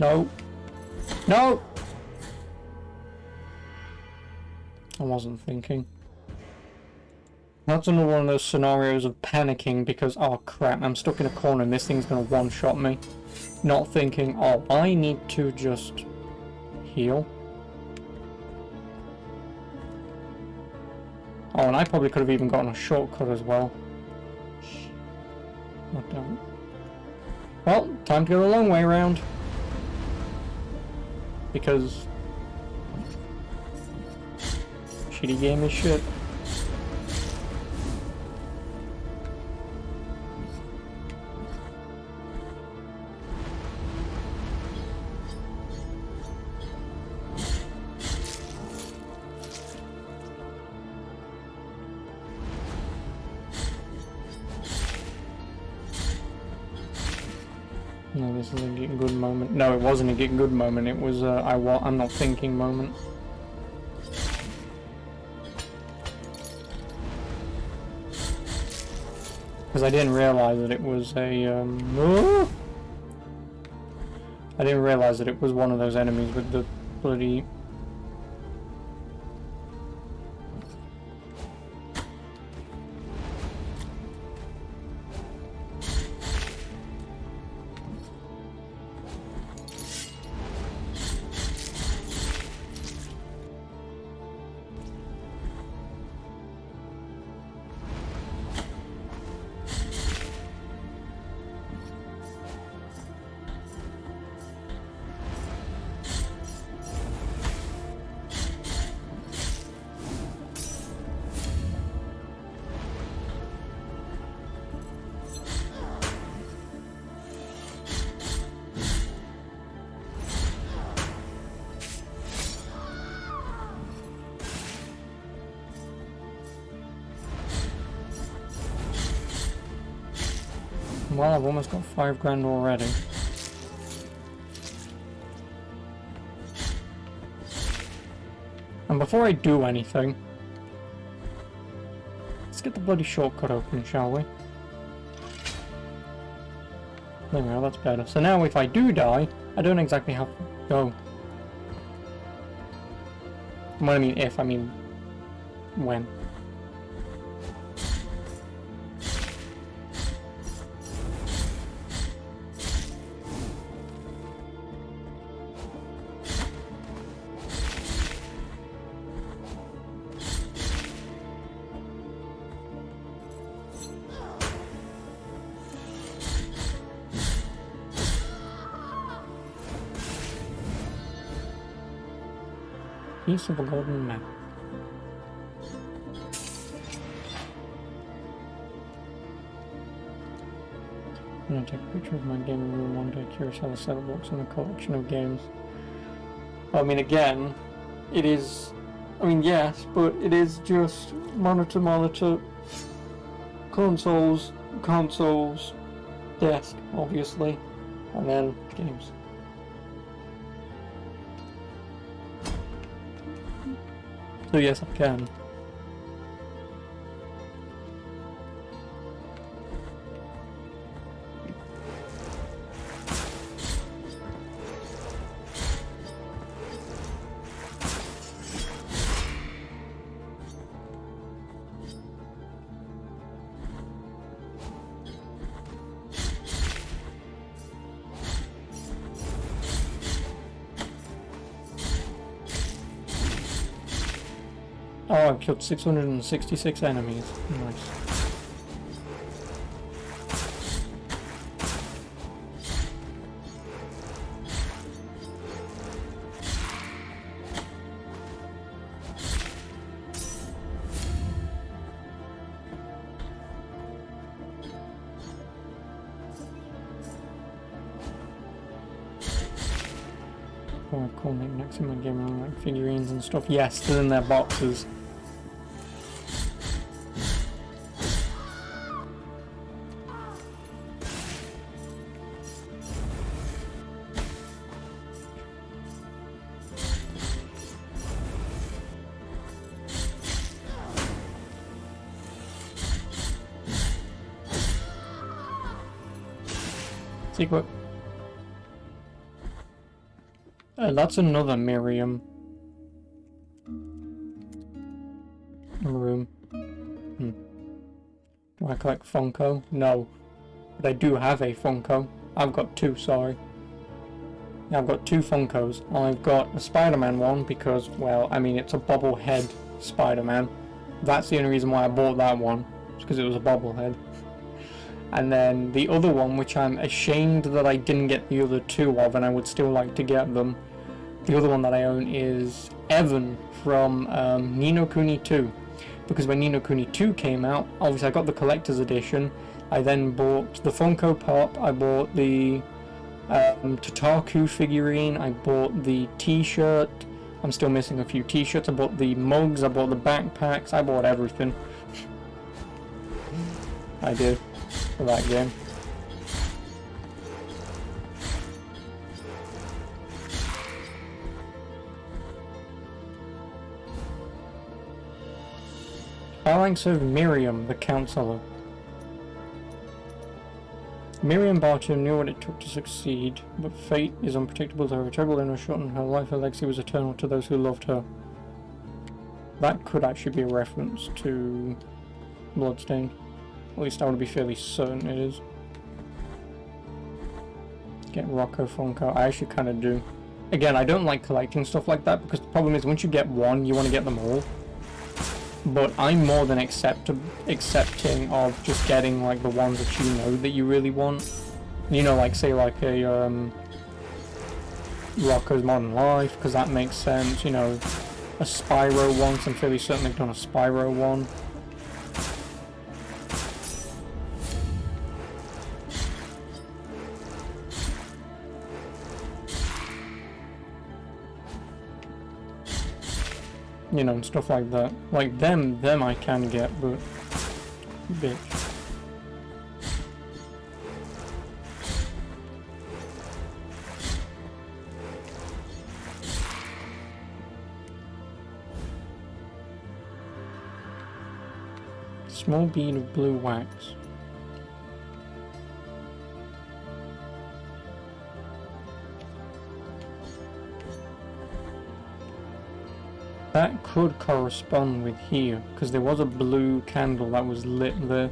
No. No! I wasn't thinking. That's another one of those scenarios of panicking because, oh crap, I'm stuck in a corner and this thing's gonna one-shot me. Not thinking, oh, I need to just heal. Oh, and I probably could have even gotten a shortcut as well. I don't. Well, time to go the long way around. Because shitty game is shit. No, this is a getting good moment. No, it wasn't a getting good moment. It was I'm not thinking moment. Because I didn't realize that it was a I didn't realize that it was one of those enemies with the bloody. Well, I've almost got 5 grand already. And before I do anything, let's get the bloody shortcut open, shall we? There we are, that's better. So now if I do die, I don't exactly have to go. When I mean if, I mean when. Piece of a golden map. I'm gonna take a picture of my gaming room one day, curious how the setup looks in a collection of games. I mean, again, it is, I mean, yes, but it is just monitor, consoles, desk, obviously, and then games. So yes, I can. Oh, I've killed 666 enemies. Nice. Oh, cool knickknacks in my game room, like figurines and stuff. Yes, they're in their boxes. Secret. That's another Miriam room. Do I collect Funko? No. But I do have a Funko. I've got two, sorry. Yeah, I've got two Funkos. I've got a Spider-Man one because, well, I mean, it's a bobblehead Spider-Man. That's the only reason why I bought that one. It's because it was a bobblehead. And then the other one, which I'm ashamed that I didn't get the other two of, and I would still like to get them. The other one that I own is Evan from Ni no Kuni 2. Because when Ni no Kuni 2 came out, obviously I got the collector's edition. I then bought the Funko Pop, I bought the Tataku figurine, I bought the t-shirt, I'm still missing a few t-shirts, I bought the mugs, I bought the backpacks, I bought everything. I did, for that game. Phalanx of Miriam, the Counselor. Miriam Barton knew what it took to succeed, but fate is unpredictable. To her terrible inner shot, and her life and legacy was eternal to those who loved her. That could actually be a reference to Bloodstained. At least I would be fairly certain it is. Get Rocco Funko. I actually kind of do. Again, I don't like collecting stuff like that because the problem is once you get one, you want to get them all. But I'm more than accepting of just getting like the ones that you know that you really want. You know, like say like a Rocco's Modern Life, because that makes sense. You know, a Spyro one, 'cause I'm fairly certain they've done a Spyro one. You know, and stuff like that. Like them I can get, but bitch. Small bead of blue wax. That could correspond with here, because there was a blue candle that was lit there.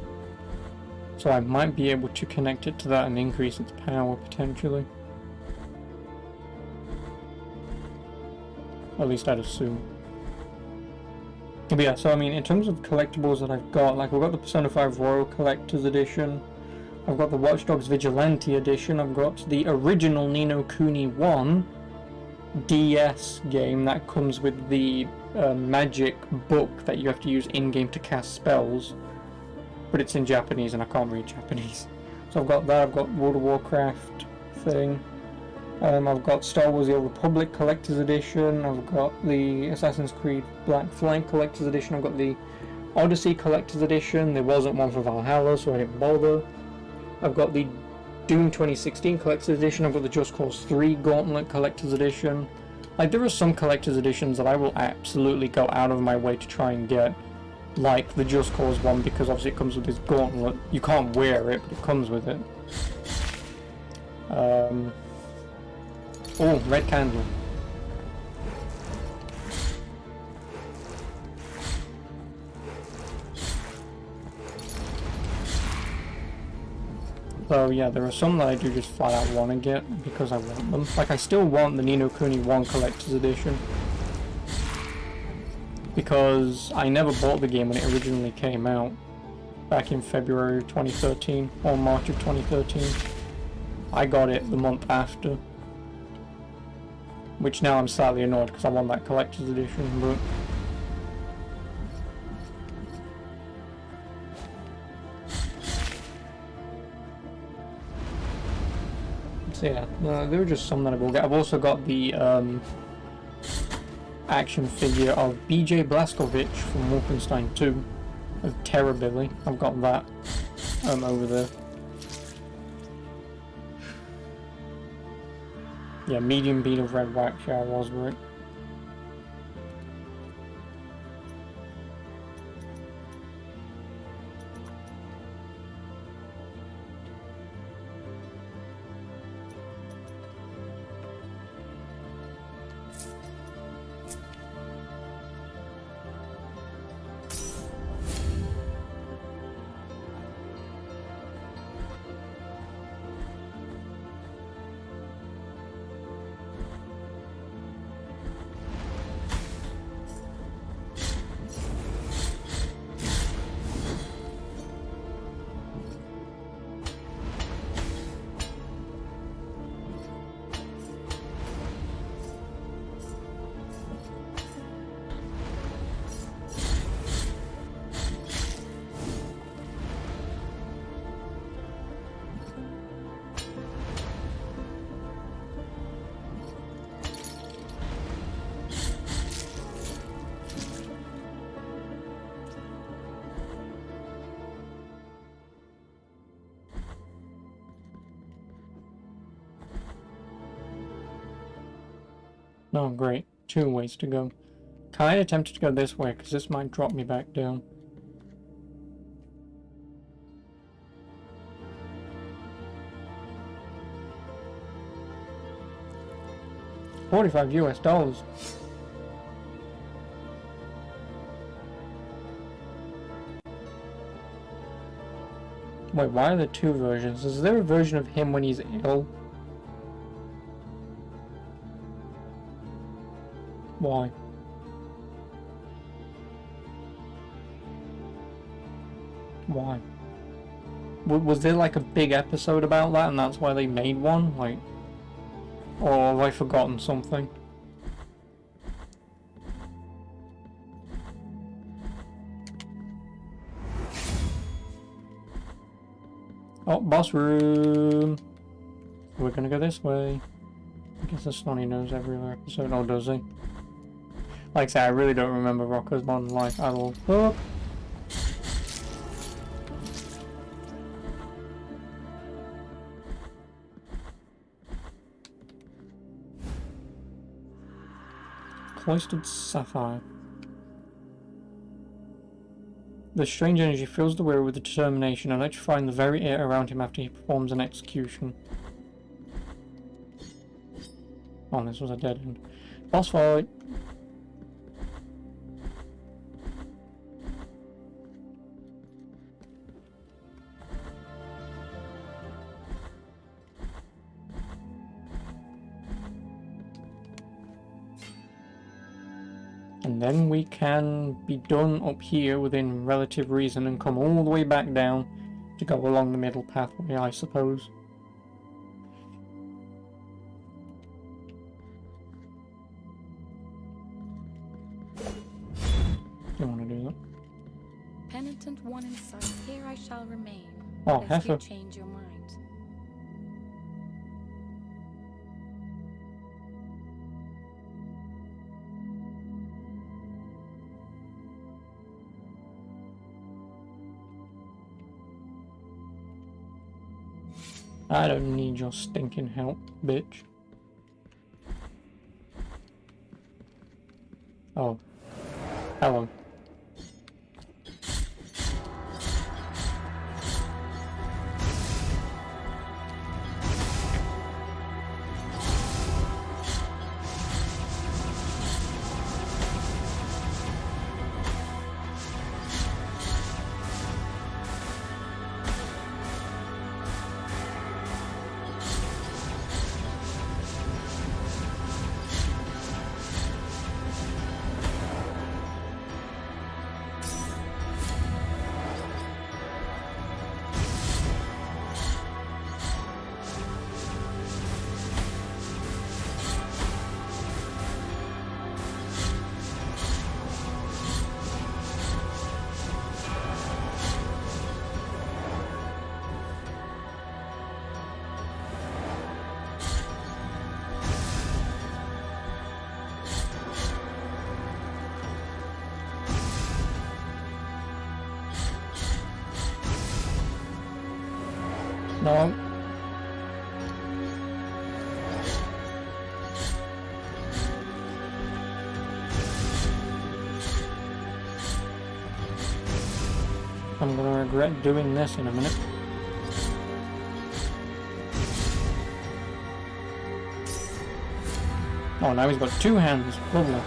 So I might be able to connect it to that and increase its power, potentially. At least I'd assume. But yeah, so I mean, in terms of collectibles that I've got, like I've got the Persona 5 Royal Collector's Edition, I've got the Watch Dogs Vigilante Edition, I've got the original Ni no Kuni 1 DS game that comes with the magic book that you have to use in-game to cast spells, but it's in Japanese and I can't read Japanese. So I've got that, I've got World of Warcraft thing, I've got Star Wars The Old Republic Collector's Edition, I've got the Assassin's Creed Black Flag Collector's Edition, I've got the Odyssey Collector's Edition, there wasn't one for Valhalla so I didn't bother. I've got the Doom 2016 Collector's Edition, I've got the Just Cause 3 Gauntlet Collector's Edition. Like, there are some Collector's Editions that I will absolutely go out of my way to try and get. Like the Just Cause one, because obviously it comes with this gauntlet. You can't wear it, but it comes with it. Oh, red candle. So yeah, there are some that I do just flat out want to get because I want them. Like I still want the Ni no Kuni 1 Collector's Edition. Because I never bought the game when it originally came out. Back in February 2013, or March of 2013. I got it the month after. Which now I'm slightly annoyed because I want that Collector's Edition, but... So yeah, there are just some that I will get. I've also got the action figure of BJ Blazkowicz from Wolfenstein 2 of Terror Billy. I've got that over there. Yeah, medium bead of red wax, yeah, I was right. Oh, great. 2 ways to go. Can I attempt to go this way? Because this might drop me back down. $45 US. Wait, why are there 2 versions? Is there a version of him when he's ill? Why? Why? Was there like a big episode about that and that's why they made one? Like, or have I forgotten something? Oh, boss room! We're gonna go this way. I guess the Snotty knows every other episode, or does he? Like I say, I really don't remember Rocko's Modern Life at all. Oh. Cloistered Sapphire. The strange energy fills the wearer with determination, electrifying the very air around him after he performs an execution. Oh, this was a dead end. Boss fight! And then we can be done up here within relative reason and come all the way back down to go along the middle pathway, I suppose. You want to do that? Penitent one in sight, here I shall remain. Oh, lest you heifer. change your mind. I don't need your stinking help, bitch. Oh. Hello. No. I'm gonna regret doing this in a minute. Oh, now he's got 2 hands. Lovely.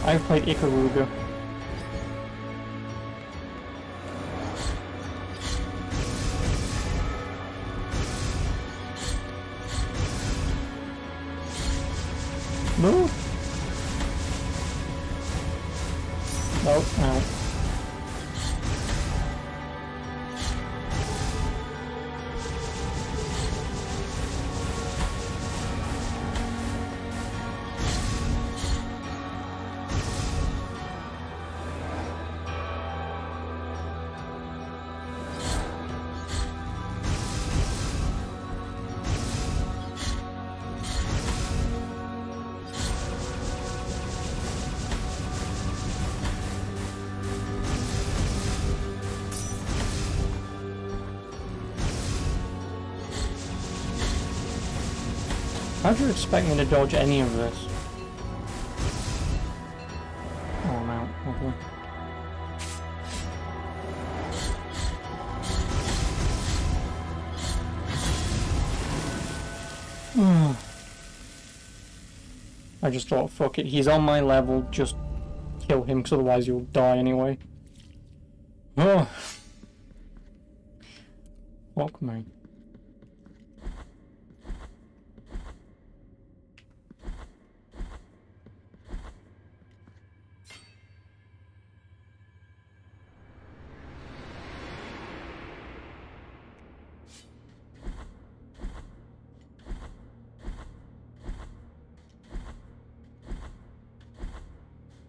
I've played Ikaruga. Move! Nope, no. How do you expect me to dodge any of this? Oh, I'm out. Okay. I just thought, fuck it, he's on my level, just kill him, because otherwise you'll die anyway. Oh. Fuck me.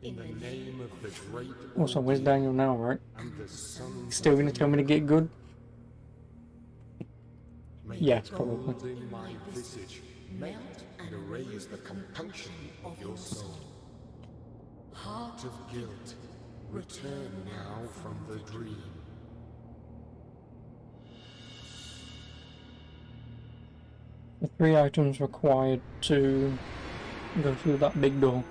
In the name of the great Also, where's Daniel now, right? and the sons Still gonna tell me to get good? may Yes, the probably. gold in my visage melt and erase the compunction of your soul. Heart of guilt, return now from the dream. The 3 items required to go through that big door.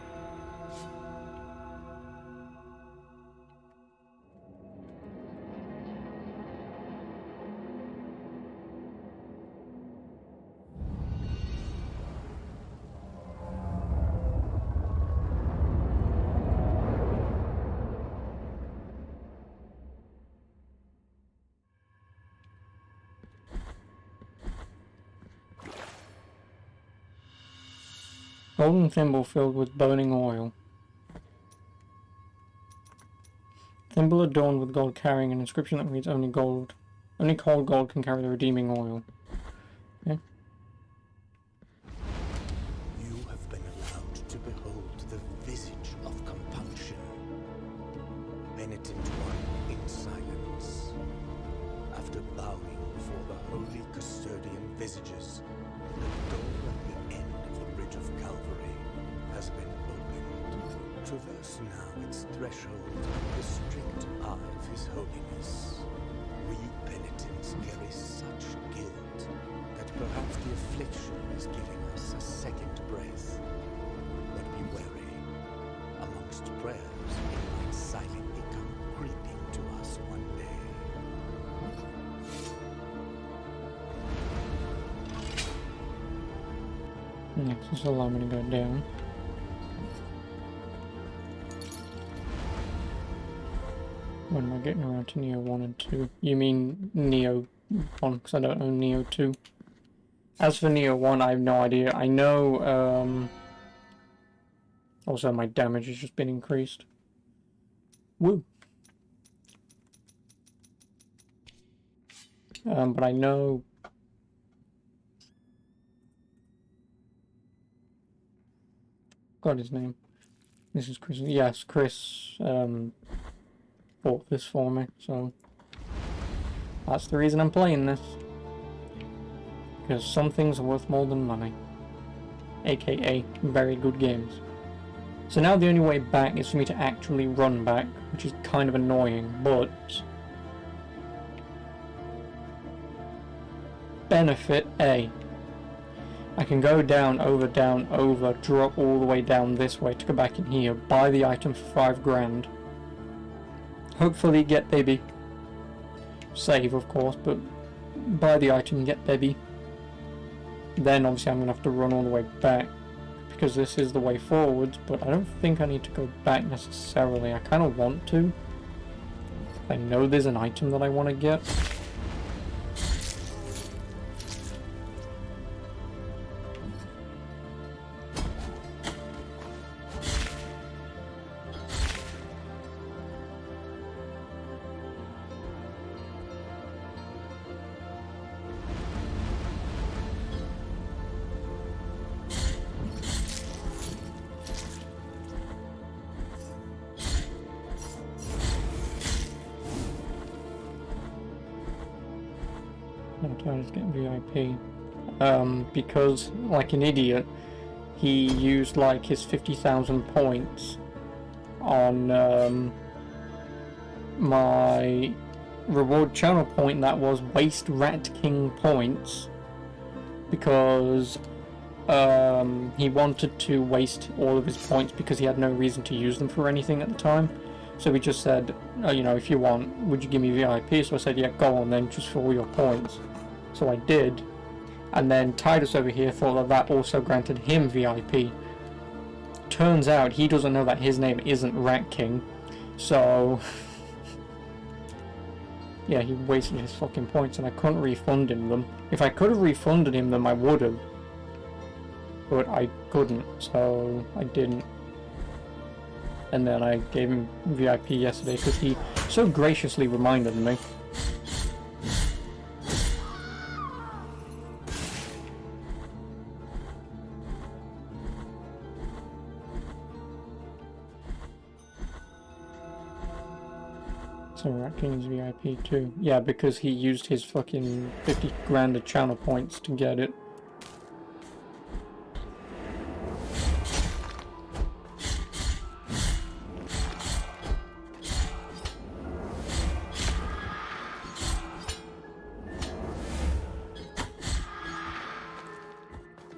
Golden thimble filled with burning oil. Thimble adorned with gold carrying an inscription that reads only cold gold can carry the redeeming oil. Okay. You have been allowed to behold the visage of compunction. Penitent one in silence. After bowing before the holy custodian visages, the door at the end of the Bridge of Calvary has been opened. Traverse now its threshold under the strict eye of His Holiness. We penitents carry such guilt that perhaps the affliction is giving us a second breath. But be wary. Amongst prayers, it might silently come creeping to us one day. Next is allow me to go down. When am I getting around to Neo 1 and 2? You mean Neo 1, because I don't know Neo 2. As for Neo 1, I have no idea. I know, also my damage has just been increased. Woo! But I know... Got his name. This is Chris. Yes, Chris, bought this for me, so... That's the reason I'm playing this. Because some things are worth more than money. AKA, very good games. So now the only way back is for me to actually run back, which is kind of annoying, but... Benefit A. I can go down, over, drop all the way down this way to go back in here, buy the item for 5 grand. Hopefully get baby. Save, of course, but buy the item, get baby. Then obviously I'm going to have to run all the way back, because this is the way forwards, but I don't think I need to go back necessarily. I kind of want to. I know there's an item that I want to get. Sometimes get VIP. Because, like an idiot, he used like his 50,000 points on my reward channel point that was waste Rat King points, because he wanted to waste all of his points because he had no reason to use them for anything at the time. So he just said, oh, you know, if you want, would you give me VIP? So I said, yeah, go on then, just for all your points. So I did. And then Titus over here thought that that also granted him VIP. Turns out he doesn't know that his name isn't Rat King. So yeah, he wasted his fucking points and I couldn't refund him them. If I could have refunded him them, I would have. But I couldn't, so I didn't. And then I gave him VIP yesterday because he so graciously reminded me. So Rat King's VIP too. Yeah, because he used his fucking 50 grand of channel points to get it.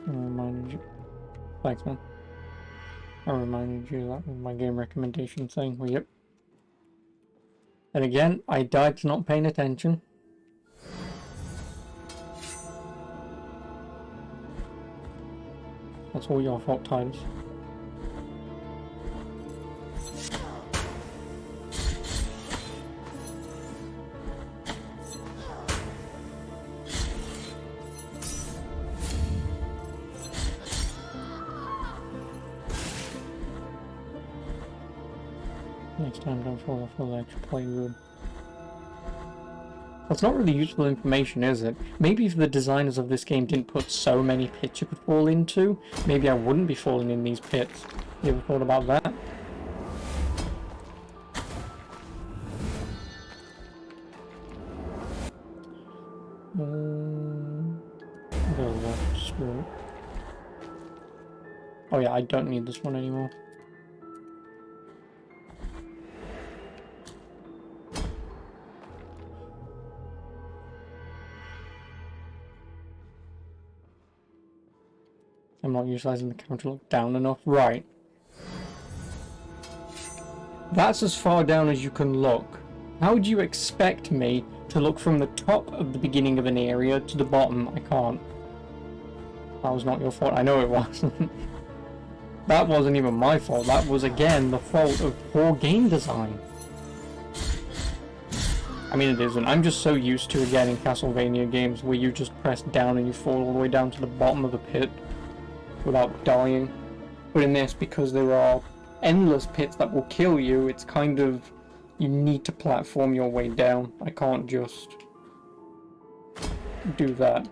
I reminded you. Thanks, man. I reminded you that was my game recommendation thing. Well, yep. And again, I died to not paying attention. That's all your fault, Titus. Next time, don't fall off the ledge. Play good. That's not really useful information, is it? Maybe if the designers of this game didn't put so many pits you could fall into, maybe I wouldn't be falling in these pits. You ever thought about that? The left screw. Oh yeah, I don't need this one anymore. I'm not utilizing the camera to look down enough. Right. That's as far down as you can look. How would you expect me to look from the top of the beginning of an area to the bottom? I can't. That was not your fault. I know it wasn't. That wasn't even my fault. That was, again, the fault of poor game design. I mean, it isn't. I'm just so used to, again, in Castlevania games where you just press down and you fall all the way down to the bottom of the pit without dying. But in this, because there are endless pits that will kill you, it's kind of, you need to platform your way down. I can't just do that.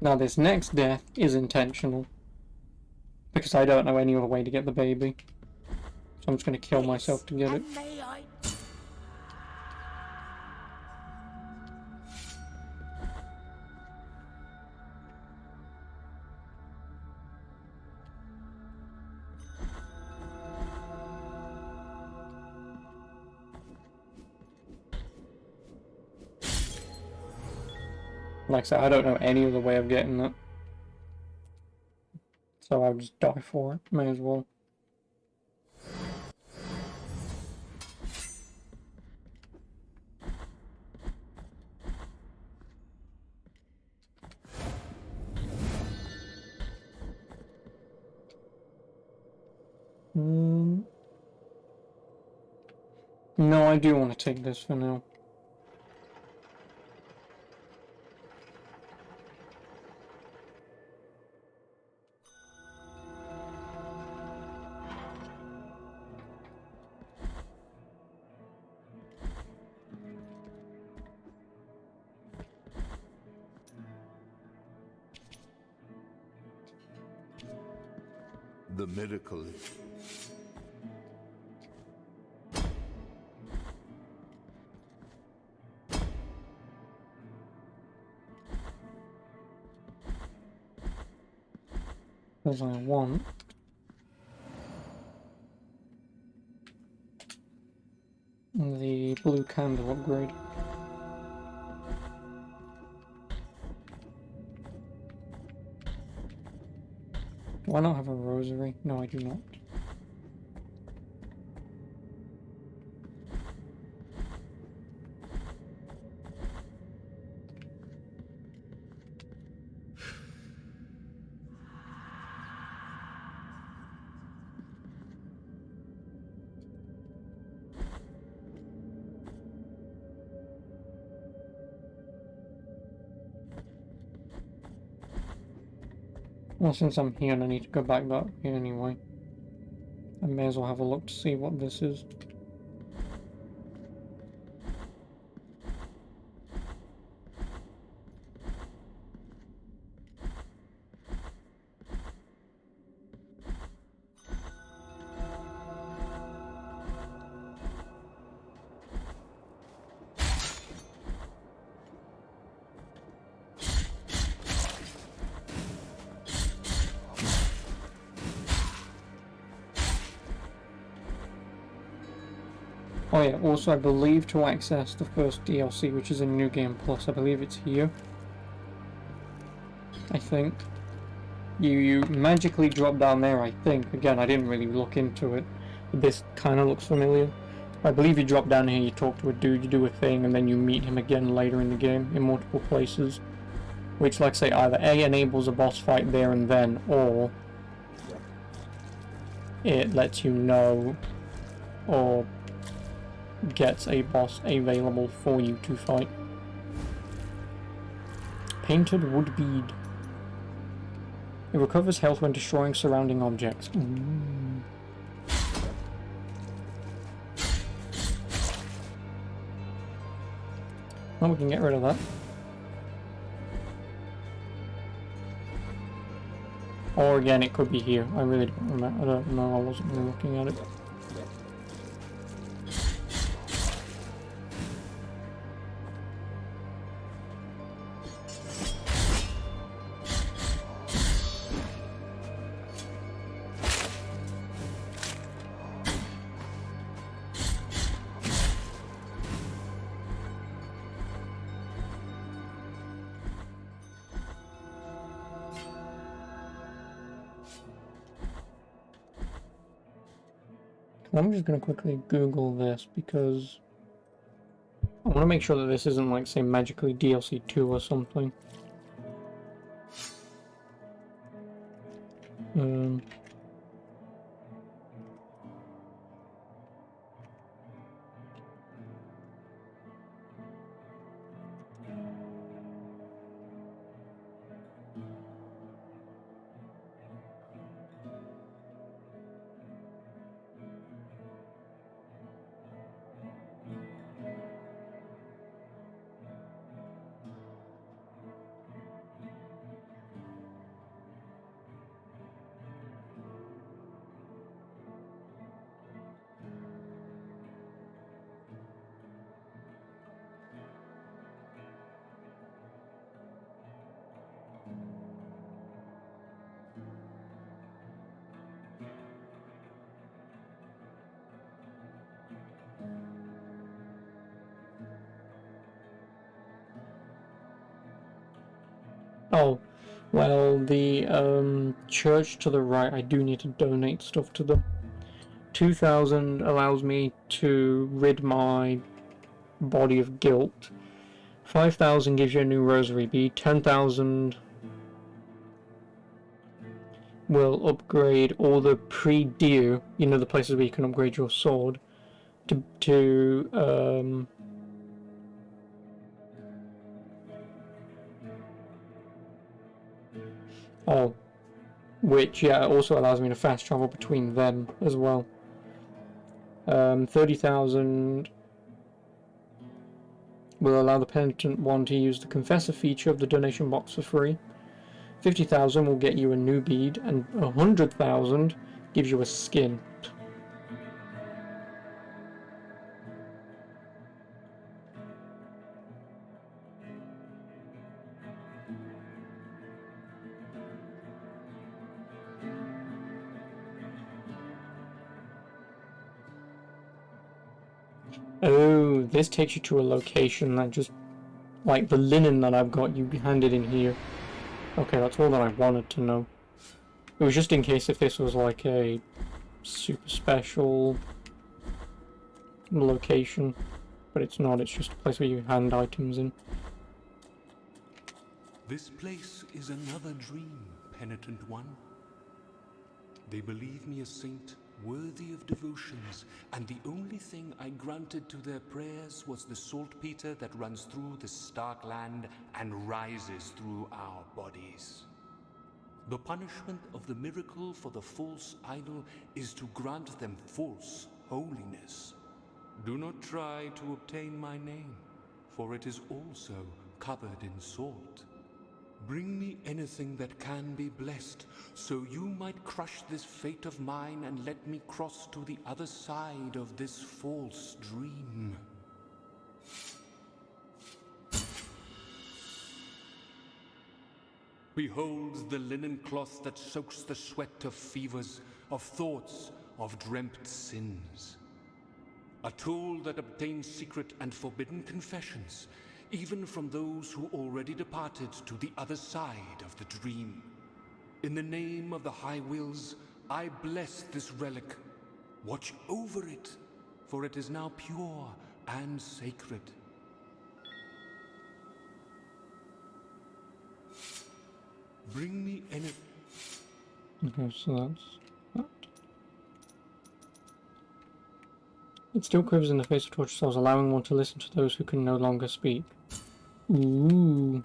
Now this next death is intentional. Because I don't know any other way to get the baby. So I'm just going to kill myself to get it. Like I said, I don't know any other way of getting that. So I'll just die for it. May as well. No, I do want to take this for now. The miracle is... Because I want the blue candle upgrade. Do I not have a rosary? No, I do not. Well, since I'm here and I need to go back that way anyway, I may as well have a look to see what this is. Oh yeah, also I believe to access the first DLC, which is in New Game Plus, I believe it's here. I think. You magically drop down there, I think. Again, I didn't really look into it, but this kind of looks familiar. I believe you drop down here, you talk to a dude, you do a thing, and then you meet him again later in the game, in multiple places. Which, like I say, either A, enables a boss fight there and then, or it lets you know, or gets a boss available for you to fight. Painted wood bead. It recovers health when destroying surrounding objects. Well, we can get rid of that. Or again, it could be here. I really don't remember. I don't know. I wasn't really looking at it. I'm just going to quickly Google this because I want to make sure that this isn't like, say, magically DLC 2 or something. Oh, well, the church to the right, I do need to donate stuff to them. 2,000 allows me to rid my body of guilt. 5,000 gives you a new rosary bead. 10,000 will upgrade all the pre-deer, you know, the places where you can upgrade your sword, oh, which, yeah, also allows me to fast travel between them as well. 30,000 will allow the penitent one to use the confessor feature of the donation box for free. 50,000 will get you a new bead, and 100,000 gives you a skin. Oh, this takes you to a location that just, like the linen that I've got you handed in here. Okay, that's all that I wanted to know. It was just in case if this was like a super special location, but it's not, it's just a place where you hand items in. This place is another dream, penitent one. They believe me a saint worthy of devotions, and the only thing I granted to their prayers was the saltpeter that runs through the stark land and rises through our bodies. The punishment of the miracle for the false idol is to grant them false holiness. Do not try to obtain my name, for it is also covered in salt. Bring me anything that can be blessed, so you might crush this fate of mine and let me cross to the other side of this false dream. Behold the linen cloth that soaks the sweat of fevers, of thoughts, of dreamt sins. A tool that obtains secret and forbidden confessions, even from those who already departed to the other side of the dream. In the name of the High Wills, I bless this relic. Watch over it, for it is now pure and sacred. Bring me any... Okay, so that's that. It still quivers in the face of tortured souls, allowing one to listen to those who can no longer speak. Ooh.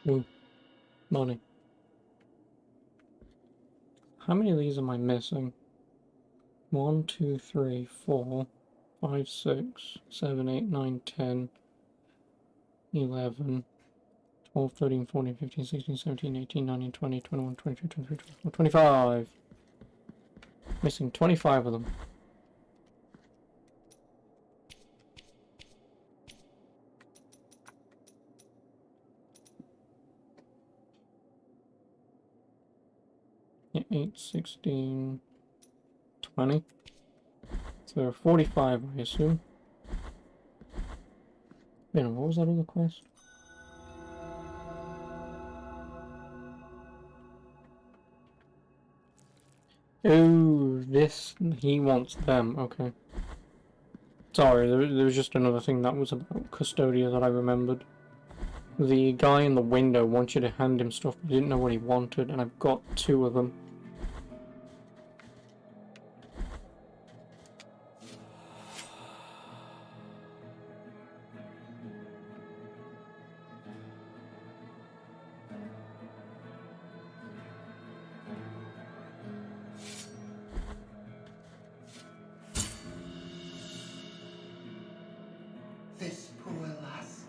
Ooh. Money. How many of these am I missing? 1, 2, 3, 4, 5, 6, 7, 8, 9, 10, 11, 12, 13, 14, 15, 16, 17, 18, 19, 20, 21, 22, 23, 24, 25. Missing 25 of them. Yeah, 8, 16, 20. So there are 45, I assume. Wait, what was that other quest? Oh, this, he wants them, okay. Sorry, there was just another thing that was about Custodia that I remembered. The guy in the window wants you to hand him stuff, but he didn't know what he wanted, and I've got 2 of them. This poor lass.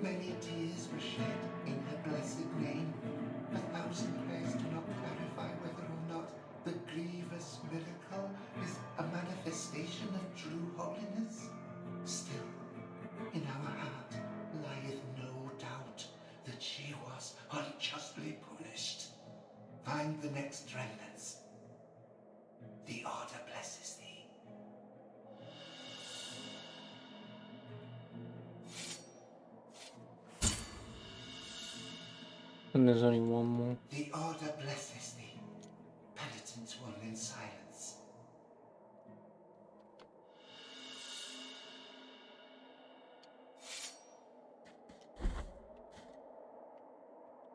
Many tears were shed in her blessed name. 1,000 prayers do not clarify whether or not the grievous miracle is a manifestation of true holiness. Still, in our heart lieth no doubt that she was unjustly punished. Find the next remnants. The order And there's only one more. The Order blesses thee, penitent one in silence.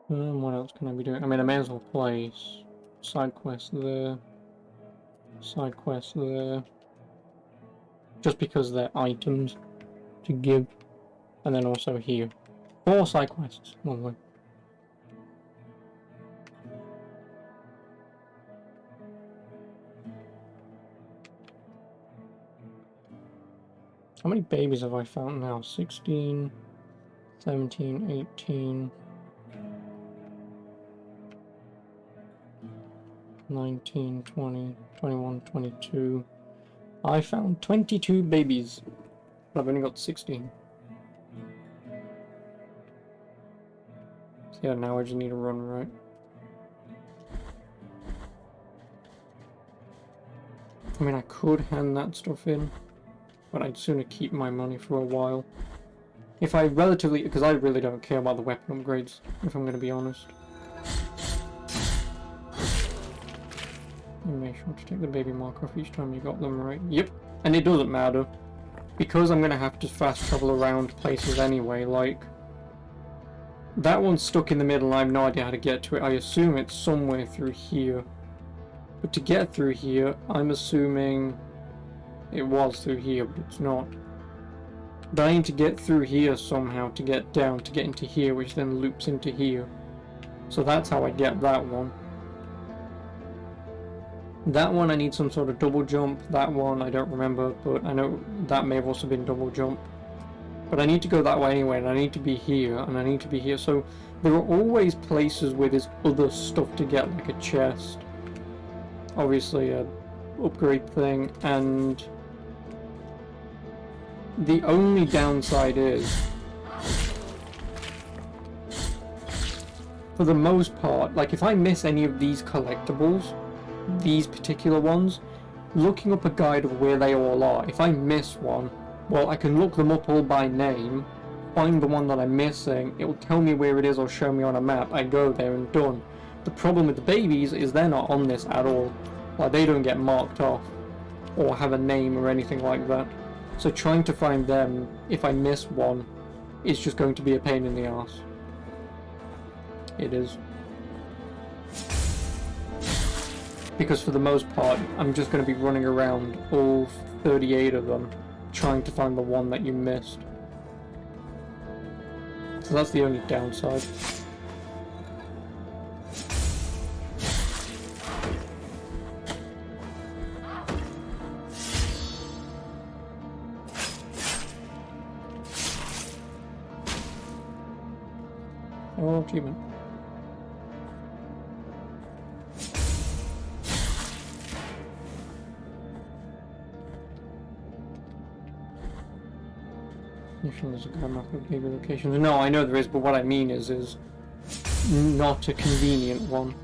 What else can I be doing? I mean, I may as well place side quest there, side quest there, just because they're items to give, and then also here. 4 side quests, lovely. How many babies have I found now? 16, 17, 18, 19, 20, 21, 22. I found 22 babies, but I've only got 16. So yeah, now I just need to run, right? I mean, I could hand that stuff in, but I'd sooner keep my money for a while. If I relatively, because I really don't care about the weapon upgrades, if I'm going to be honest. And make sure to take the baby marker off each time you got them right. Yep, and it doesn't matter, because I'm going to have to fast travel around places anyway, like... That one's stuck in the middle and I have no idea how to get to it. I assume it's somewhere through here. But to get through here, I'm assuming it was through here, but it's not. But I need to get through here somehow to get down, to get into here, which then loops into here. So that's how I get that one. That one I need some sort of double jump. That one I don't remember, but I know that may have also been double jump. But I need to go that way anyway, and I need to be here, and I need to be here. So there are always places where there's other stuff to get, like a chest. Obviously a upgrade thing, and the only downside is, for the most part, like if I miss any of these collectibles, these particular ones, looking up a guide of where they all are, if I miss one, well, I can look them up all by name, find the one that I'm missing, it will tell me where it is or show me on a map, I go there and done. The problem with the babies is they're not on this at all. Like, they don't get marked off or have a name or anything like that. So trying to find them, if I miss one, is just going to be a pain in the arse. It is. Because for the most part, I'm just going to be running around all 38 of them, trying to find the one that you missed. So that's the only downside. Oh, achievement. There's a good map of baby locations. No, I know there is, but what I mean is not a convenient one.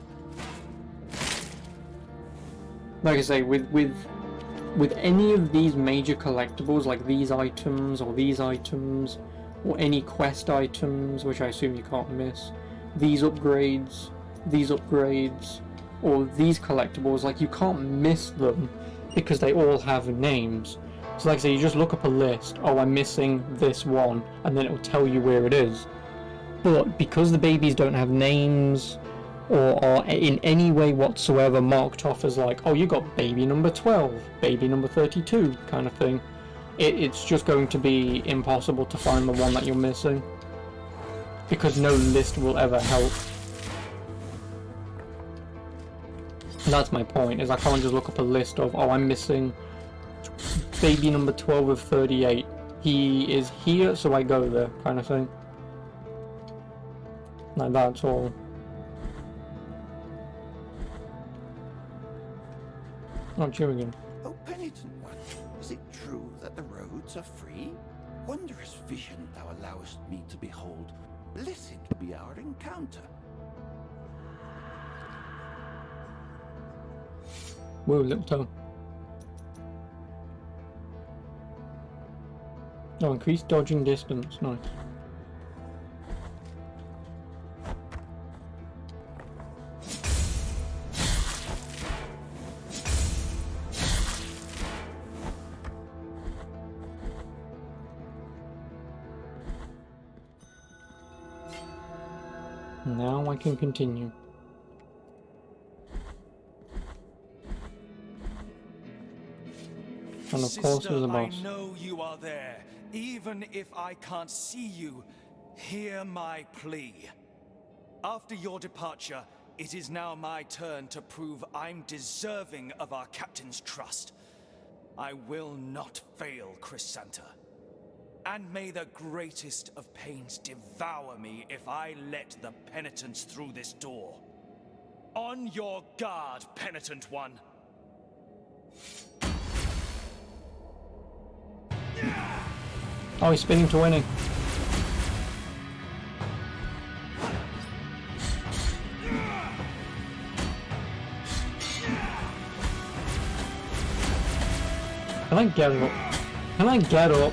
Like I say, with any of these major collectibles, like these items, or any quest items, which I assume you can't miss, these upgrades, or these collectibles, like you can't miss them because they all have names. So like I say, you just look up a list, oh I'm missing this one, and then it will tell you where it is. But because the babies don't have names, or are in any way whatsoever marked off as like, oh you got baby number 12, baby number 32 kind of thing, it's just going to be impossible to find the one that you're missing. Because no list will ever help. And that's my point, is I can't just look up a list of, oh I'm missing baby number 12 of 38. He is here, so I go there, kind of thing. Like, that's all. Oh, cheer again. Oh, penitent one, is it true that the roads are free? Wondrous vision thou allowest me to behold. Blessed be our encounter. Whoa, little toe. Oh, increased dodging distance, nice. Now I can continue. And of course there's a boss. I know you are there. Even if I can't see you, hear my plea. After your departure, it is now my turn to prove I'm deserving of our captain's trust. I will not fail, Chrysanta. And may the greatest of pains devour me if I let the penitents through this door. On your guard, penitent one. Oh, he's spinning to winning. Can I get up? Can I get up?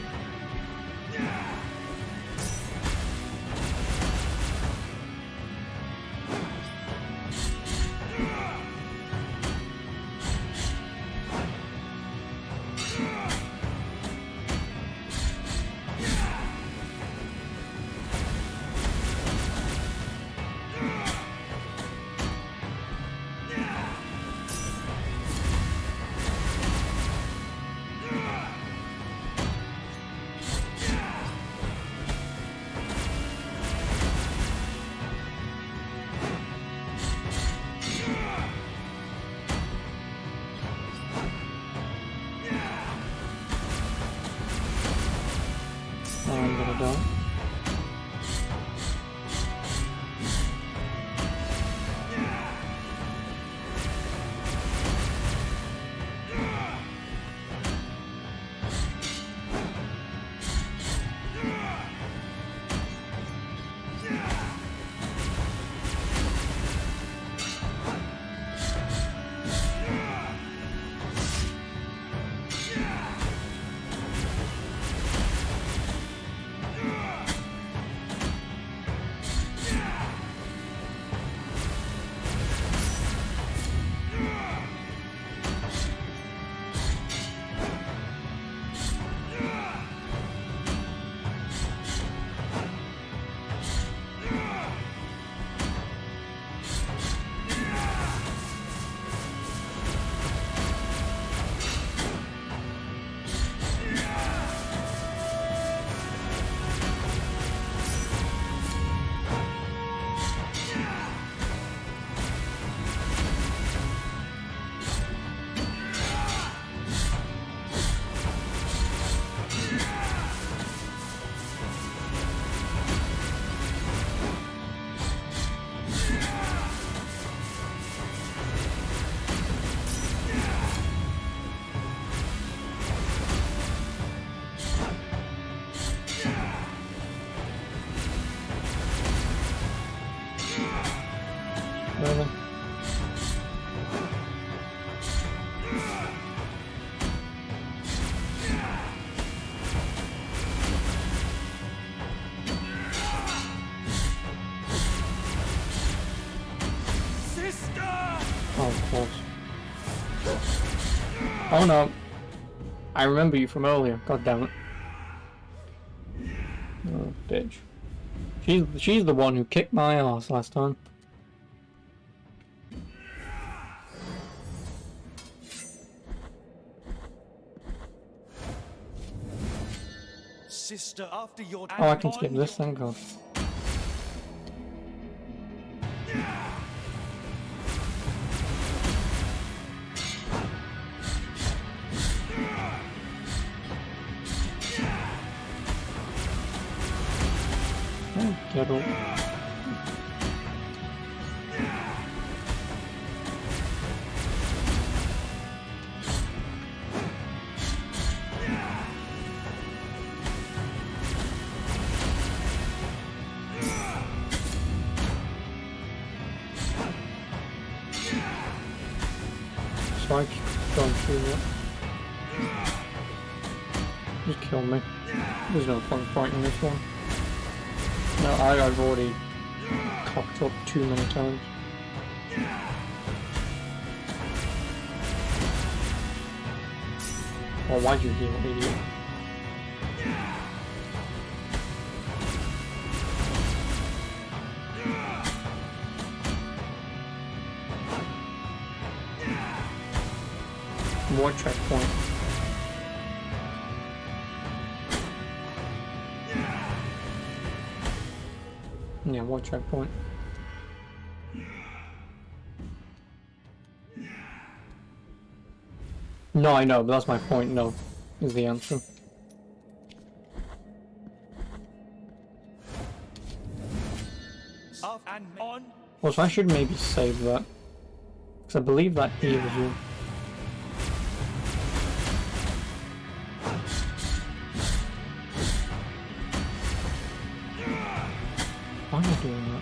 I'm gonna die. Really? Oh, of course. Oh no. I remember you from earlier. God damn it. Oh, bitch. She's the one who kicked my ass last time. Sister, after your... Oh, I can skip this, thank God. Oh, get up. Spike, going through that. Just kill me. There's no point fighting this one. No, I've already cocked up too many times. Oh, why'd you heal, idiot? More checkpoint. Yeah, more checkpoint. No, I know, but that's my point. No, is the answer. Off and on. Also, I should maybe save that. Because I believe that heals you. Why am I doing that?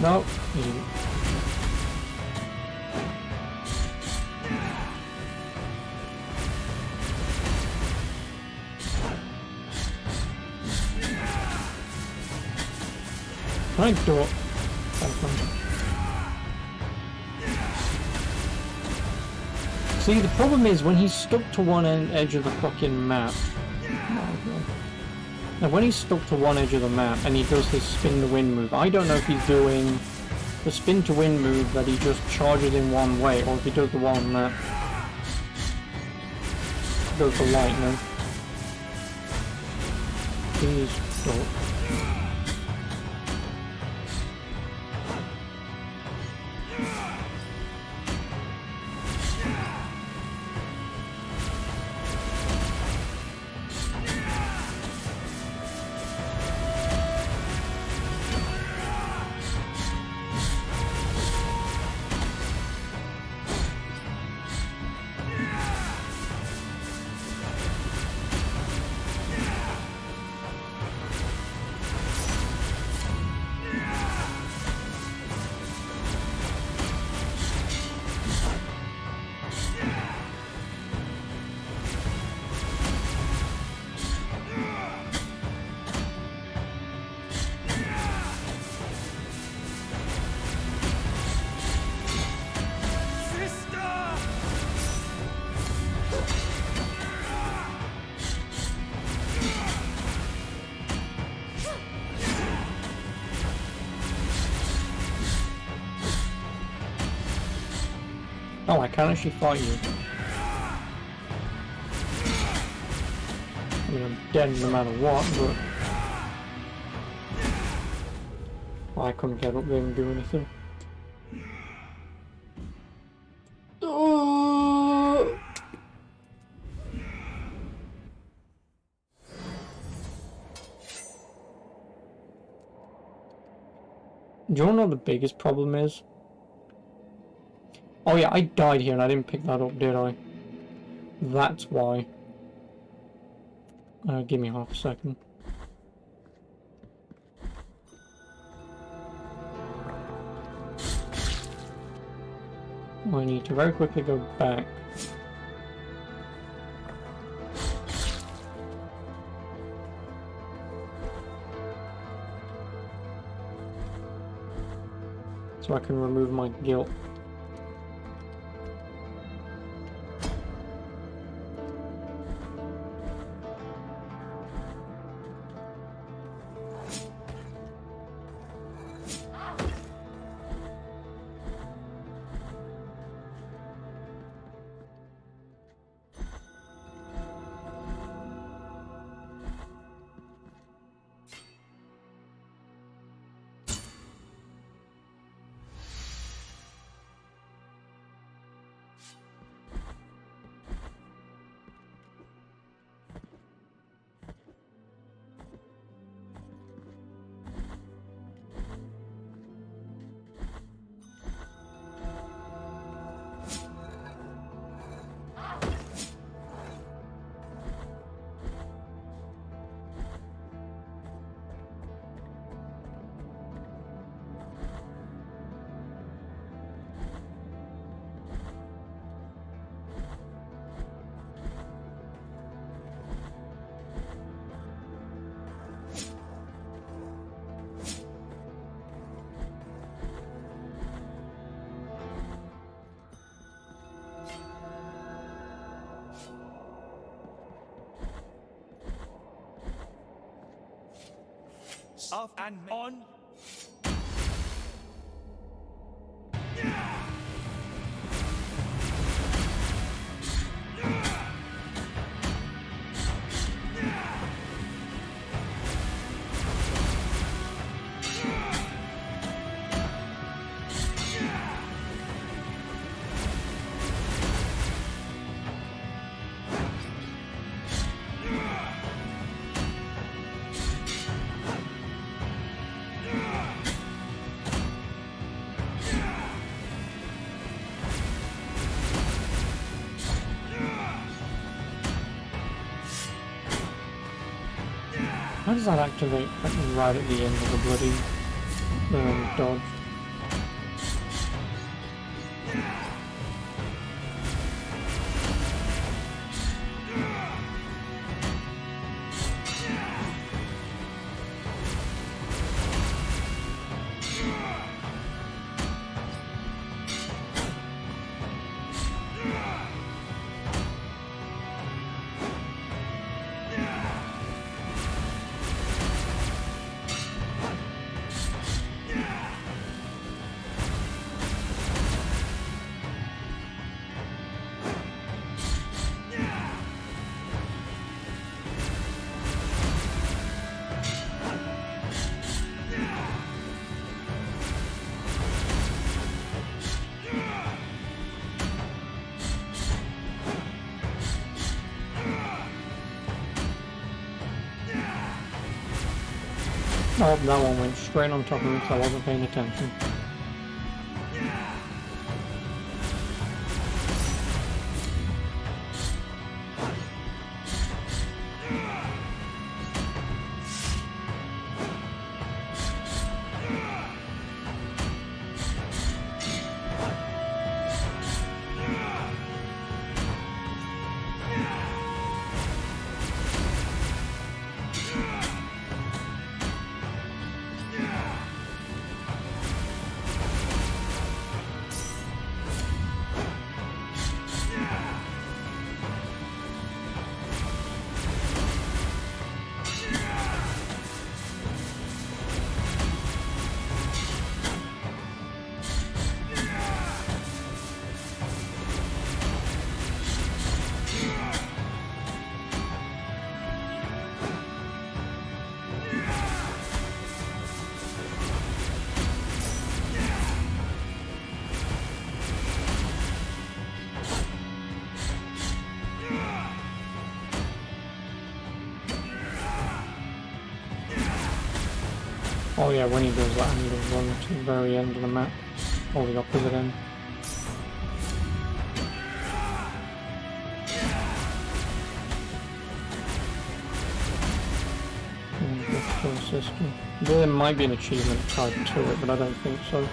No. Can I do it? See, the problem is when he's stuck to one edge of the fucking map. Now, when he's stuck to one edge of the map and he does his spin to win move, I don't know if he's doing the spin to win move that he just charges in one way, or if he does the one that does the lightning. Please don't. Oh, I can actually fight you. I mean, I'm dead no matter what, but I couldn't get up there and do anything. Do you want to know the biggest problem is? Oh yeah, I died here and I didn't pick that up, did I? That's why. Give me half a second. I need to very quickly go back. So I can remove my guilt. Off and on. How does that activate right at the end of the bloody dodge? Oh, that one went straight on top of me because I wasn't paying attention. Oh yeah, when he does that, he does run to the very end of the map, or the opposite end. System. There might be an achievement tied to it, but I don't think so.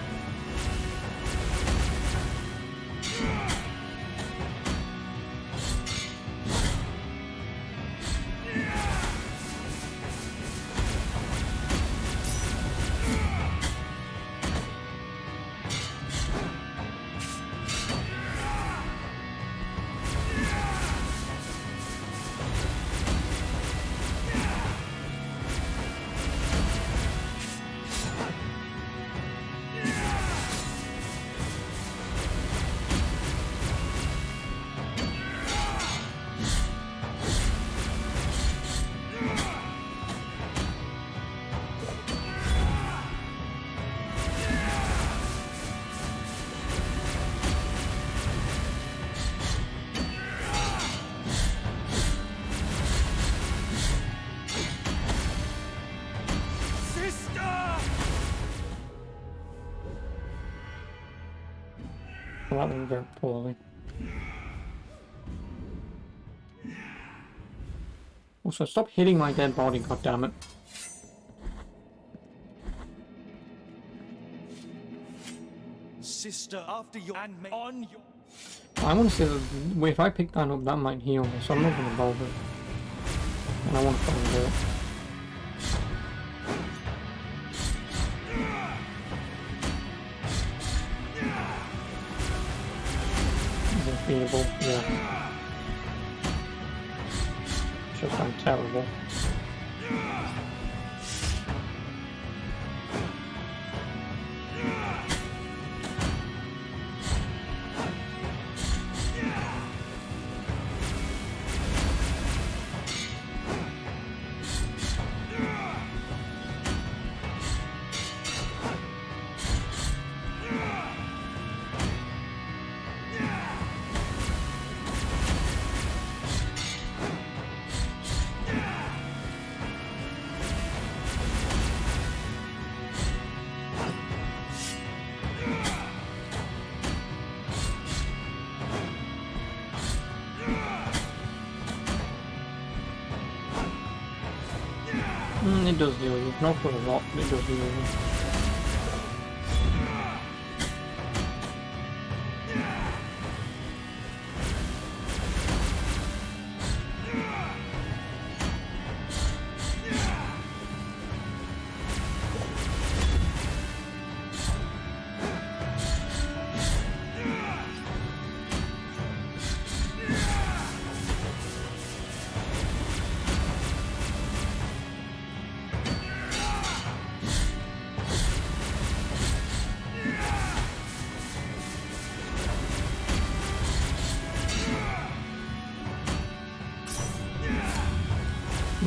Well, that went very poorly. Also, stop hitting my dead body, goddammit. Sister, after you and me on your... I want to say that if I pick that up, that might heal me, so I'm not going to bother. And I want to fucking do it. Beatable, yeah. Just I'm terrible. It does heal you. Not for a lot, but it does heal you.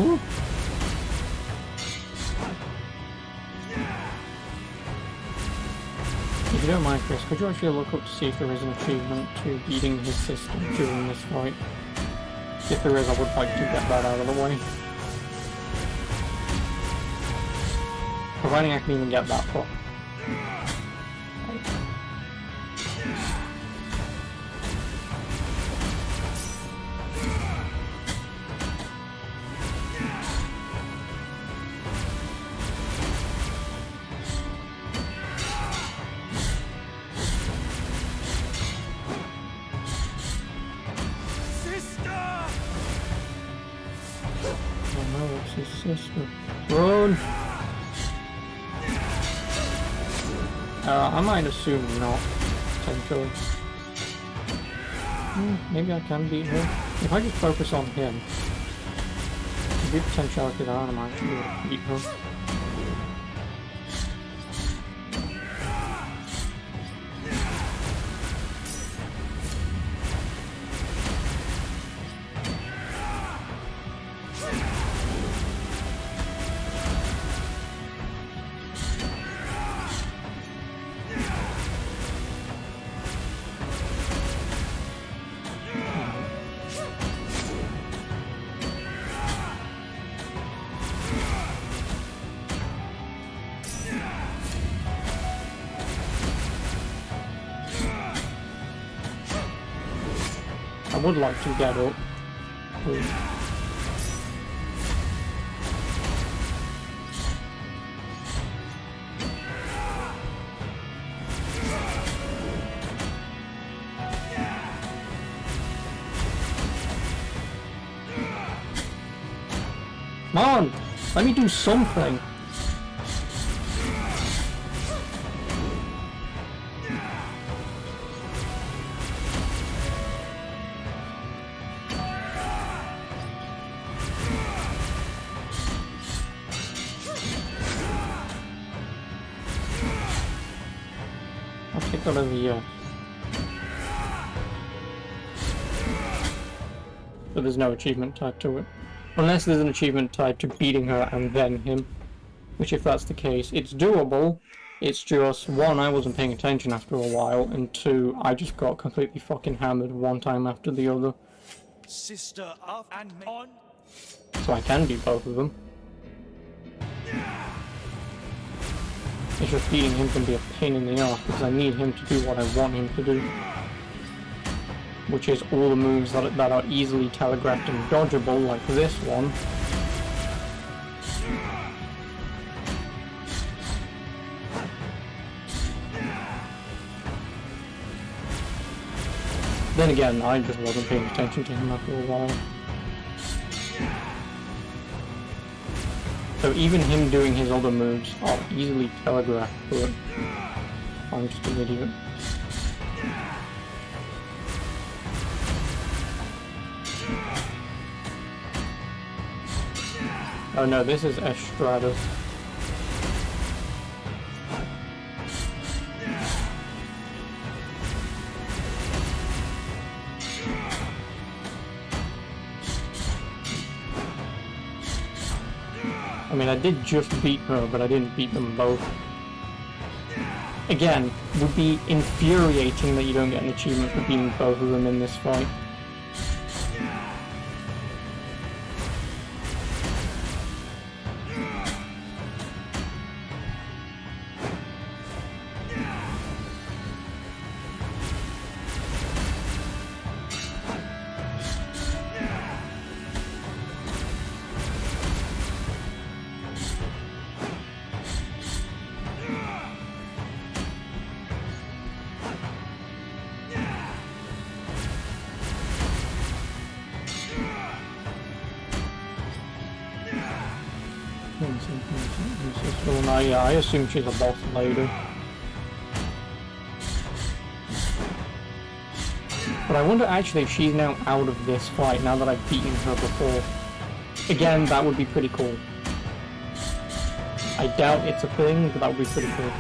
Ooh. If you don't mind, Chris, could you actually look up to see if there is an achievement to beating his sister during this fight? If there is, I would like to get that out of the way. Providing I can even get that far. Sister. Run! I might assume not, potentially. Maybe I can beat her. If I just focus on him, there's a potentiality that I might actually be able to beat her. I would like to get up, please. Come on! Let me do something! I'll take that over here. But there's no achievement tied to it. Unless there's an achievement tied to beating her and then him. Which, if that's the case, it's doable. It's just, one, I wasn't paying attention after a while, and two, I just got completely fucking hammered one time after the other. Sister of and on. So I can beat both of them. It's just beating him can be a pain in the ass because I need him to do what I want him to do. Which is all the moves that are easily telegraphed and dodgeable, like this one. Then again, I just wasn't paying attention to him after a while. So even him doing his other moves are easily telegraphed, but I'm just an idiot. Oh no, this is Estratus. I mean, I did just beat her, but I didn't beat them both. Again, would be infuriating that you don't get an achievement for beating both of them in this fight. Well, no, yeah, I assume she's a boss lady. But I wonder actually if she's now out of this fight now that I've beaten her before. Again, that would be pretty cool. I doubt it's a thing, but that would be pretty cool.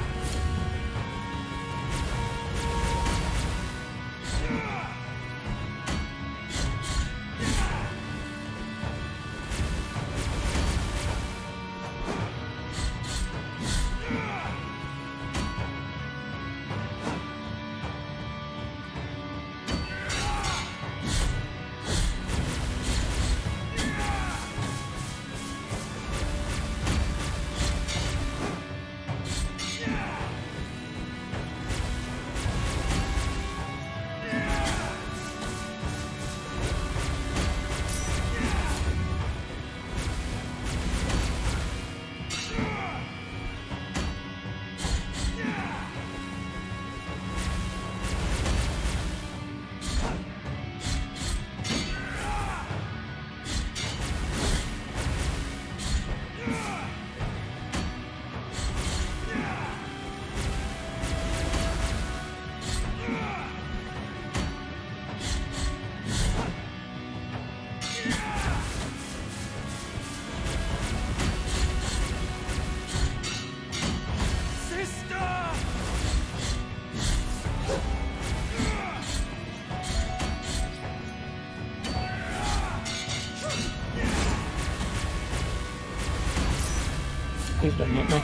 Please don't hit me.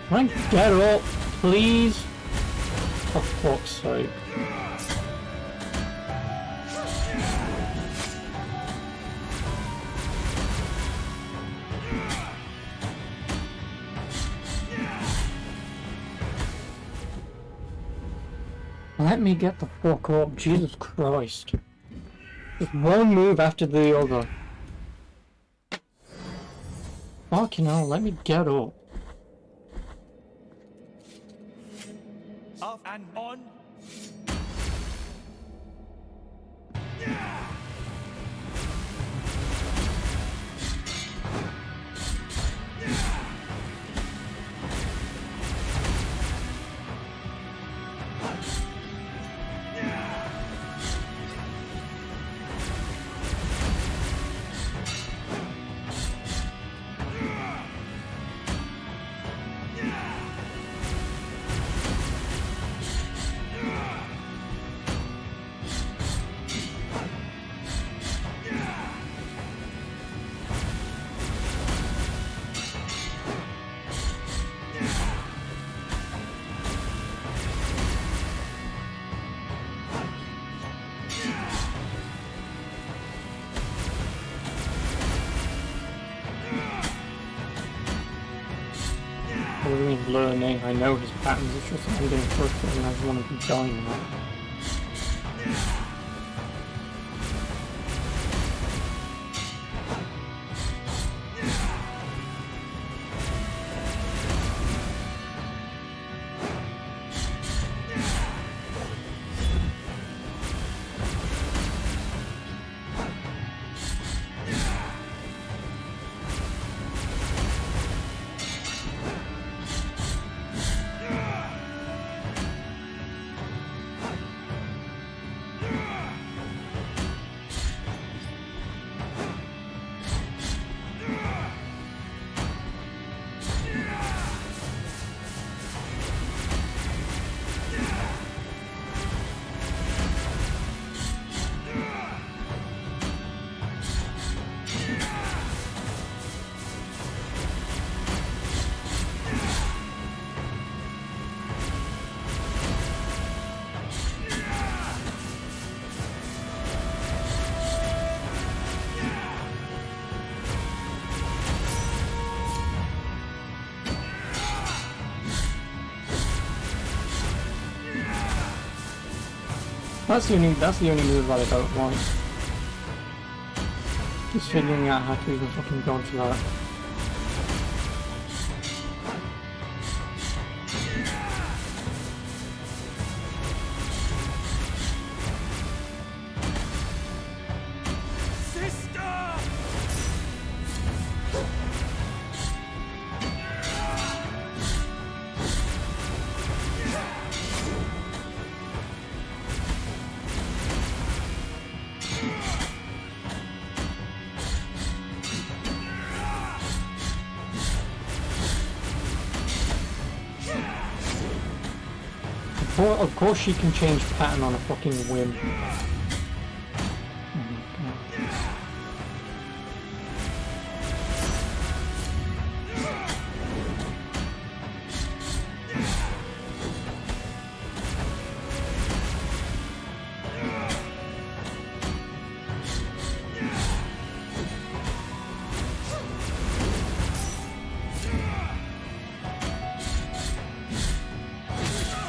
Can I get up, please? For fuck's sake. Let me get the fuck up, Jesus Christ. Just one move after the other. Fucking hell, let me get up. Off and on. What do you mean learning? I know his patterns, it's just I'm getting frustrated and I just want to keep going now. That's the only move that I don't want. Just figuring out how to even fucking dodge that. Of course she can change pattern on a fucking whim.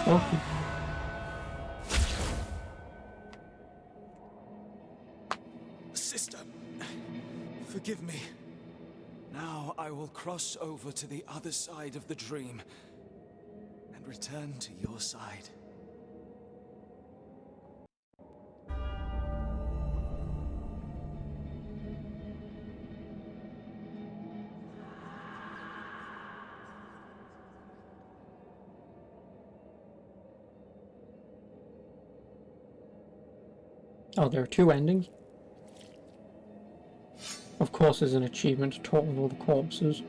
Okay. Sister, forgive me. Now I will cross over to the other side of the dream and return to your side. Oh, there are two endings? Of course there's an achievement to total all the corpses.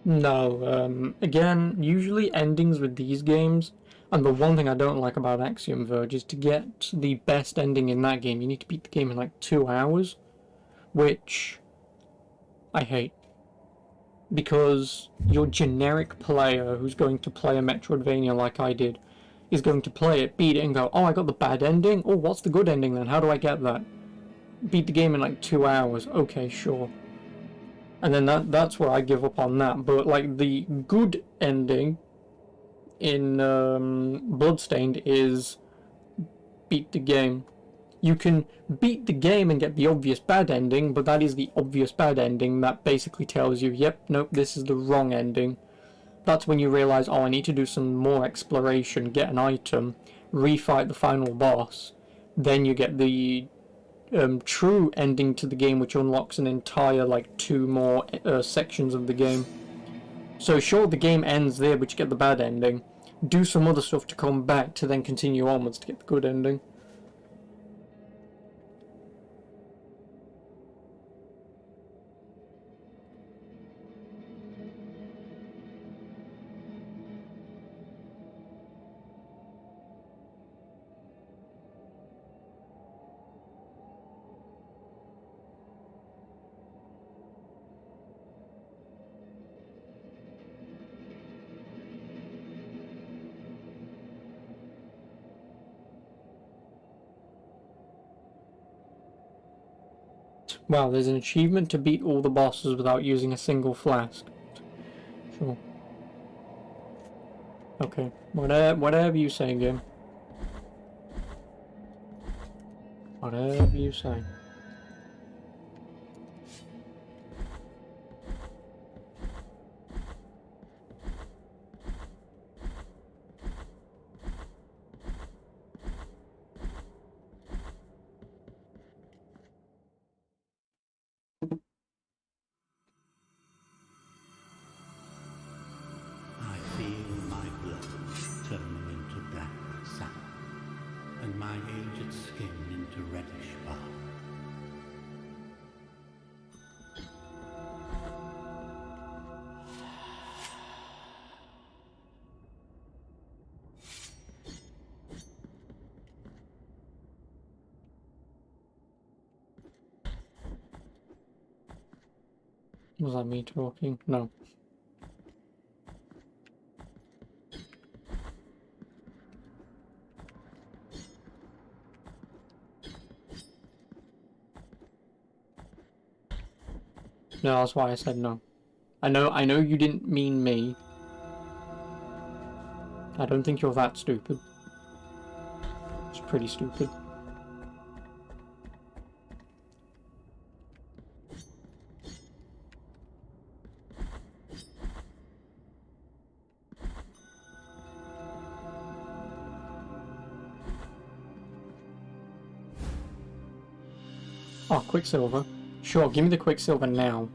No, again, usually endings with these games, and the one thing I don't like about Axiom Verge is to get the best ending in that game, you need to beat the game in like 2 hours, which I hate. Because your generic player who's going to play a Metroidvania like I did is going to play it, beat it, and go, oh, I got the bad ending? Oh, what's the good ending then? How do I get that? Beat the game in like 2 hours. Okay, sure. And then that's where I give up on that. But like the good ending in Bloodstained is beat the game. You can beat the game and get the obvious bad ending, but that is the obvious bad ending that basically tells you, yep, nope, this is the wrong ending. That's when you realise, oh, I need to do some more exploration, get an item, refight the final boss. Then you get the true ending to the game, which unlocks an entire, like, 2 more sections of the game. So sure, the game ends there, but you get the bad ending. Do some other stuff to come back to then continue onwards to get the good ending. Wow, there's an achievement to beat all the bosses without using a single flask. Sure. Okay, whatever you say, game. Whatever you say. I feel my blood turning into black sap, and my aged skin into reddish bark. Was that me talking? No. No, that's why I said no. I know you didn't mean me. I don't think you're that stupid. It's pretty stupid. Oh, Quicksilver. Sure, give me the Quicksilver now.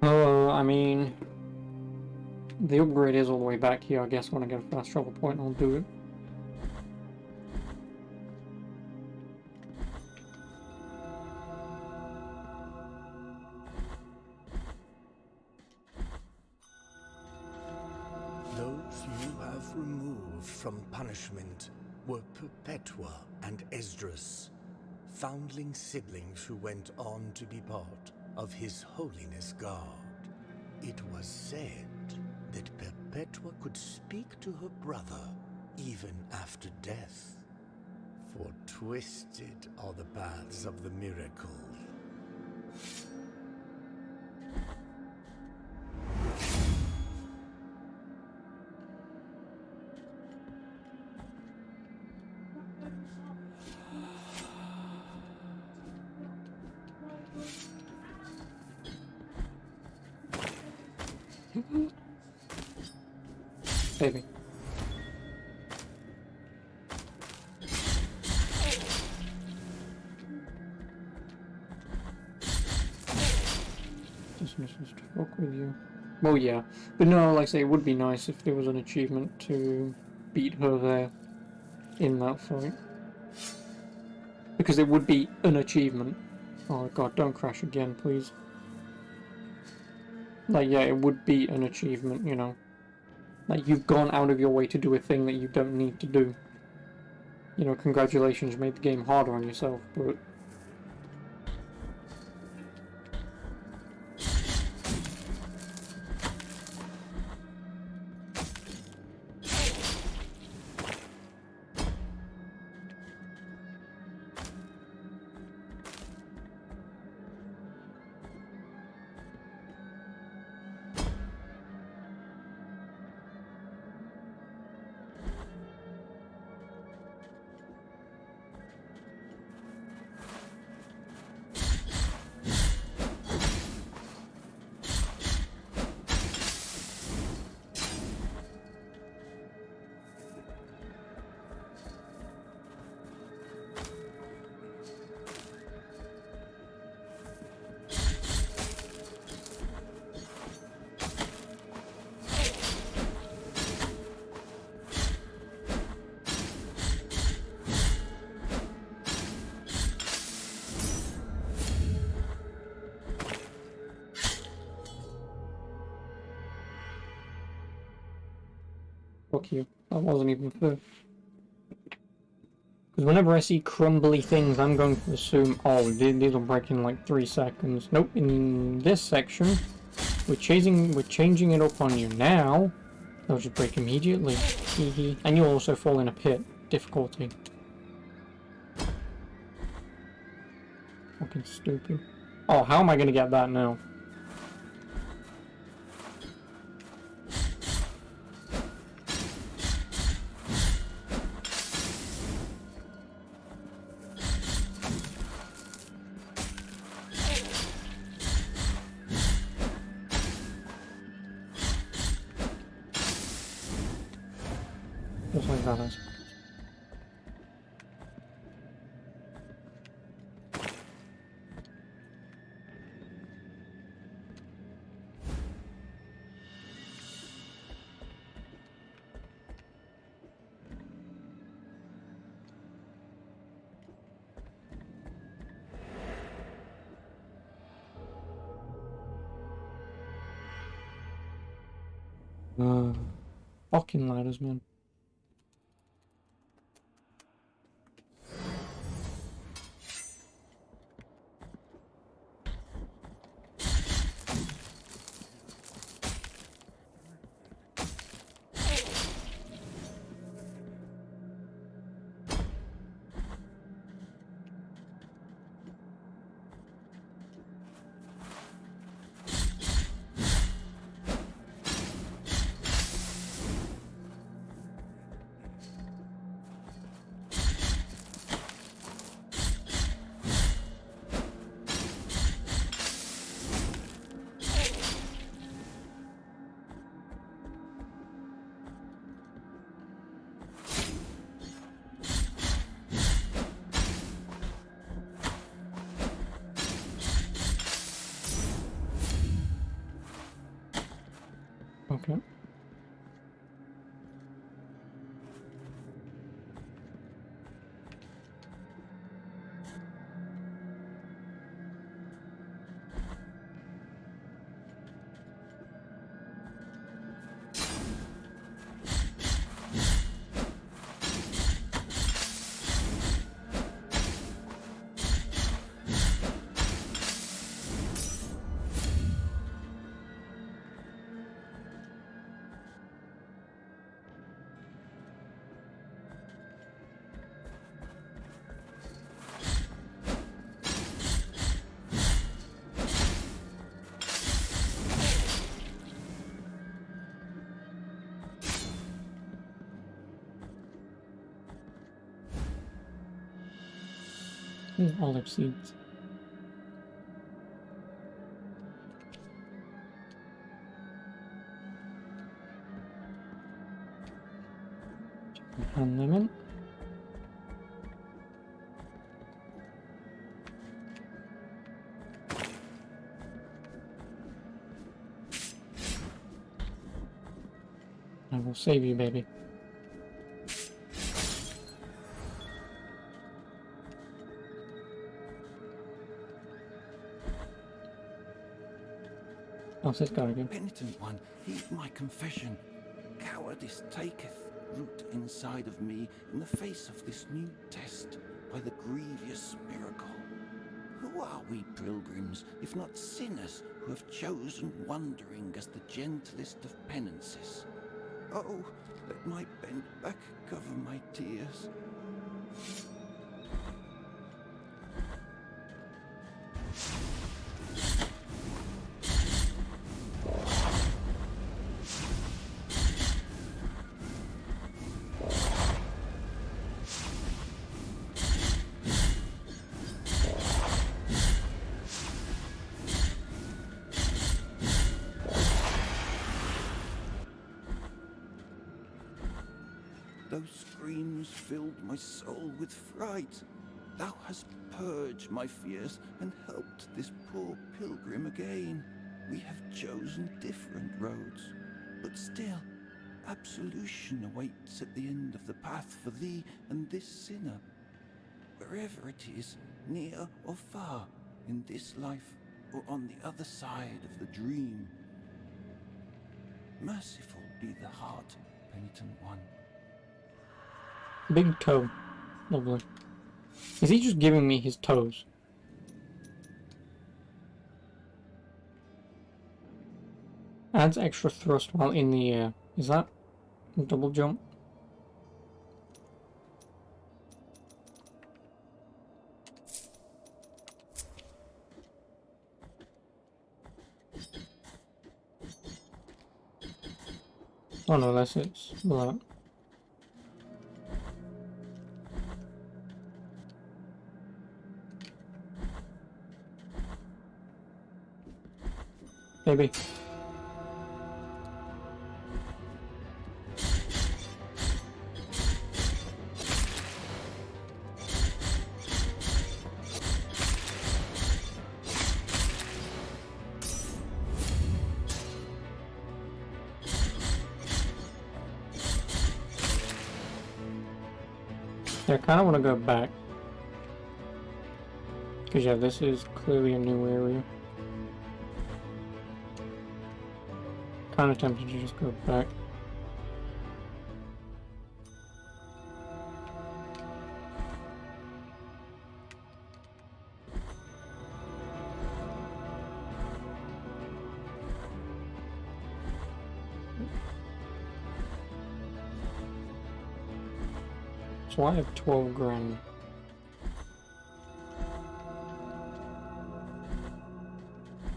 I mean, the upgrade is all the way back here. I guess when I get a fast travel point, I'll do it. Those you have removed from punishment were Perpetua and Esdras, foundling siblings who went on to be part of His Holiness God. It was said that Perpetua could speak to her brother even after death, for twisted are the paths of the miracle. Baby. Dismisses to fuck with you. Well, yeah. But no, like I say, it would be nice if there was an achievement to beat her there in that fight. Because it would be an achievement. Oh god, don't crash again, please. Like, yeah, it would be an achievement, you know. Like, you've gone out of your way to do a thing that you don't need to do. You know, congratulations, you made the game harder on yourself, but... Fuck you. That wasn't even fair. Because whenever I see crumbly things, I'm going to assume, oh, these will break in like 3 seconds. Nope, in this section, we're changing it up on you now. They'll just break immediately. And you'll also fall in a pit. Difficulty. Fucking stupid. Oh, how am I gonna get that now? Just like that, I suppose. Fucking ladders, man. Okay. Olive seeds. And lemon. I will save you, baby. How's this guy again? Penitent one, heed my confession. Cowardice taketh root inside of me in the face of this new test by the grievous miracle. Who are we pilgrims, if not sinners, who have chosen wandering as the gentlest of penances? Oh, let my bent back cover my tears. Those screams filled my soul with fright. Thou hast purged my fears and helped this poor pilgrim again. We have chosen different roads, but still, absolution awaits at the end of the path for thee and this sinner. Wherever it is, near or far, in this life or on the other side of the dream. Merciful be the heart, penitent one. Big toe. Lovely. Is he just giving me his toes? Adds extra thrust while in the air. Is that a double jump? Oh no, that's it. Black. Maybe. Yeah, I kind of want to go back. Because yeah, this is clearly a new area. Kind of tempted to just go back. So I have 12 grand.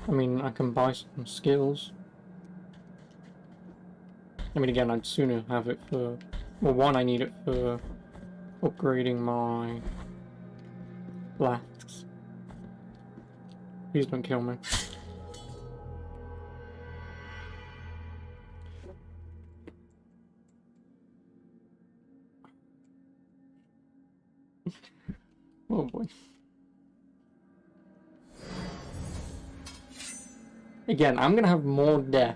I mean, I can buy some skills. I mean, again, I'd sooner have it for... Well, one, I need it for upgrading my flasks. Please don't kill me. Oh boy. Again, I'm gonna have more death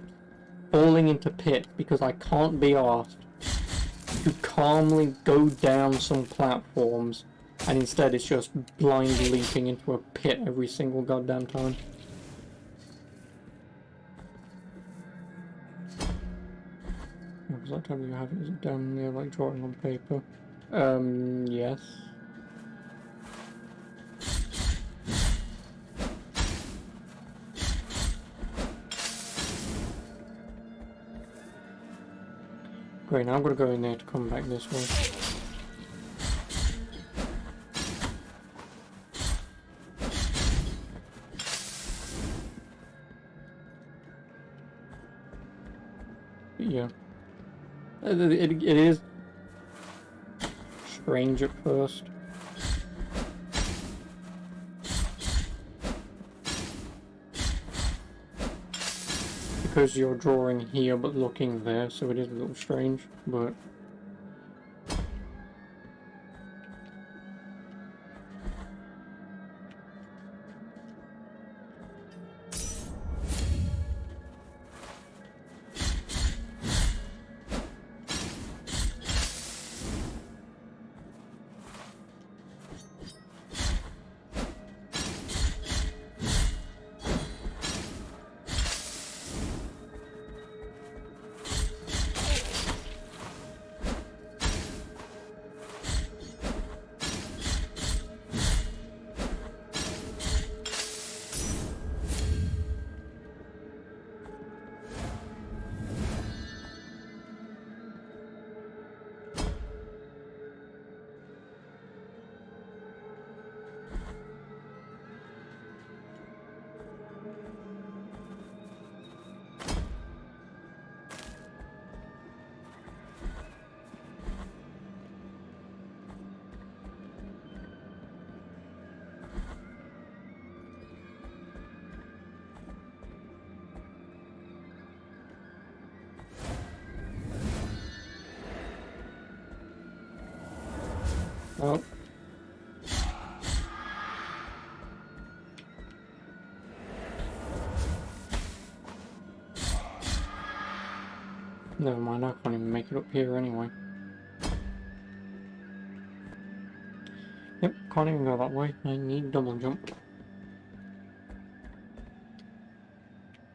falling into pit because I can't be asked to calmly go down some platforms, and instead it's just blind leaping into a pit every single goddamn time. What was I telling you? Have it down there like drawing on paper? Yes. Great, now I'm gonna go in there to come back this way. But yeah. It is strange at first. Because you're drawing here but looking there, so it is a little strange, but... Oh. Never mind, I can't even make it up here anyway. Yep, can't even go that way. I need double jump.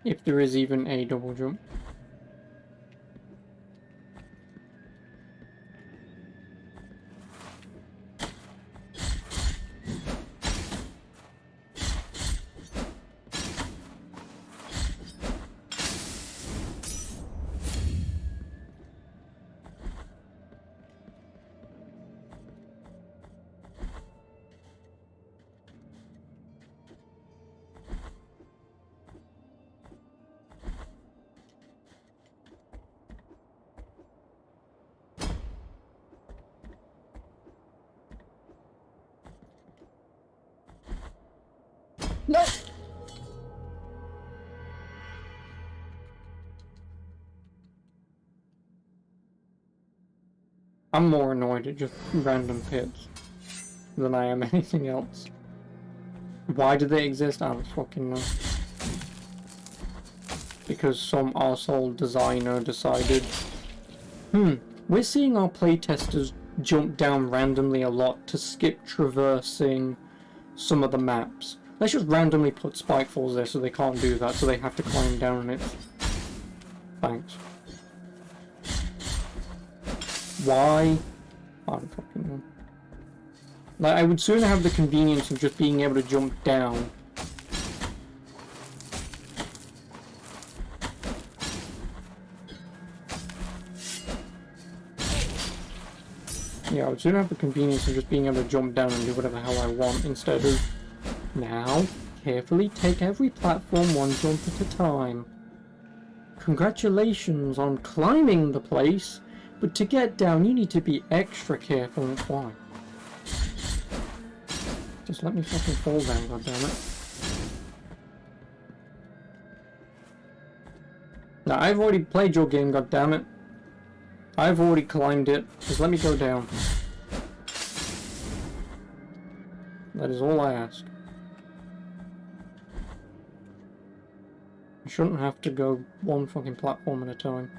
If there is even a double jump. No! I'm more annoyed at just random pits than I am anything else. Why do they exist? I don't fucking know. Because some arsehole designer decided, we're seeing our playtesters jump down randomly a lot to skip traversing some of the maps. Let's just randomly put spikefalls there so they can't do that, so they have to climb down it. Thanks. Why? I don't fucking know. Like, I would sooner have the convenience of just being able to jump down. Yeah, I would sooner have the convenience of just being able to jump down and do whatever the hell I want, instead of... Now, carefully take every platform one jump at a time. Congratulations on climbing the place, but to get down you need to be extra careful. Why? Just let me fucking fall down, goddammit. Now, I've already played your game, goddammit. I've already climbed it. Just let me go down. That is all I ask. You shouldn't have to go one fucking platform at a time.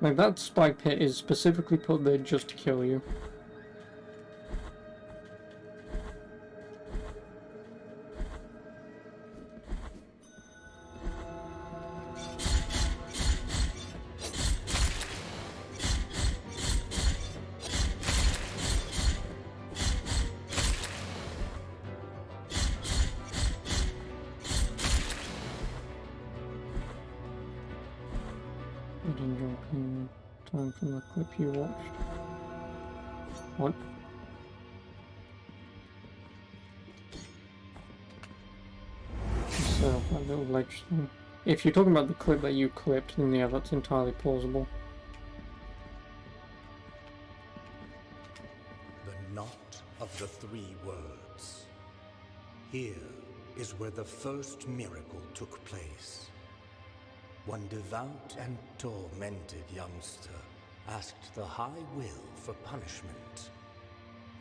Like, that spike pit is specifically put there just to kill you. I didn't jump in time from the clip you watched. What? Set up that little ledge thing. If you're talking about the clip that you clipped, then yeah, that's entirely plausible. The knot of the 3 words. Here is where the first miracle took place. One devout and tormented youngster asked the High Will for punishment.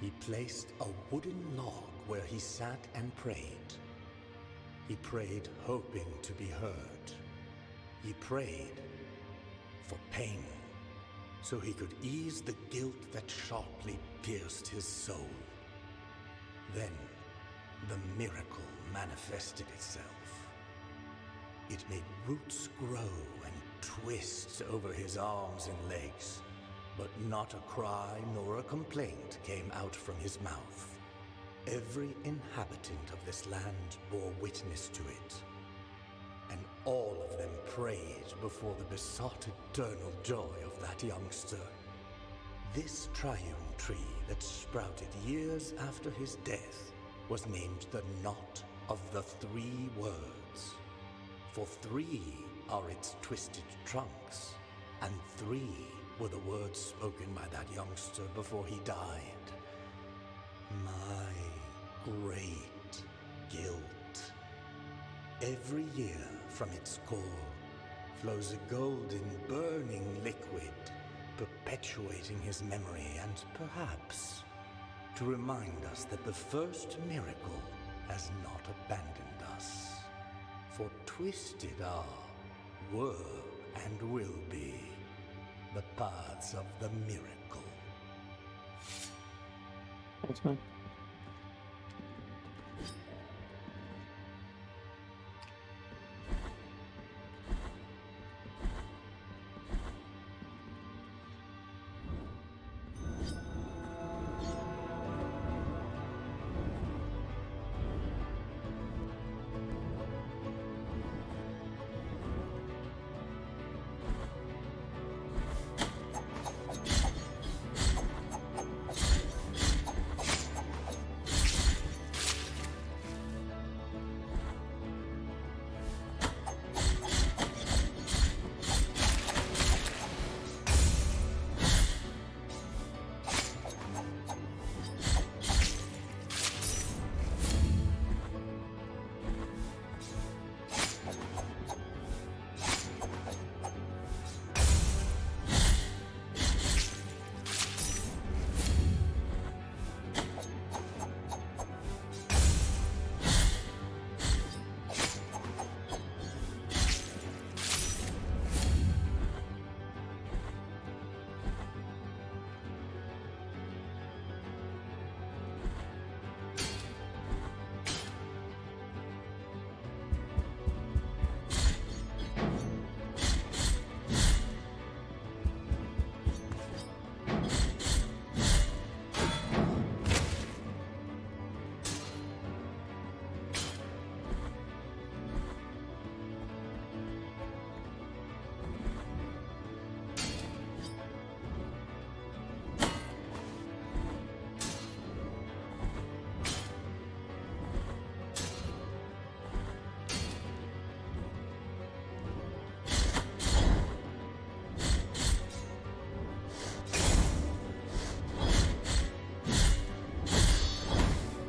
He placed a wooden log where he sat and prayed. He prayed hoping to be heard. He prayed for pain, so he could ease the guilt that sharply pierced his soul. Then, the miracle manifested itself. It made roots grow and twist over his arms and legs, but not a cry nor a complaint came out from his mouth. Every inhabitant of this land bore witness to it, and all of them prayed before the besotted eternal joy of that youngster. This triune tree that sprouted years after his death was named the Knot of the 3 Words. For 3 are its twisted trunks, and 3 were the words spoken by that youngster before he died. My great guilt. Every year from its core flows a golden, burning liquid, perpetuating his memory and perhaps to remind us that the first miracle has not abandoned us. For twisted are, were, and will be the paths of the miracle. That's fine.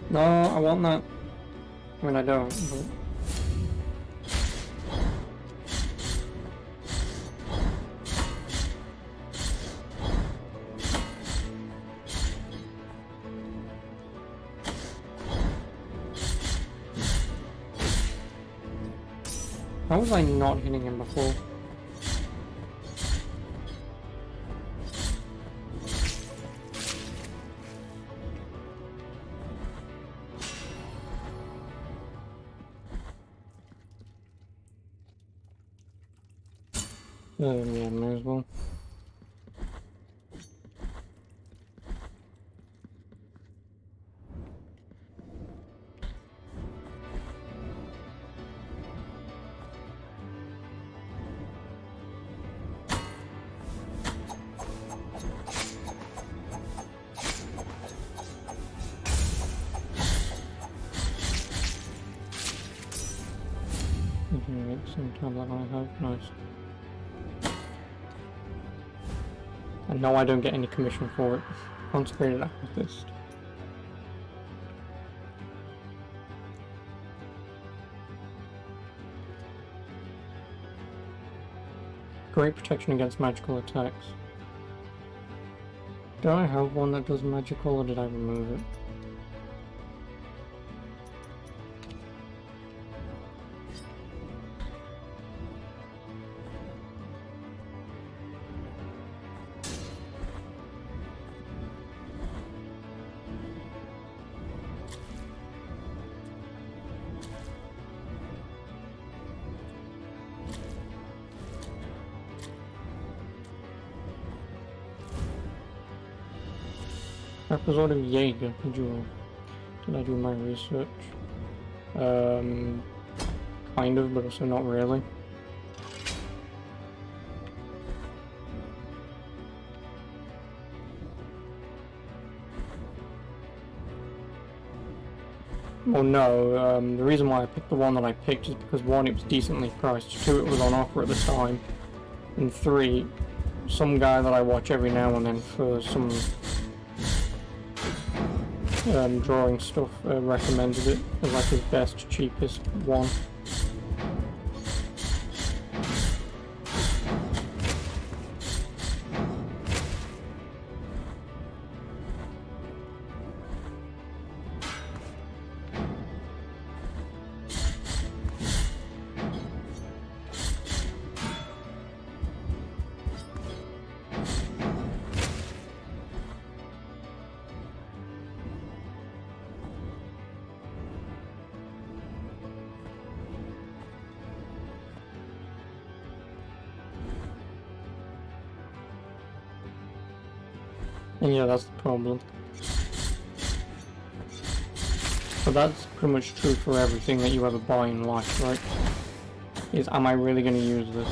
No, I want that. I mean, I don't, but... How was I not hitting him before? Yeah, may as well. Same time that I have, nice. And no, I don't get any commission for it. Consecrated Amethyst. Great protection against magical attacks. Do I have one that does magical, or did I remove it? Episode of Jaeger. Did I do my research? Kind of, but also not really. Well, no, the reason why I picked the one that I picked is because 1, it was decently priced, 2, it was on offer at the time, and 3, some guy that I watch every now and then for some drawing stuff recommended it as like his best, cheapest one. And yeah, that's the problem. But that's pretty much true for everything that you ever buy in life, right? Is, am I really going to use this?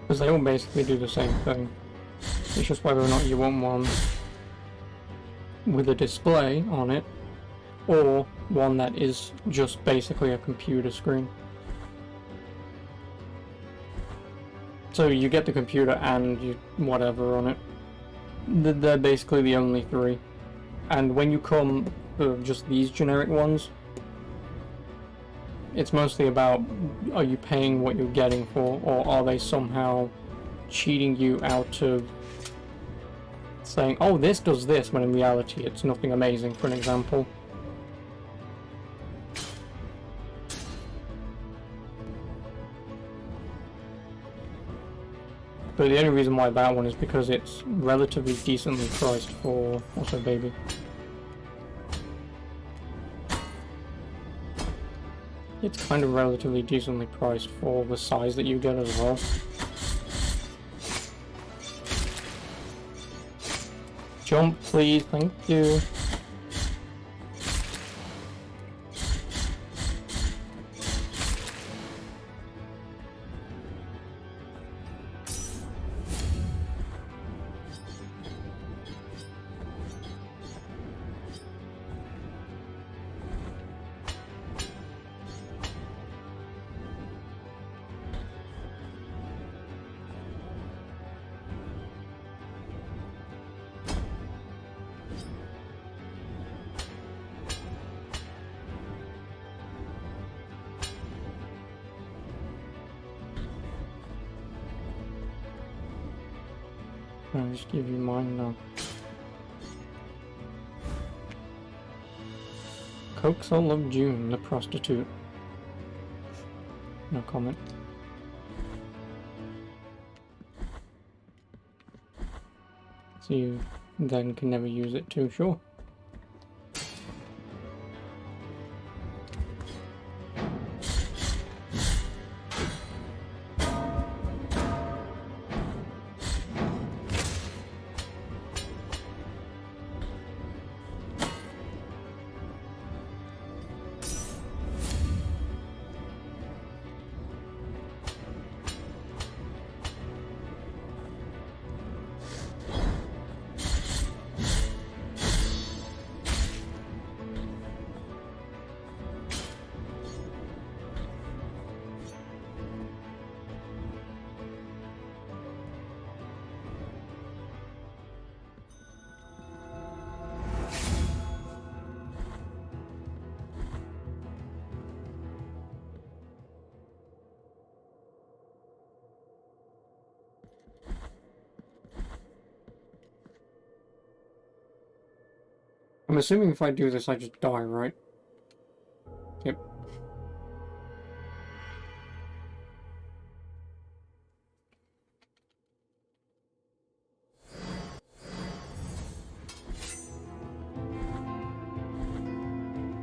Because they all basically do the same thing. It's just whether or not you want one with a display on it, or one that is just basically a computer screen. So you get the computer and you whatever on it. They're basically the only 3. And when you come just these generic ones, it's mostly about, are you paying what you're getting for, or are they somehow cheating you out of saying, oh, this does this, when in reality it's nothing amazing, for an example. But the only reason why that one is because it's relatively decently priced for... What's that, baby? It's kind of relatively decently priced for the size that you get as well. Jump, please. Thank you. I'll just give you mine now. Coax all of June, the prostitute. No comment. So you then can never use it too, sure. I'm assuming if I do this, I just die, right? Yep.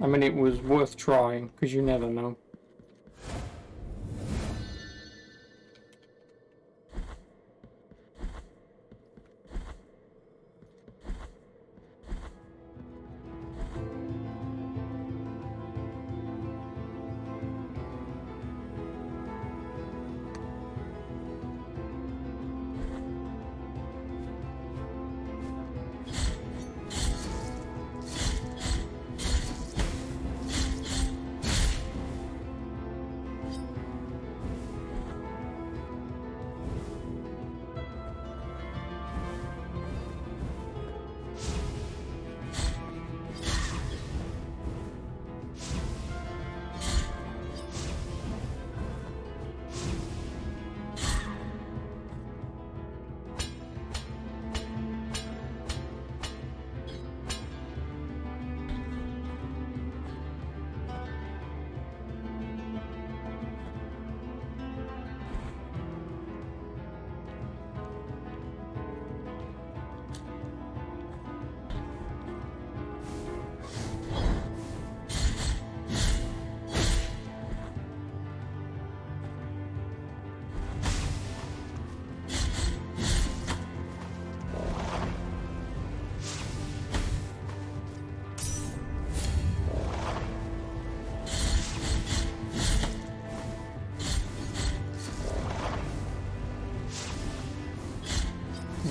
I mean, it was worth trying, because you never know.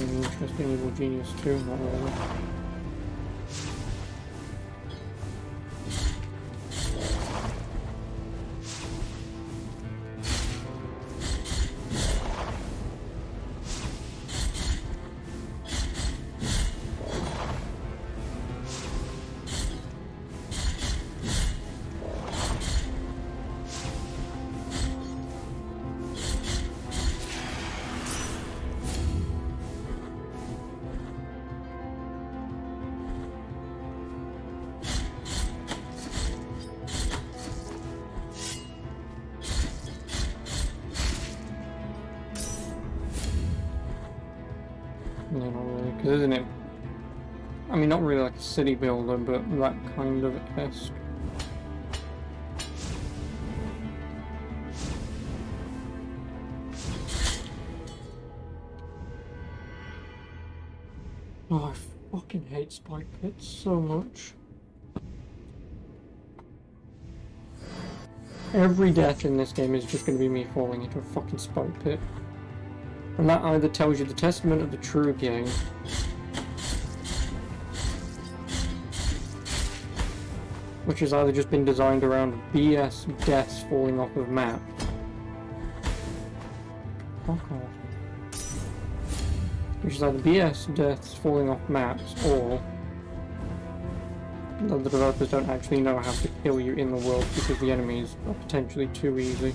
Interesting evil genius too, not really. No, not really, because isn't it? I mean, not really like a city builder, but that kind of a test. Oh, I fucking hate spike pits so much. Every death in this game is just going to be me falling into a fucking spike pit. And that either tells you the testament of the true game, which has either just been designed around BS deaths falling off of maps. Fuck off. Which is either BS deaths falling off maps, or the developers don't actually know how to kill you in the world because the enemies are potentially too easy.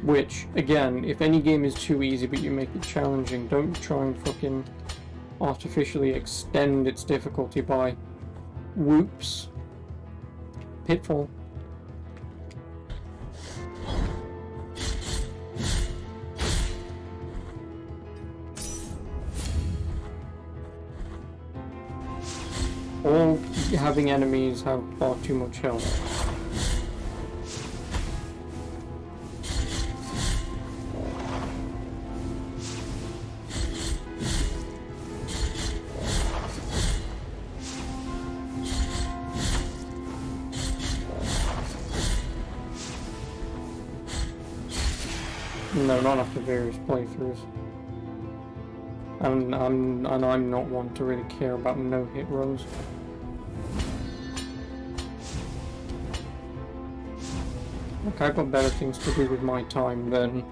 Which, again, if any game is too easy but you make it challenging, don't try and fucking artificially extend its difficulty by whoops. Pitfall. All having enemies have far too much health. No, not after various playthroughs. And I'm not one to really care about no-hit runs. Like, I've got better things to do with my time than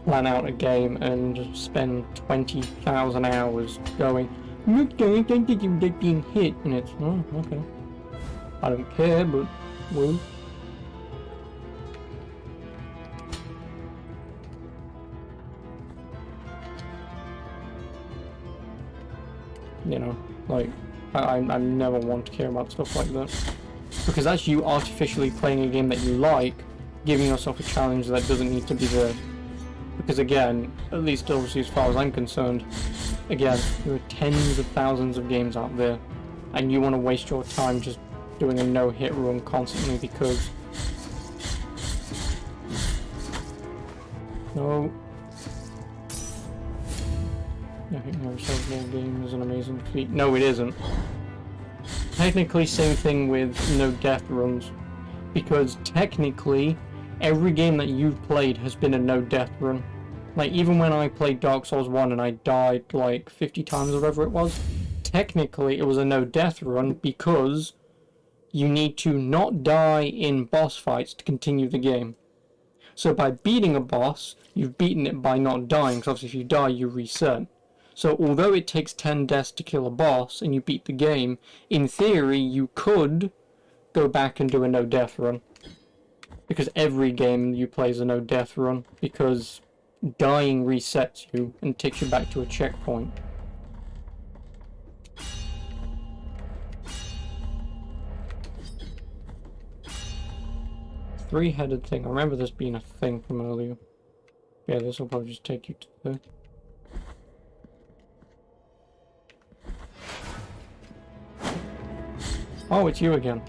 plan out a game and spend 20,000 hours going, look guys, I think you're being hit, and it's, oh, okay. I don't care, but, well. You know, like, I never want to care about stuff like that. Because that's you artificially playing a game that you like, giving yourself a challenge that doesn't need to be there. Because again, at least obviously as far as I'm concerned, again, there are tens of thousands of games out there, and you want to waste your time just doing a no-hit run constantly because... No. I think no survival game is an amazing feat. No, it isn't. Technically, same thing with no death runs. Because technically, every game that you've played has been a no death run. Like, even when I played Dark Souls 1 and I died like 50 times or whatever it was, technically it was a no death run because you need to not die in boss fights to continue the game. So by beating a boss, you've beaten it by not dying, because obviously if you die, you reset. So although it takes 10 deaths to kill a boss and you beat the game, in theory you could go back and do a no death run. Because every game you play is a no death run, because dying resets you and takes you back to a checkpoint. Three-headed thing. I remember this being a thing from earlier. Yeah, this will probably just take you to the... Oh, it's you again.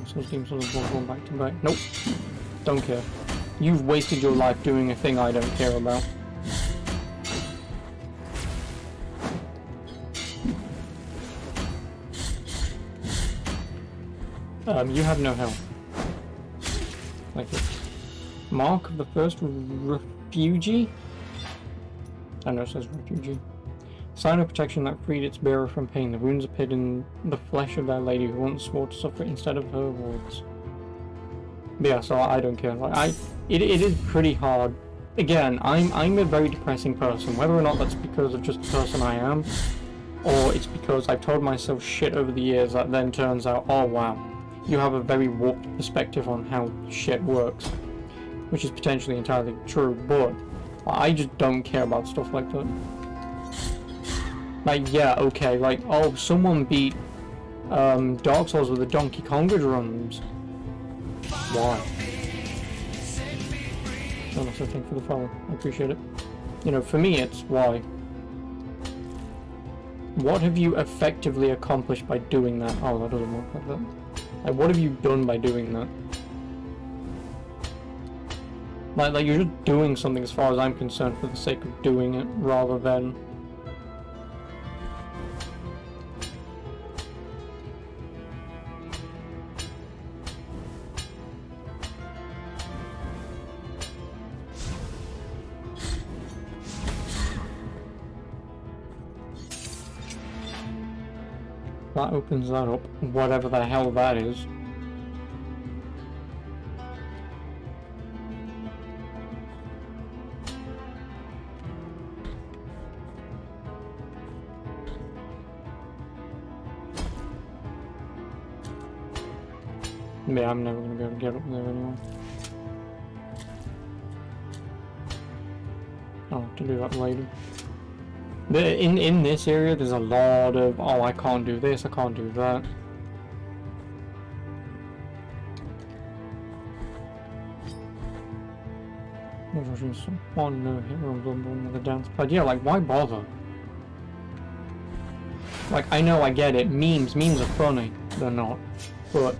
Souls games on the board going back to back. Nope. Don't care. You've wasted your life doing a thing I don't care about. You have no health. Like it. Mark of the first refugee? I know it says refugee. Sign of protection that freed its bearer from pain. The wounds appeared in the flesh of that lady who once swore to suffer instead of her words. But yeah, so I don't care. Like it is pretty hard. Again, I'm a very depressing person. Whether or not that's because of just the person I am, or it's because I've told myself shit over the years that then turns out, oh wow, you have a very warped perspective on how shit works, which is potentially entirely true, but I just don't care about stuff like that. Like, yeah, okay, like, oh, someone beat Dark Souls with the Donkey Konga drums. Why? Oh, that's a thing for the follow. I appreciate it. You know, for me, it's why. What have you effectively accomplished by doing that? Oh, that doesn't work like that. Like, what have you done by doing that? Like you're just doing something as far as I'm concerned for the sake of doing it, rather than... That opens that up, whatever the hell that is. Yeah, I'm never gonna be able to get up there anyway. I'll have to do that later. In this area, there's a lot of, oh, I can't do this, I can't do that. Oh no, hit run with a dance pad. Yeah, like, why bother? Like, I know, I get it. Memes are funny. They're not. But...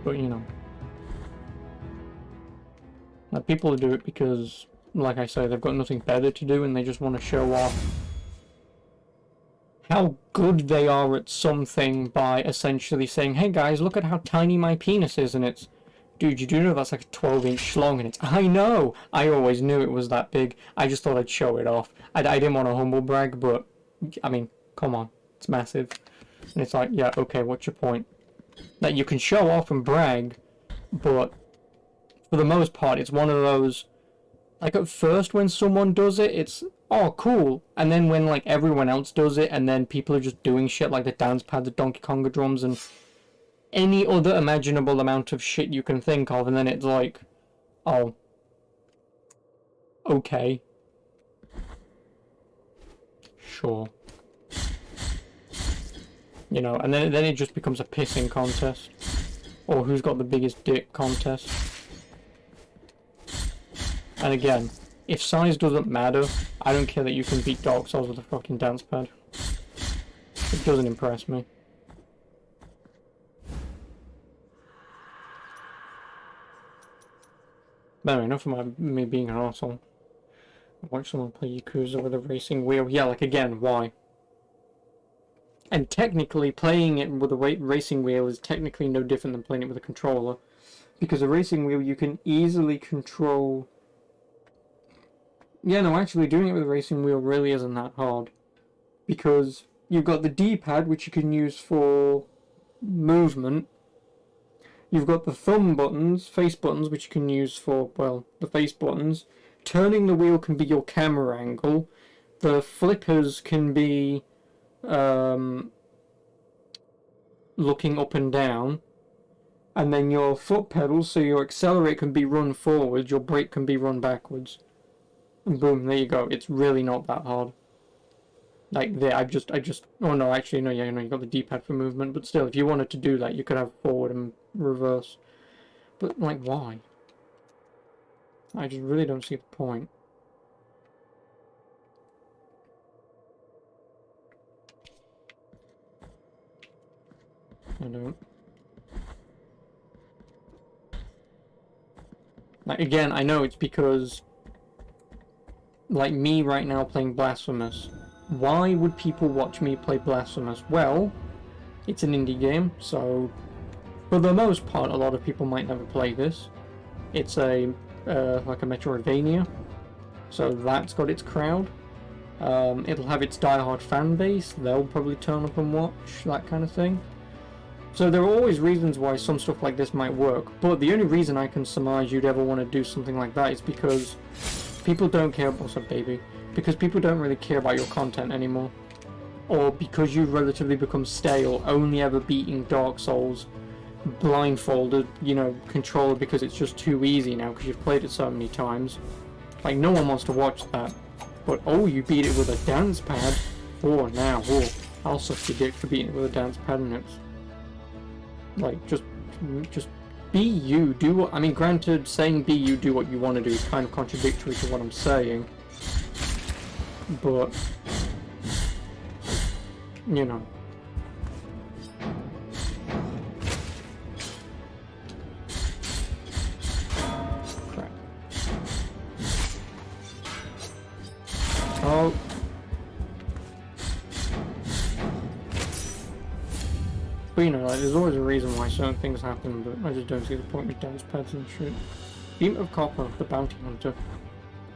But, you know. Like, people do it because, like I say, they've got nothing better to do and they just want to show off how good they are at something by essentially saying, hey guys, look at how tiny my penis is, and it's, dude, you do know that's like 12-inch long, and it's, I know! I always knew it was that big, I just thought I'd show it off. I didn't want to humble brag, but, I mean, come on, it's massive. And it's like, yeah, okay, what's your point? That you can show off and brag, but for the most part, it's one of those, like, at first when someone does it, it's, oh, cool, and then when, like, everyone else does it, and then people are just doing shit like the dance pad, the Donkey Konga drums, and any other imaginable amount of shit you can think of, and then it's like, oh, okay, sure. You know, and then it just becomes a pissing contest. Or who's got the biggest dick contest. And again, if size doesn't matter, I don't care that you can beat Dark Souls with a fucking dance pad. It doesn't impress me. But anyway, enough of me being an arsehole. Watch someone play Yakuza with a racing wheel. Yeah, like again, why? And technically, playing it with a racing wheel is technically no different than playing it with a controller. Because a racing wheel, you can easily control... Yeah, no, actually, doing it with a racing wheel really isn't that hard. Because you've got the D-pad, which you can use for movement. You've got the thumb buttons, face buttons, which you can use for, well, the face buttons. Turning the wheel can be your camera angle. The flippers can be... looking up and down, and then your foot pedals, so your accelerate can be run forwards, your brake can be run backwards, and boom, there you go. It's really not that hard. Like there, I just oh no, actually no, yeah, no, you got the D-pad for movement, but still, if you wanted to do that, you could have forward and reverse. But like, why? I just really don't see the point. I don't. Like, again, I know it's because, like me right now playing Blasphemous. Why would people watch me play Blasphemous? Well, it's an indie game, so for the most part, a lot of people might never play this. It's a like a Metroidvania, so that's got its crowd. It'll have its diehard fan base. They'll probably turn up and watch, that kind of thing. So there are always reasons why some stuff like this might work, but the only reason I can surmise you'd ever want to do something like that is because people don't care about because people don't really care about your content anymore. Or because you've relatively become stale, only ever beating Dark Souls blindfolded, you know, controller because it's just too easy now because you've played it so many times. Like, no one wants to watch that. But, oh, you beat it with a dance pad? Oh, now, oh, I'll suck your dick for beating it with a dance pad, and it's... Like, just be you, do what... I mean, granted, saying be you, do what you want to do is kind of contradictory to what I'm saying. But... You know. Crap. Oh. But you know, like, there's always a reason why certain things happen, but I just don't see the point with dance pads and shit. Beam of Copper, the bounty hunter.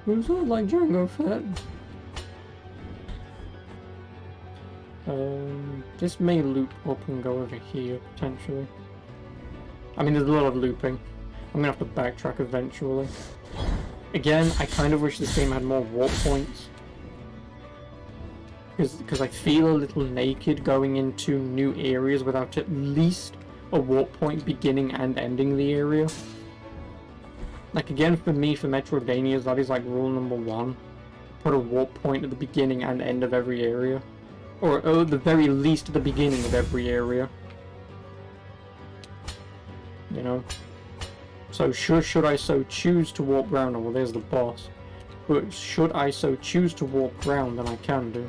Who's not like Django Fett? This may loop up and go over here, potentially. I mean, there's a lot of looping. I'm gonna have to backtrack eventually. Again, I kind of wish this game had more warp points. Because I feel a little naked going into new areas without at least a warp point beginning and ending the area. Like, again, for me, for Metroidvanias, that is like rule number 1. Put a warp point at the beginning and end of every area. Or at the very least at the beginning of every area. You know? So should I so choose to warp round, oh well, there's the boss. But should I so choose to warp round, then I can do.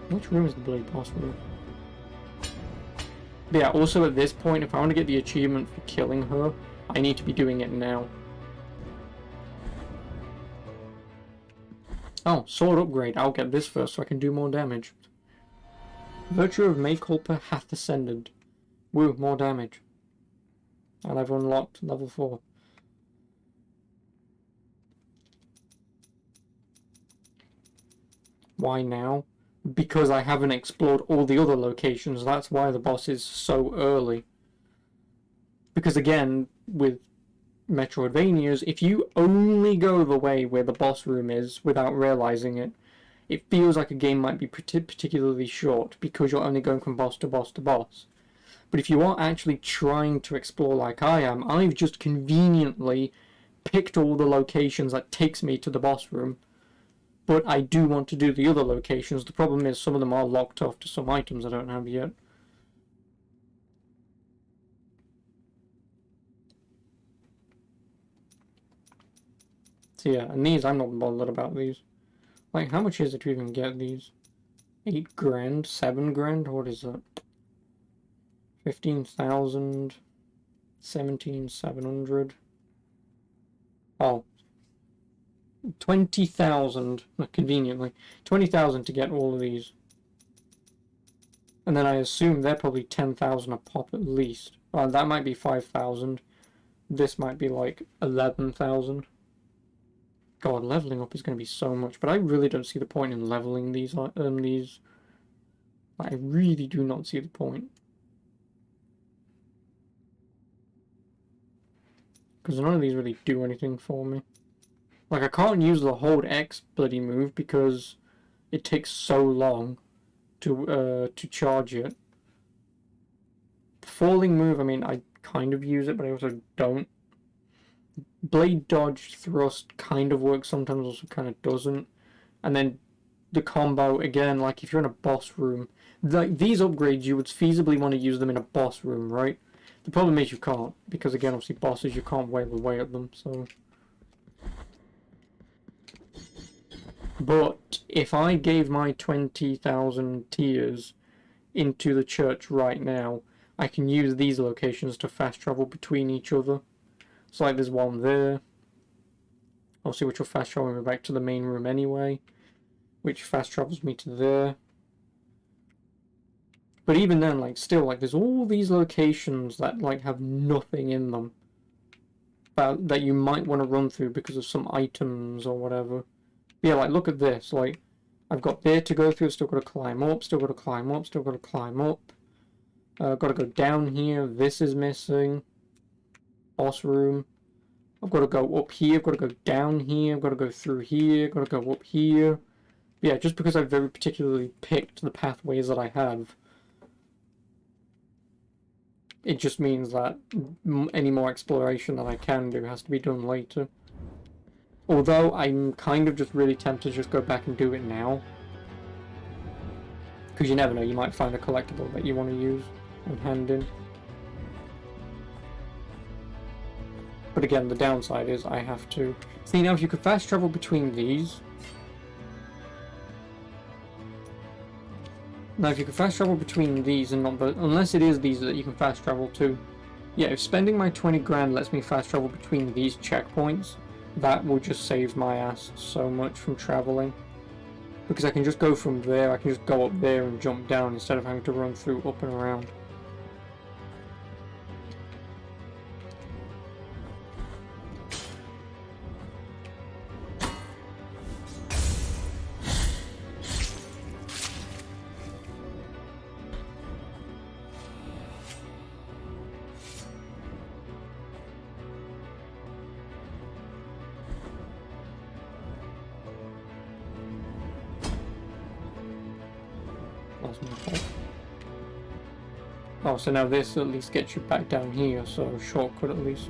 Which room is the bloody boss room? But yeah, also at this point, if I want to get the achievement for killing her, I need to be doing it now. Oh, sword upgrade. I'll get this first so I can do more damage. Virtue of Mea Culpa hath ascended. Woo, more damage. And I've unlocked level 4. Why now? Because I haven't explored all the other locations. That's why the boss is so early. Because again, with Metroidvanias, if you only go the way where the boss room is without realizing it, it feels like a game might be particularly short because you're only going from boss to boss to boss. But if you are actually trying to explore like I am, I've just conveniently picked all the locations that takes me to the boss room. But I do want to do the other locations. The problem is some of them are locked off to some items I don't have yet. So yeah, and these, I'm not bothered about these. Like, how much is it to even get these? 8 grand? 7 grand? What is that? 15,000. 17,700. Oh. 20,000, conveniently. 20,000 to get all of these. And then I assume they're probably 10,000 a pop at least. That might be 5,000. This might be like 11,000. God, leveling up is going to be so much, but I really don't see the point in leveling these. I really do not see the point. Because none of these really do anything for me. Like, I can't use the hold X bloody move because it takes so long to charge it. The falling move, I mean, I kind of use it, but I also don't. Blade dodge thrust kind of works sometimes, also kind of doesn't. And then the combo, again, like if you're in a boss room, like these upgrades, you would feasibly want to use them in a boss room, right? The problem is you can't, because again, obviously bosses, you can't wail away at them, so... But if I gave my 20,000 tears into the church right now, I can use these locations to fast travel between each other. So like there's one there, obviously, which will fast travel me back to the main room anyway, which fast travels me to there. But even then, like, still, like, there's all these locations that, like, have nothing in them that you might want to run through because of some items or whatever. Yeah, like, look at this. Like, I've got there to go through, still got to climb up, still got to climb up, still got to climb up. Got to go down here. This is missing. Boss room. I've got to go up here, I've got to go down here, I've got to go through here, I've got to go up here. Yeah, just because I've very particularly picked the pathways that I have, it just means that any more exploration that I can do has to be done later. Although I'm kind of just really tempted to just go back and do it now. Because you never know, you might find a collectible that you want to use and hand in. But again, the downside is I have to... See, now if you could fast travel between these... Now if you could fast travel between these and not... But unless it is these that you can fast travel to... Yeah, if spending my 20 grand lets me fast travel between these checkpoints, that will just save my ass so much from traveling. Because I can just go from there, I can just go up there and jump down instead of having to run through up and around. Oh, so now this at least gets you back down here, so shortcut at least.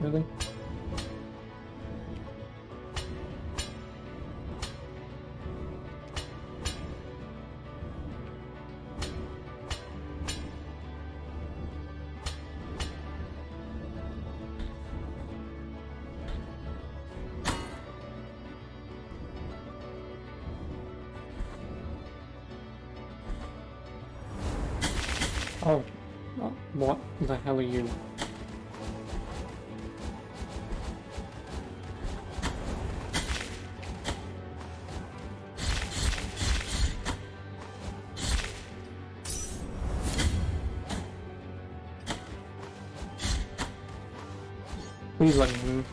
Really? Oh, what the hell are you? Please let me move.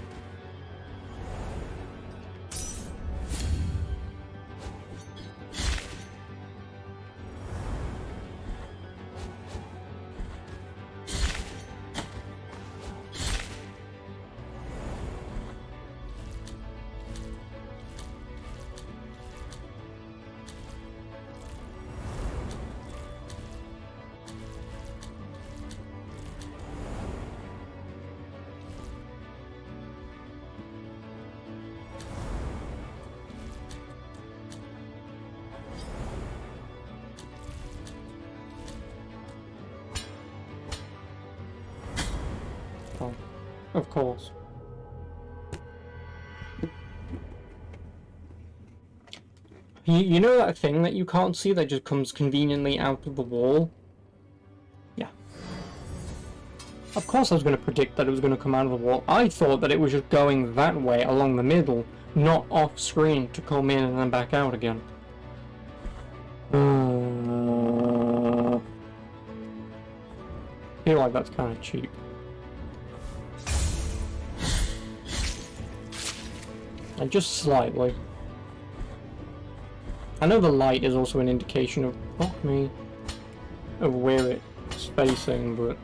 Oh, of course. You know that thing that you can't see that just comes conveniently out of the wall? Yeah. Of course I was going to predict that it was going to come out of the wall. I thought that it was just going that way along the middle, not off screen to come in and then back out again. I feel like that's kind of cheap. And just slightly. I know the light is also an indication of, fuck me, of where it's facing, but...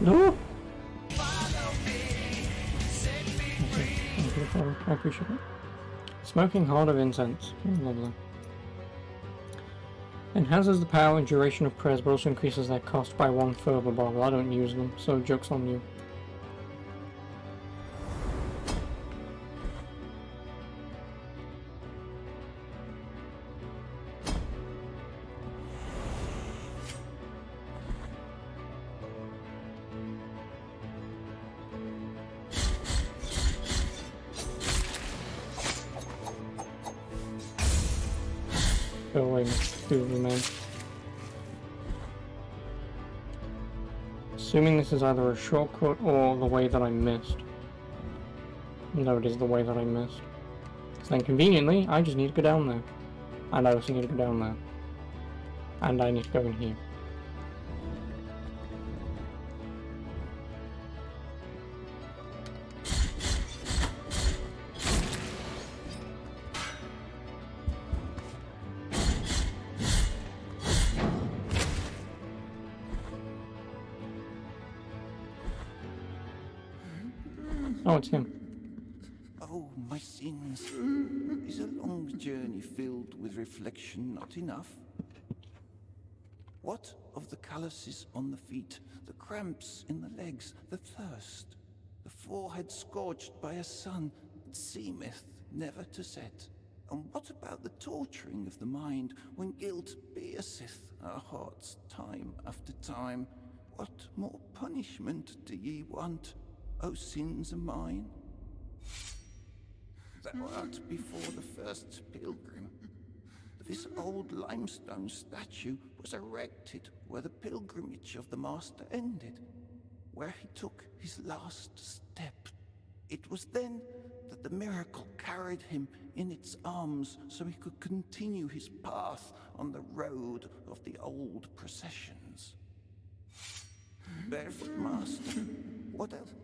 No! I appreciate it. Smoking heart of incense. Oh, lovely. Enhances the power and duration of prayers, but also increases their cost by 1 further bar. Well, I don't use them, so joke's on you. Go away, Mr. Man. Assuming this is either a shortcut or the way that I missed. No, it is the way that I missed. Because then conveniently, I just need to go down there. And I also need to go down there. And I need to go in here. Oh, it's him. Oh, my sins. Is a long journey filled with reflection not enough? What of the calluses on the feet, the cramps in the legs, the thirst, the forehead scorched by a sun that seemeth never to set? And what about the torturing of the mind when guilt pierceth our hearts time after time? What more punishment do ye want, O sins of mine? Thou art before the first pilgrim. This old limestone statue was erected where the pilgrimage of the Master ended, where he took his last step. It was then that the miracle carried him in its arms so he could continue his path on the road of the old processions. Barefoot Master, what else?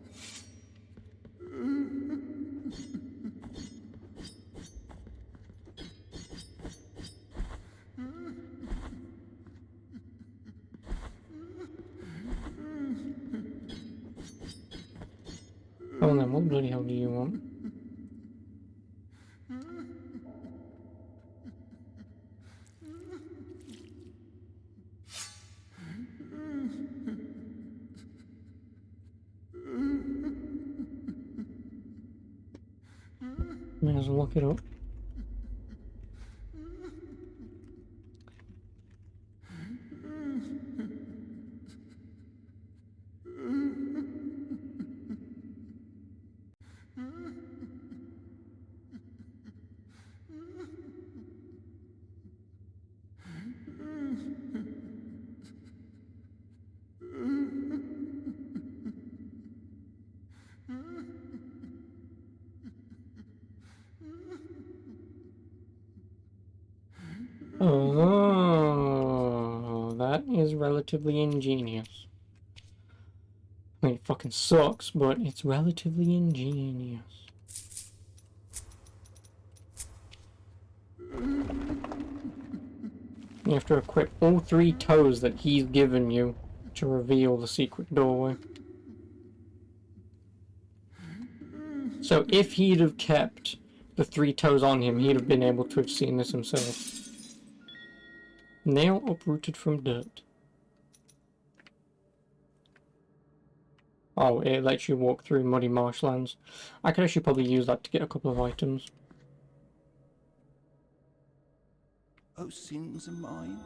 Oh, then what bloody hell do you want? May as well look it up. Oh, that is relatively ingenious. I mean, it fucking sucks, but it's relatively ingenious. You have to equip all 3 toes that he's given you to reveal the secret doorway. So if he'd have kept the 3 toes on him, he'd have been able to have seen this himself. Nail uprooted from dirt. Oh, it lets you walk through muddy marshlands. I could actually probably use that to get a couple of items. O sins of mine.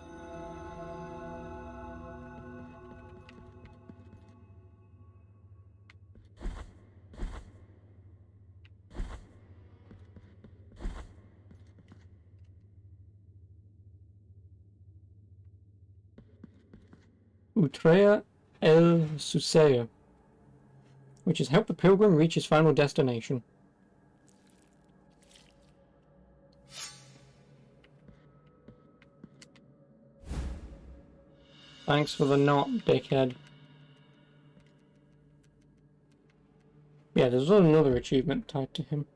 Utrea el Susea, which is help the pilgrim reach his final destination. Thanks for the knot, dickhead. Yeah, there's another achievement tied to him.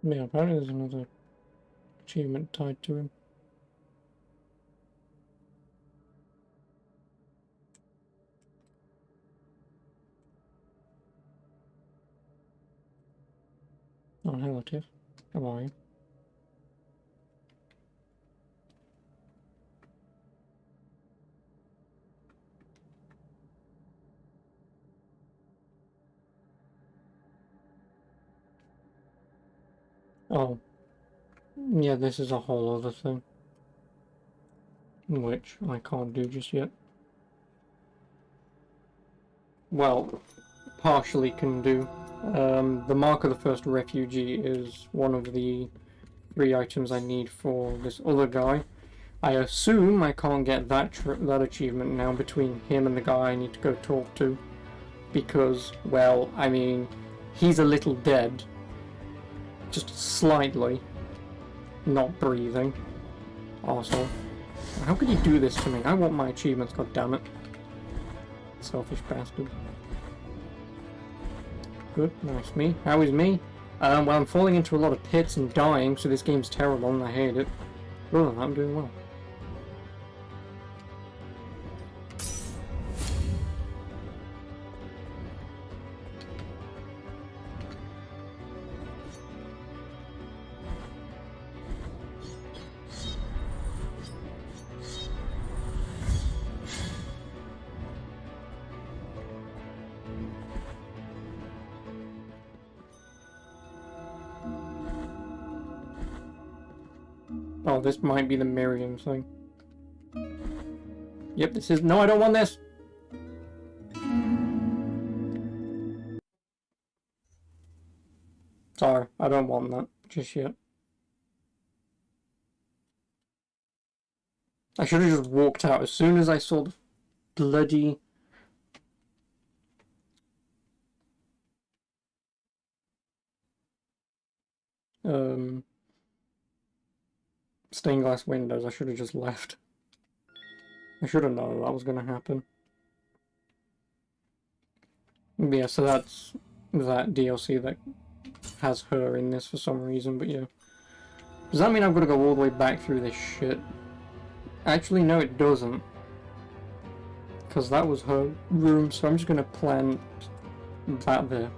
Yeah, apparently there's another achievement tied to him. Oh, hello, Tiff. How are you? Oh. Yeah, this is a whole other thing. Which I can't do just yet. Well, partially can do. The Mark of the First Refugee is one of the 3 items I need for this other guy. I assume I can't get that achievement now between him and the guy I need to go talk to. Because, well, I mean, he's a little dead. Just slightly. Not breathing. Arsehole. How could you do this to me? I want my achievements, goddammit. Selfish bastard. Good, nice. Me? How is me? Well, I'm falling into a lot of pits and dying, so this game's terrible and I hate it. Other than that, I'm doing well. Oh, this might be the Miriam thing. Yep, this is... No, I don't want this! Sorry, I don't want that just yet. I should have just walked out as soon as I saw the bloody... stained glass windows. I should have just left. I should have known that was going to happen. Yeah, so that's that DLC that has her in this for some reason, but yeah. Does that mean I've got to go all the way back through this shit? Actually, no, it doesn't. Because that was her room, so I'm just going to plant that there.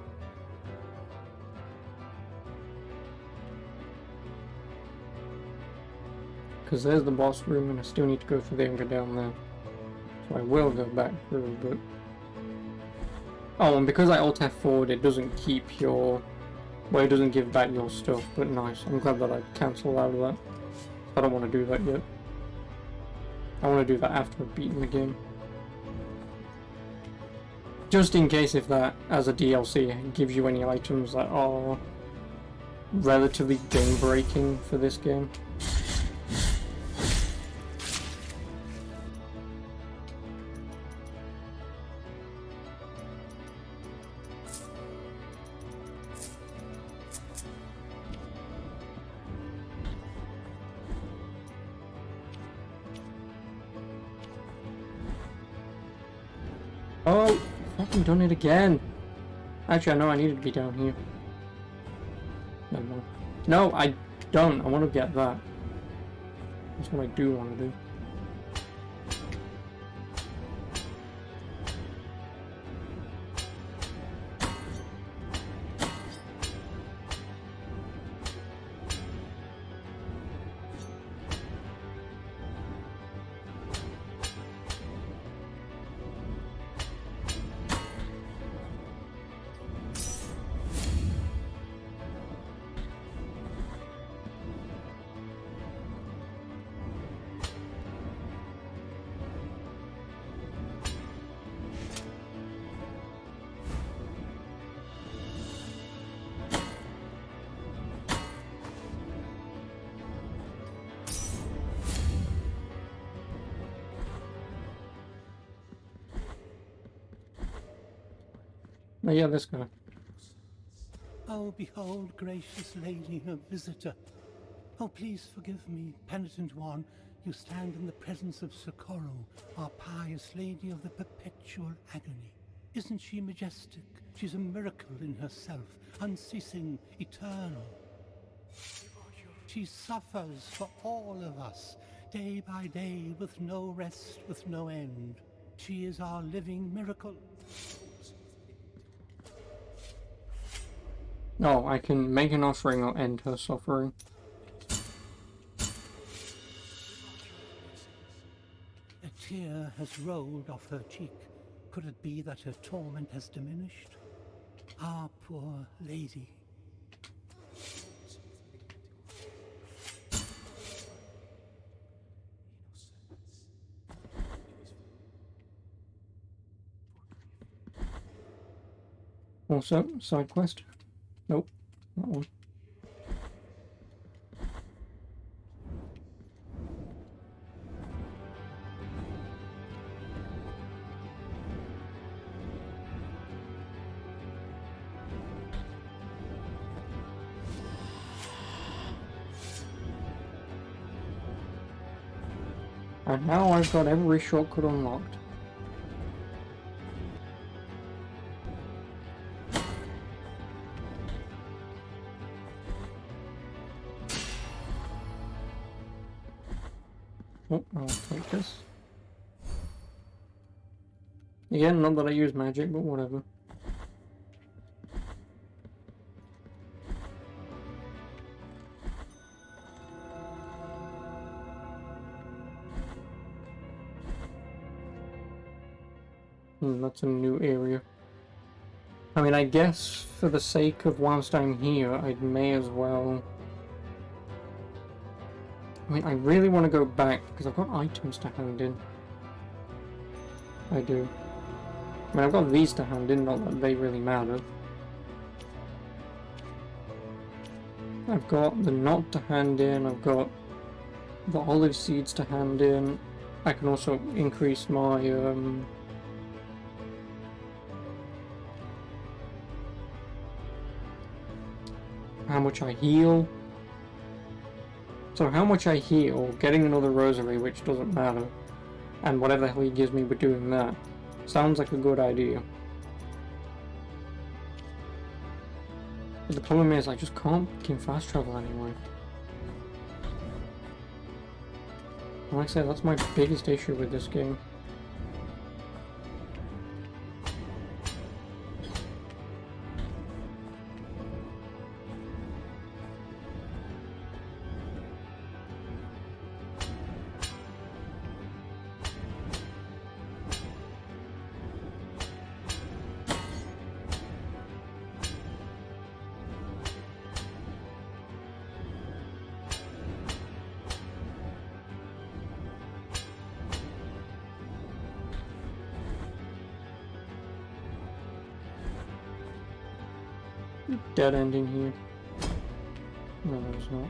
Because there's the boss room, and I still need to go through there and go down there. So I will go back through, but... Oh, and because I Alt F4'd, it doesn't keep your... Well, it doesn't give back your stuff, but nice. I'm glad that I cancelled out of that. I don't want to do that yet. I want to do that after I've beaten the game. Just in case if that, as a DLC, gives you any items that are relatively game-breaking for this game. Oh, fucking done it again. Actually, I know I needed to be down here. Never mind. No, I don't. I want to get that. That's what I do want to do. Oh yeah, this guy. Oh, behold, gracious lady, a visitor. Oh, please forgive me, penitent one. You stand in the presence of Socorro, our pious lady of the perpetual agony. Isn't she majestic? She's a miracle in herself, unceasing, eternal. She suffers for all of us, day by day, with no rest, with no end. She is our living miracle. Oh, I can make an offering or end her suffering. A tear has rolled off her cheek. Could it be that her torment has diminished? Our poor lady. Also, side quest. Nope, that one. And now I've got every shortcut unlocked. Oh, I'll take this. Again, not that I use magic, but whatever. That's a new area. I mean, I guess for the sake of whilst I'm here, I may as well... I mean, I really want to go back because I've got items to hand in. I do. I mean, I've got these to hand in, not that they really matter. I've got the knot to hand in, I've got the olive seeds to hand in. I can also increase my, how much I heal. So how much I heal, getting another rosary, which doesn't matter, and whatever the hell he gives me with doing that, sounds like a good idea. But the problem is I just can't fucking fast travel anyway. Like I said, that's my biggest issue with this game. Dead end in here. No, there's not.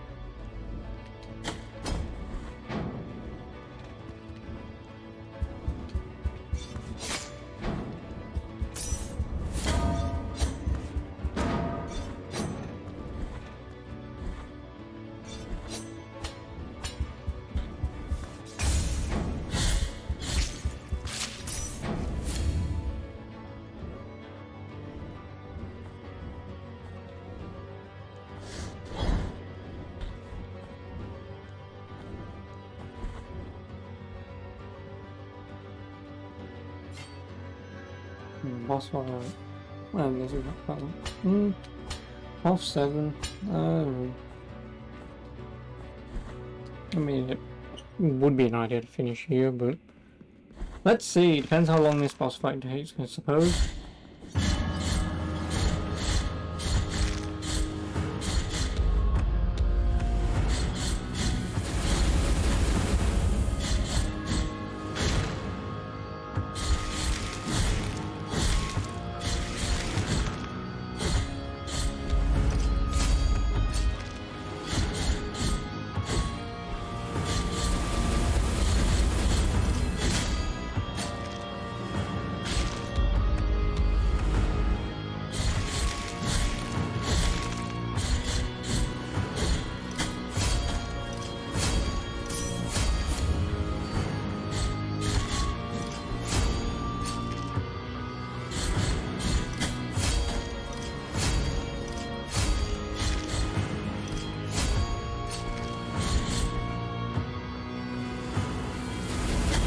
Boss fight. And this is that one. Half 7. I mean, it would be an idea to finish here, but let's see. Depends how long this boss fight takes, I suppose.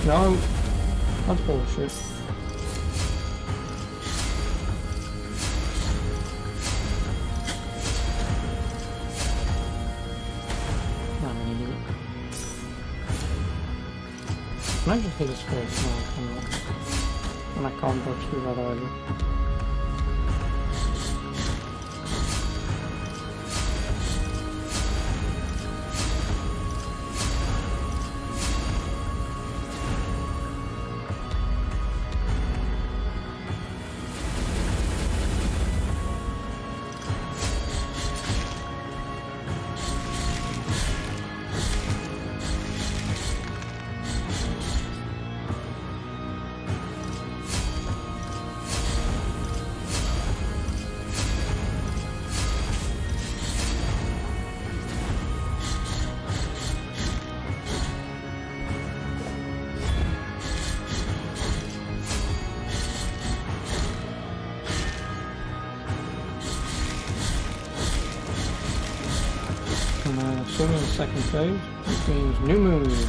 No, that's bullshit. I'm an idiot. Can I just hit his face? No, I cannot. And I can't go through that either. Still in the second phase, which means new moves.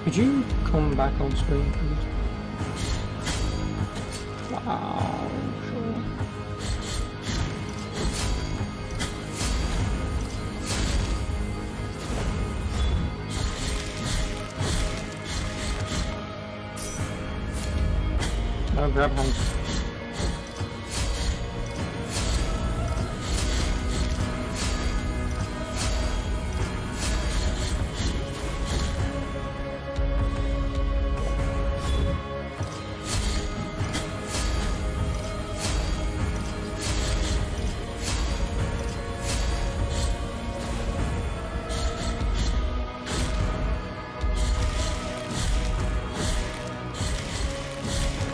Could you come back on screen, please? Wow, sure. No, grab hands.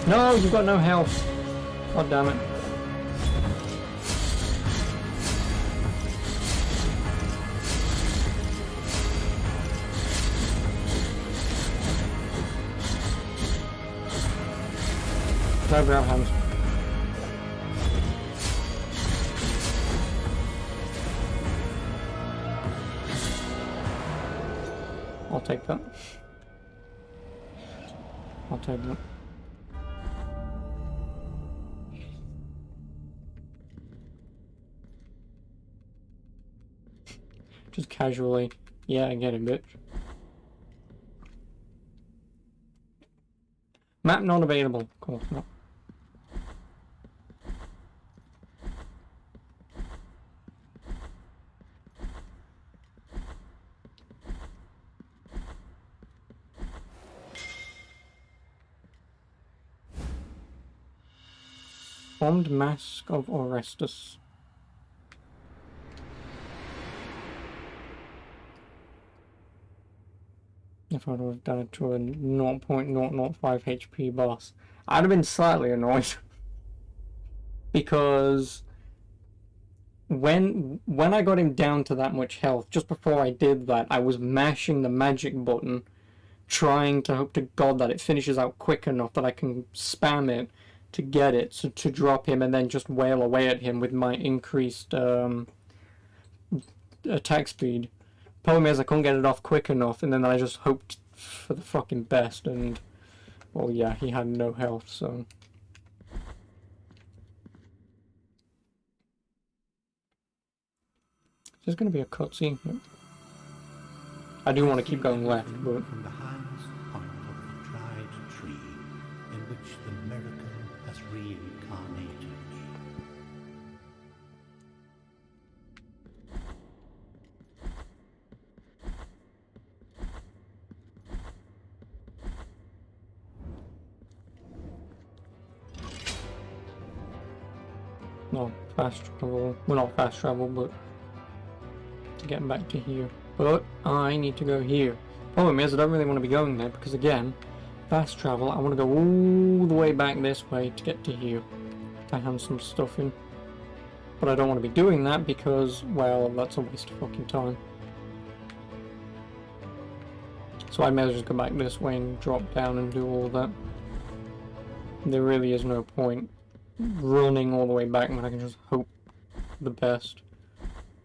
No, you've got no health. God damn it. No grab hands. I'll take that. I'll take that. Just casually. Yeah, I get it, bitch. Map not available. Of course not. Formed Mask of Orestes. If I would have done it to a 0.005 HP boss, I'd have been slightly annoyed. Because when I got him down to that much health, just before I did that, I was mashing the magic button, trying to hope to God that it finishes out quick enough that I can spam it to get it, so to drop him and then just wail away at him with my increased attack speed. Problem is I couldn't get it off quick enough, and then I just hoped for the fucking best, and well, yeah, he had no health, so there's going to be a cutscene here. I do want to keep going left, but from the highest point of the dried tree in which the miracle has reincarnated me. no fast travel. Well, not fast travel, but to get back to here. But I need to go here. Problem is, I don't really want to be going there because, again, fast travel, I want to go all the way back this way to get to here to hand some stuff in. But I don't want to be doing that because, well, that's a waste of fucking time. So I may as well just go back this way and drop down and do all that. There really is no point running all the way back when I can just hope the best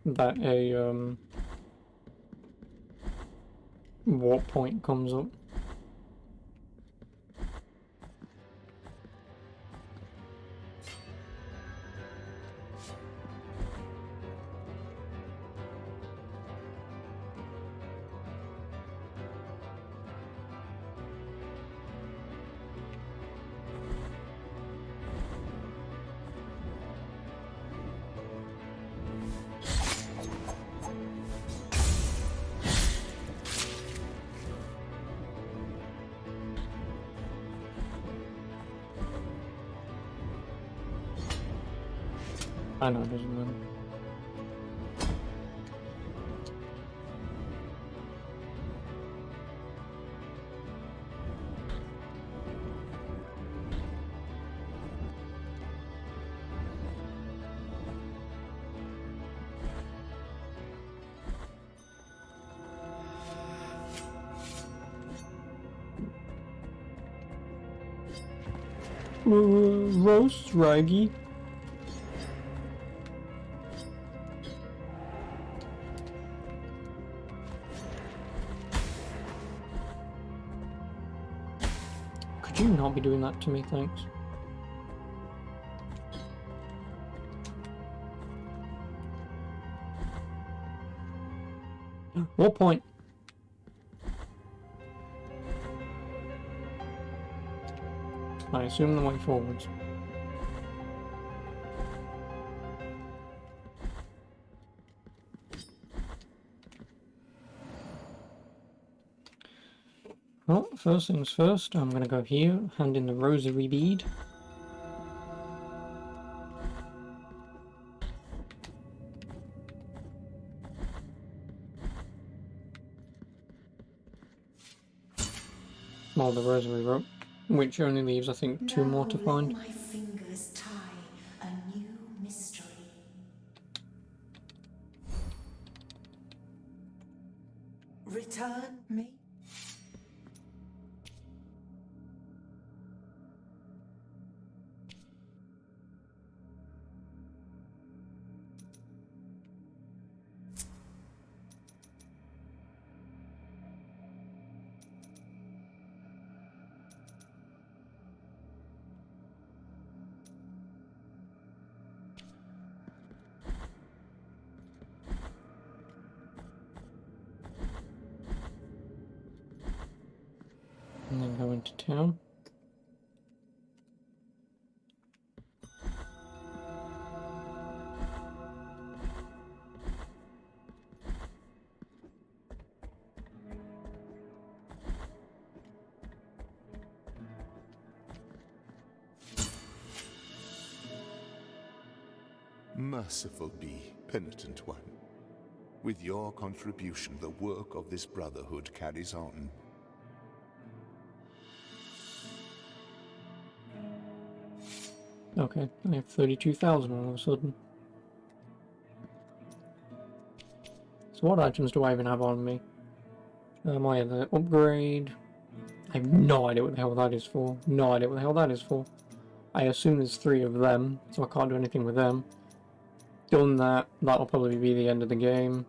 that a warp point comes up. I know it doesn't matter. Roast Raggy. Could you not be doing that to me, thanks? What point? I assume the way forwards. Well, first things first, I'm gonna go here, hand in the rosary bead. Well, the rosary rope, which only leaves, I think, 2 more to find. Now let my fingers tie a new mystery. Return me. And then go into town. Merciful be, penitent one. With your contribution, the work of this brotherhood carries on. Okay, I have 32,000 all of a sudden. So what items do I even have on me? I have the upgrade. I have no idea what the hell that is for. No idea what the hell that is for. I assume there's 3 of them, so I can't do anything with them. Done that, that'll probably be the end of the game.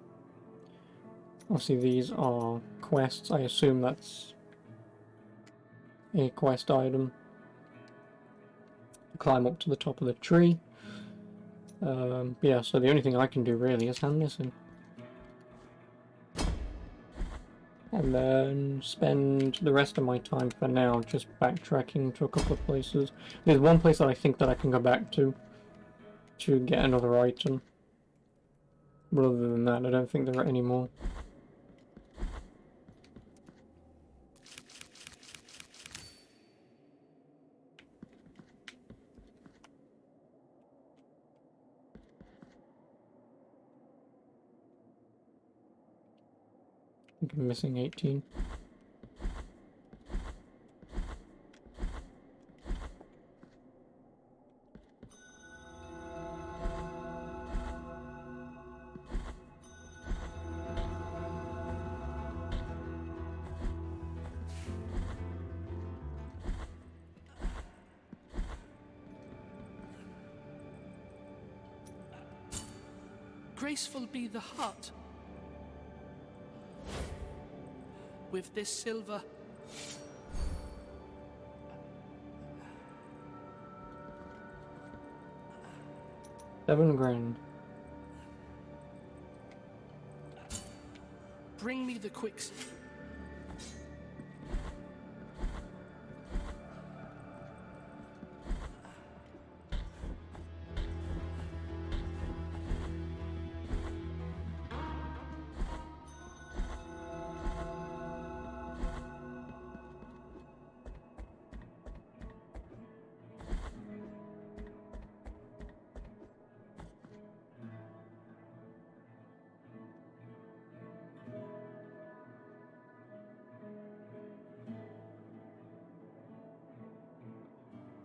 Obviously these are quests, I assume that's a quest item. Climb up to the top of the tree. Yeah, so the only thing I can do really is hand this in. And then spend the rest of my time for now just backtracking to a couple of places. There's one place that I think that I can go back to get another item. But other than that, I don't think there are any more. I think I'm missing 18. graceful be the heart. With this silver, 7 grand. bring me the quicksilver.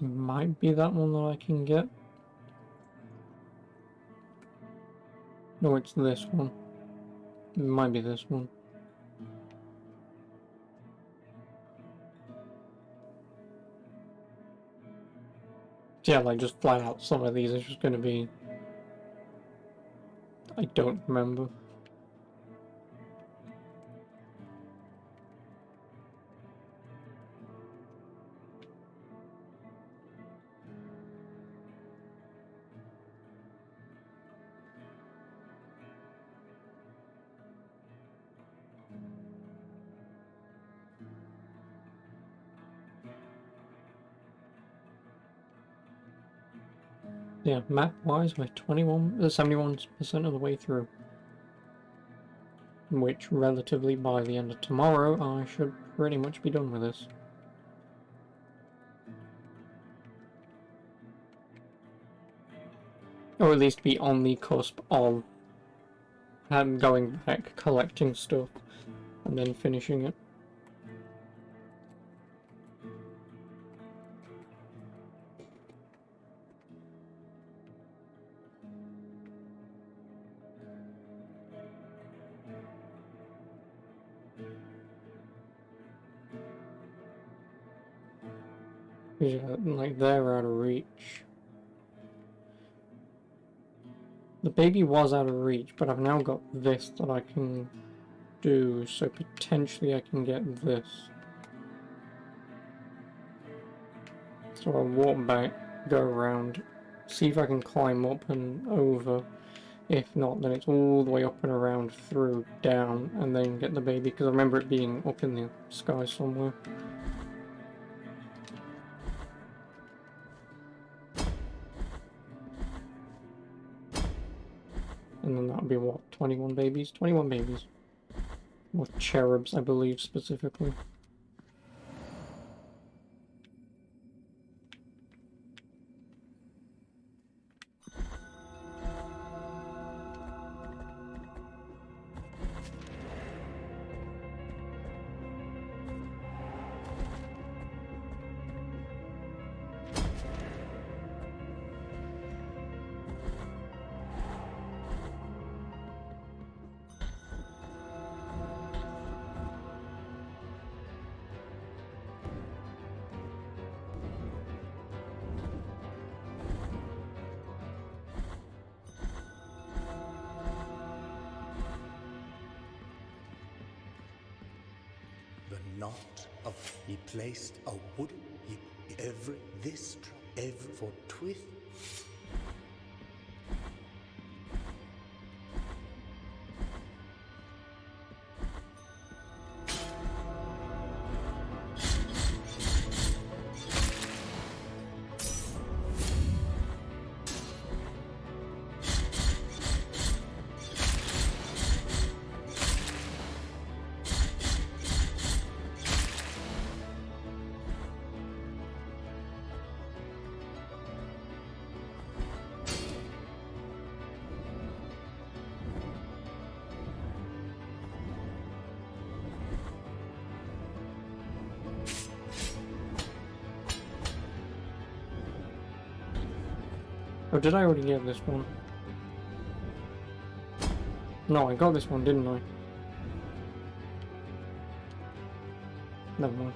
Might be that one that I can get. No, it's this one. It might be this one. Yeah, like just flat out, some of these are just gonna be... I don't remember. Yeah, map-wise, we're 71% of the way through. Which, relatively, by the end of tomorrow, I should pretty much be done with this. Or at least be on the cusp of going back, collecting stuff, and then finishing it. Yeah, like they're out of reach. The baby was out of reach, but I've now got this that I can do, so potentially I can get this. So I'll walk back, go around, see if I can climb up and over. If not, then it's all the way up and around, through, down, and then get the baby, because I remember it being up in the sky somewhere. And then that would be what, 21 babies? 21 babies. Or cherubs, I believe, specifically. The knot of he placed a wood every for twist. Oh, did I already get this one? No, I got this one, didn't I? Never mind.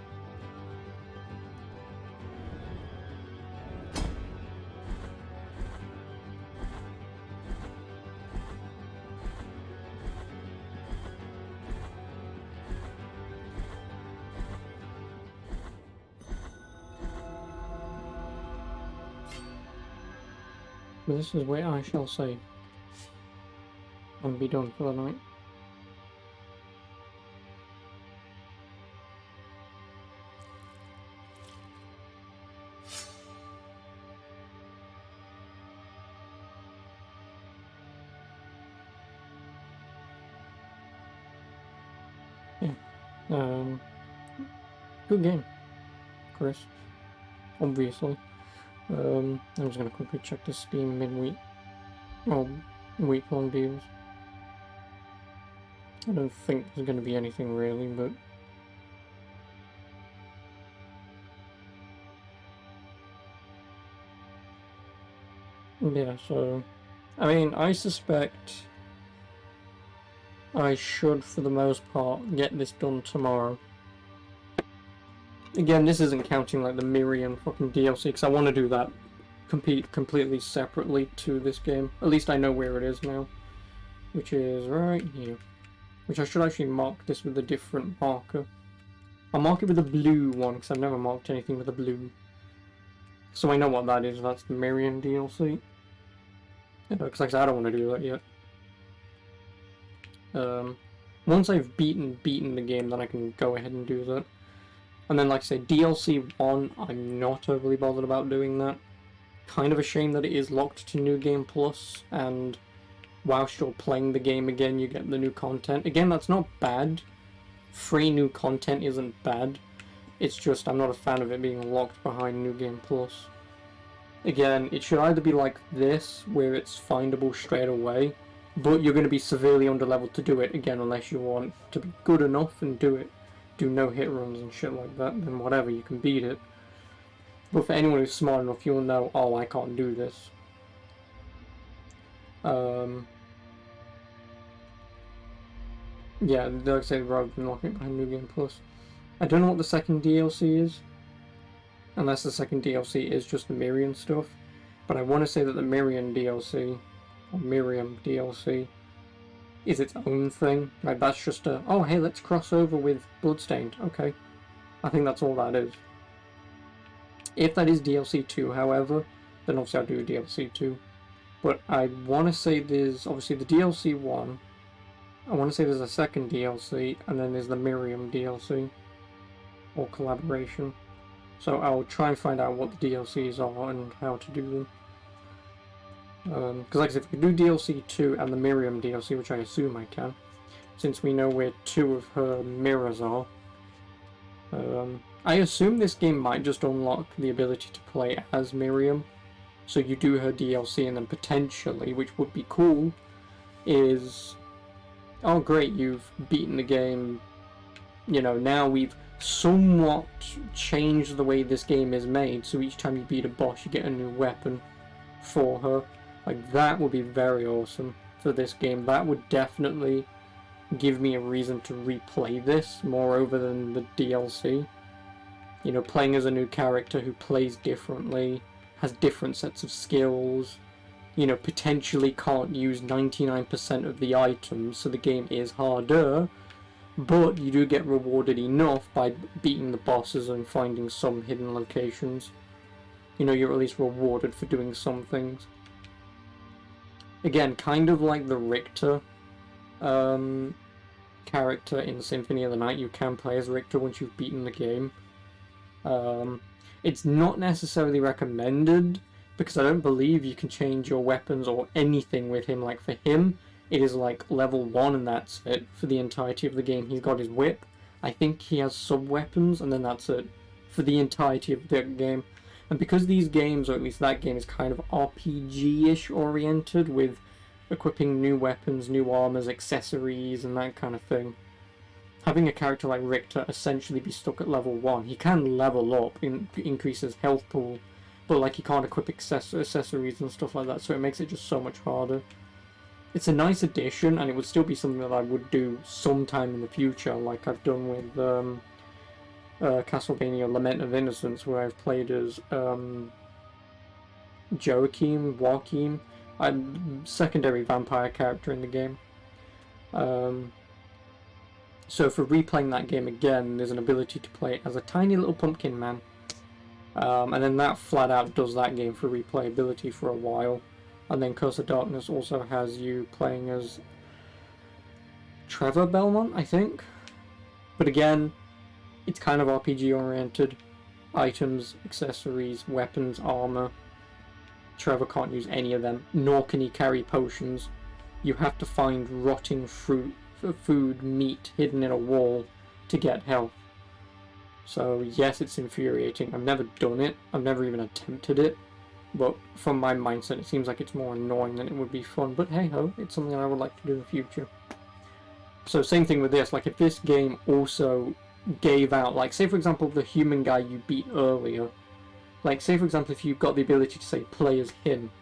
But this is where I shall save and be done for the night. Yeah. Good game, Chris. Obviously. I'm just gonna quickly check the Steam midweek or week-long deals. I don't think there's gonna be anything really, but yeah. So, I mean, I suspect I should, for the most part, get this done tomorrow. Again, this isn't counting like the Miriam fucking DLC, because I want to do that completely separately to this game. At least I know where it is now, which is right here. Which I should actually mark this with a different marker. I'll mark it with a blue one, because I've never marked anything with a blue. So I know what that is. That's the Miriam DLC. Because like I said, I don't want to do that yet. Once I've beaten the game, then I can go ahead and do that. And then, like I say, DLC 1, I'm not overly bothered about doing that. Kind of a shame that it is locked to New Game Plus, and whilst you're playing the game again, you get the new content. Again, that's not bad. Free new content isn't bad. It's just I'm not a fan of it being locked behind New Game Plus. Again, it should either be like this, where it's findable straight away, but you're going to be severely underleveled to do it, again, unless you want to be good enough and do it. Do no hit runs and shit like that, then whatever, you can beat it. But for anyone who's smart enough, you'll know, oh, I can't do this. Yeah, like I said, rather than locking it behind New Game Plus. I don't know what the second DLC is, unless the second DLC is just the Miriam stuff. But I want to say that the Miriam DLC, or Miriam DLC, is its own thing. Like, that's just a, oh hey, let's cross over with Bloodstained. Okay. I think that's all that is. If that is DLC 2, however, then obviously I'll do DLC 2. But I want to say there's, obviously, the DLC 1. I want to say there's a second DLC, and then there's the Miriam DLC. Or collaboration. So I'll try and find out what the DLCs are and how to do them. Because like I said, if we do DLC 2 and the Miriam DLC, which I assume I can, since we know where 2 of her mirrors are, I assume this game might just unlock the ability to play as Miriam. So you do her DLC and then potentially, which would be cool, is, oh great, you've beaten the game, you know, now we've somewhat changed the way this game is made, so each time you beat a boss you get a new weapon for her. Like, that would be very awesome for this game. That would definitely give me a reason to replay this, moreover than the DLC. You know, playing as a new character who plays differently, has different sets of skills, you know, potentially can't use 99% of the items, so the game is harder, but you do get rewarded enough by beating the bosses and finding some hidden locations. You know, you're at least rewarded for doing some things. Again, kind of like the Richter character in Symphony of the Night. You can play as Richter once you've beaten the game. It's not necessarily recommended, because I don't believe you can change your weapons or anything with him. Like, for him, it is like level 1 and that's it for the entirety of the game. He's got his whip. I think he has sub-weapons, and then that's it for the entirety of the game. And because these games, or at least that game, is kind of RPG-ish oriented, with equipping new weapons, new armors, accessories, and that kind of thing, having a character like Richter essentially be stuck at level 1, he can level up, increase his health pool, but like he can't equip accessories and stuff like that, so it makes it just so much harder. It's a nice addition, and it would still be something that I would do sometime in the future, like I've done with Castlevania Lament of Innocence, where I've played as Joachim, a secondary vampire character in the game. So for replaying that game again, there's an ability to play as a tiny little pumpkin man. And then that flat out does that game for replayability for a while. And then Curse of Darkness also has you playing as Trevor Belmont, I think. But again, it's kind of RPG oriented. Items, accessories, weapons, armor. Trevor can't use any of them, nor can he carry potions. You have to find rotting fruit, food, meat hidden in a wall to get health. So yes, it's infuriating. I've never done it. I've never even attempted it. But from my mindset, it seems like it's more annoying than it would be fun. But hey ho, it's something I would like to do in the future. So same thing with this. Like if this game also gave out, like say for example the human guy you beat earlier. Like say for example if you got the ability to say play as him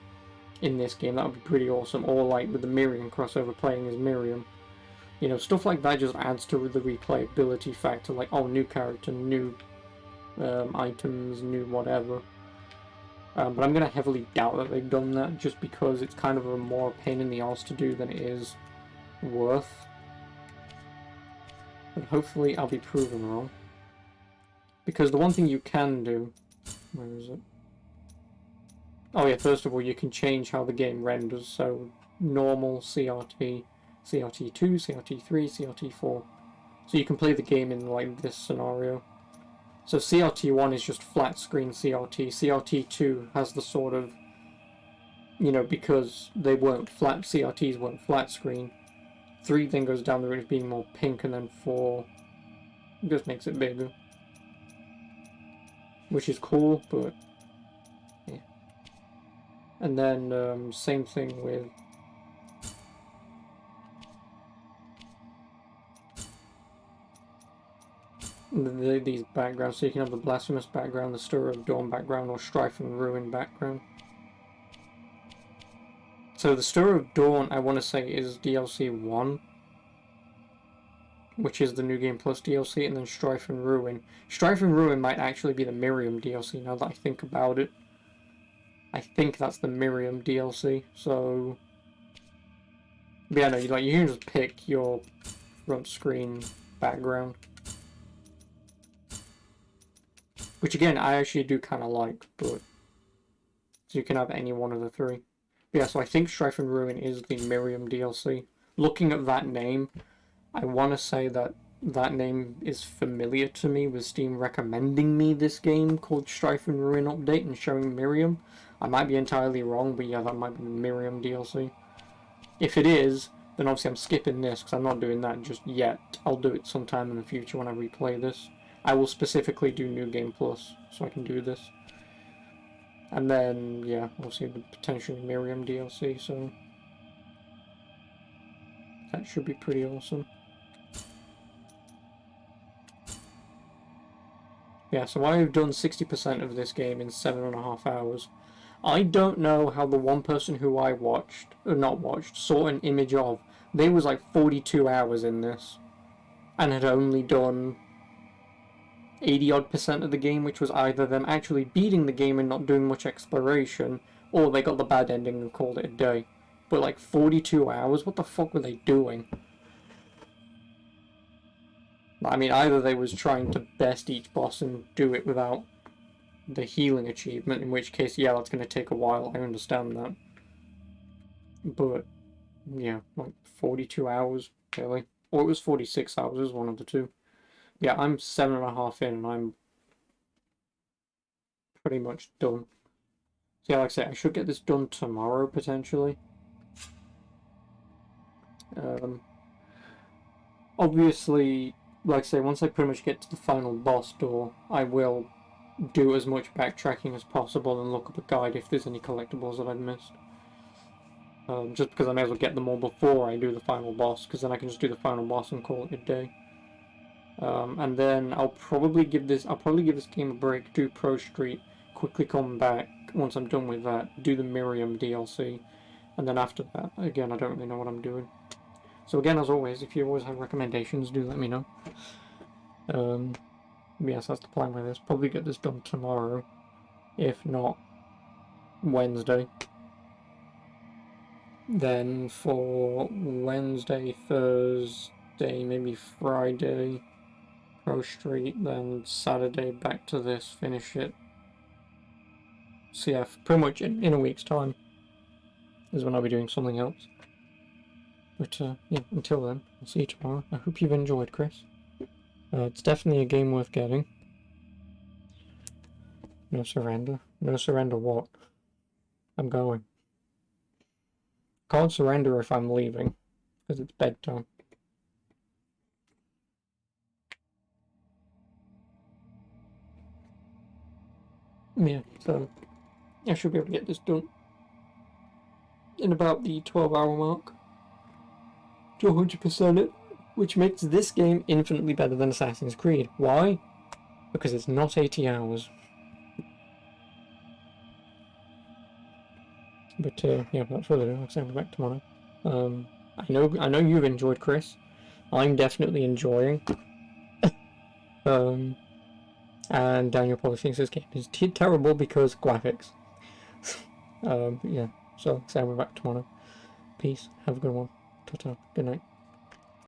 in this game, that would be pretty awesome. Or like with the Miriam crossover, playing as Miriam. You know, stuff like that just adds to the replayability factor. Like, oh, new character, new items, new whatever. But I'm going to heavily doubt that they've done that, just because it's kind of a more pain in the arse to do than it is worth. But hopefully I'll be proven wrong. Because the one thing you can do... Where is it? Oh yeah, first of all, you can change how the game renders. So, normal, CRT, CRT2, CRT3, CRT4. So you can play the game in like this scenario. So CRT1 is just flat screen CRT. CRT2 has the sort of, you know, because they weren't flat, CRTs weren't flat screen. 3 then goes down the route of being more pink, and then 4 just makes it bigger. Which is cool, but yeah. And then same thing with these backgrounds. So you can have the Blasphemous background, the Stir of Dawn background, or Strife and Ruin background. So the Stir of Dawn, I want to say, is DLC 1, which is the New Game Plus DLC, and then Strife and Ruin. Strife and Ruin might actually be the Miriam DLC, now that I think about it. I think that's the Miriam DLC, so... But yeah, no, you can just pick your front screen background. Which again, I actually do kind of like, but... So you can have any one of the 3. But yeah, so I think Strife and Ruin is the Miriam DLC. Looking at that name, I want to say that that name is familiar to me, with Steam recommending me this game called Strife and Ruin Update and showing Miriam. I might be entirely wrong, but yeah, that might be the Miriam DLC. If it is, then obviously I'm skipping this, because I'm not doing that just yet. I'll do it sometime in the future when I replay this. I will specifically do New Game Plus, so I can do this. And then, yeah, obviously the potentially Miriam DLC, so... that should be pretty awesome. Yeah, so I've done 60% of this game in 7.5 hours. I don't know how the one person who I saw an image of, they was like 42 hours in this, and had only done 80-odd% of the game, which was either them actually beating the game and not doing much exploration, or they got the bad ending and called it a day. But like 42 hours, what the fuck were they doing? I mean, either they was trying to best each boss and do it without the healing achievement, in which case, yeah, that's going to take a while, I understand that. But, yeah, like 42 hours, really. Or it was 46 hours, it was one of the two. Yeah, I'm 7.5 in, and I'm pretty much done. So yeah, like I say, I should get this done tomorrow, potentially. Obviously, like I say, once I pretty much get to the final boss door, I will do as much backtracking as possible and look up a guide if there's any collectibles that I've missed. Just because I may as well get them all before I do the final boss, because then I can just do the final boss and call it a day. And then I'll probably give this game a break, do Pro Street, quickly come back once I'm done with that, do the Miriam DLC, and then after that, again, I don't really know what I'm doing. So again, as always, if you always have recommendations, do let me know. Yes, that's the plan with this. Probably get this done tomorrow, if not Wednesday. Then for Wednesday, Thursday, maybe Friday, Pro Street, then Saturday back to this, finish it. So yeah, pretty much in a week's time. is when I'll be doing something else. But yeah, until then, I'll see you tomorrow. I hope you've enjoyed, Chris. It's definitely a game worth getting. No surrender. No surrender what? I'm going. Can't surrender if I'm leaving, because it's bedtime. Yeah, so I should be able to get this done in about the 12-hour mark to 100% it, which makes this game infinitely better than Assassin's Creed. Why? Because it's not 80 hours. But yeah, that's really it. I'll send it back tomorrow. I know you've enjoyed, Chris. I'm definitely enjoying. And Daniel probably thinks this game is terrible because graphics. Yeah, so send it back tomorrow. Peace. Have a good one. Ta-ta. Good night.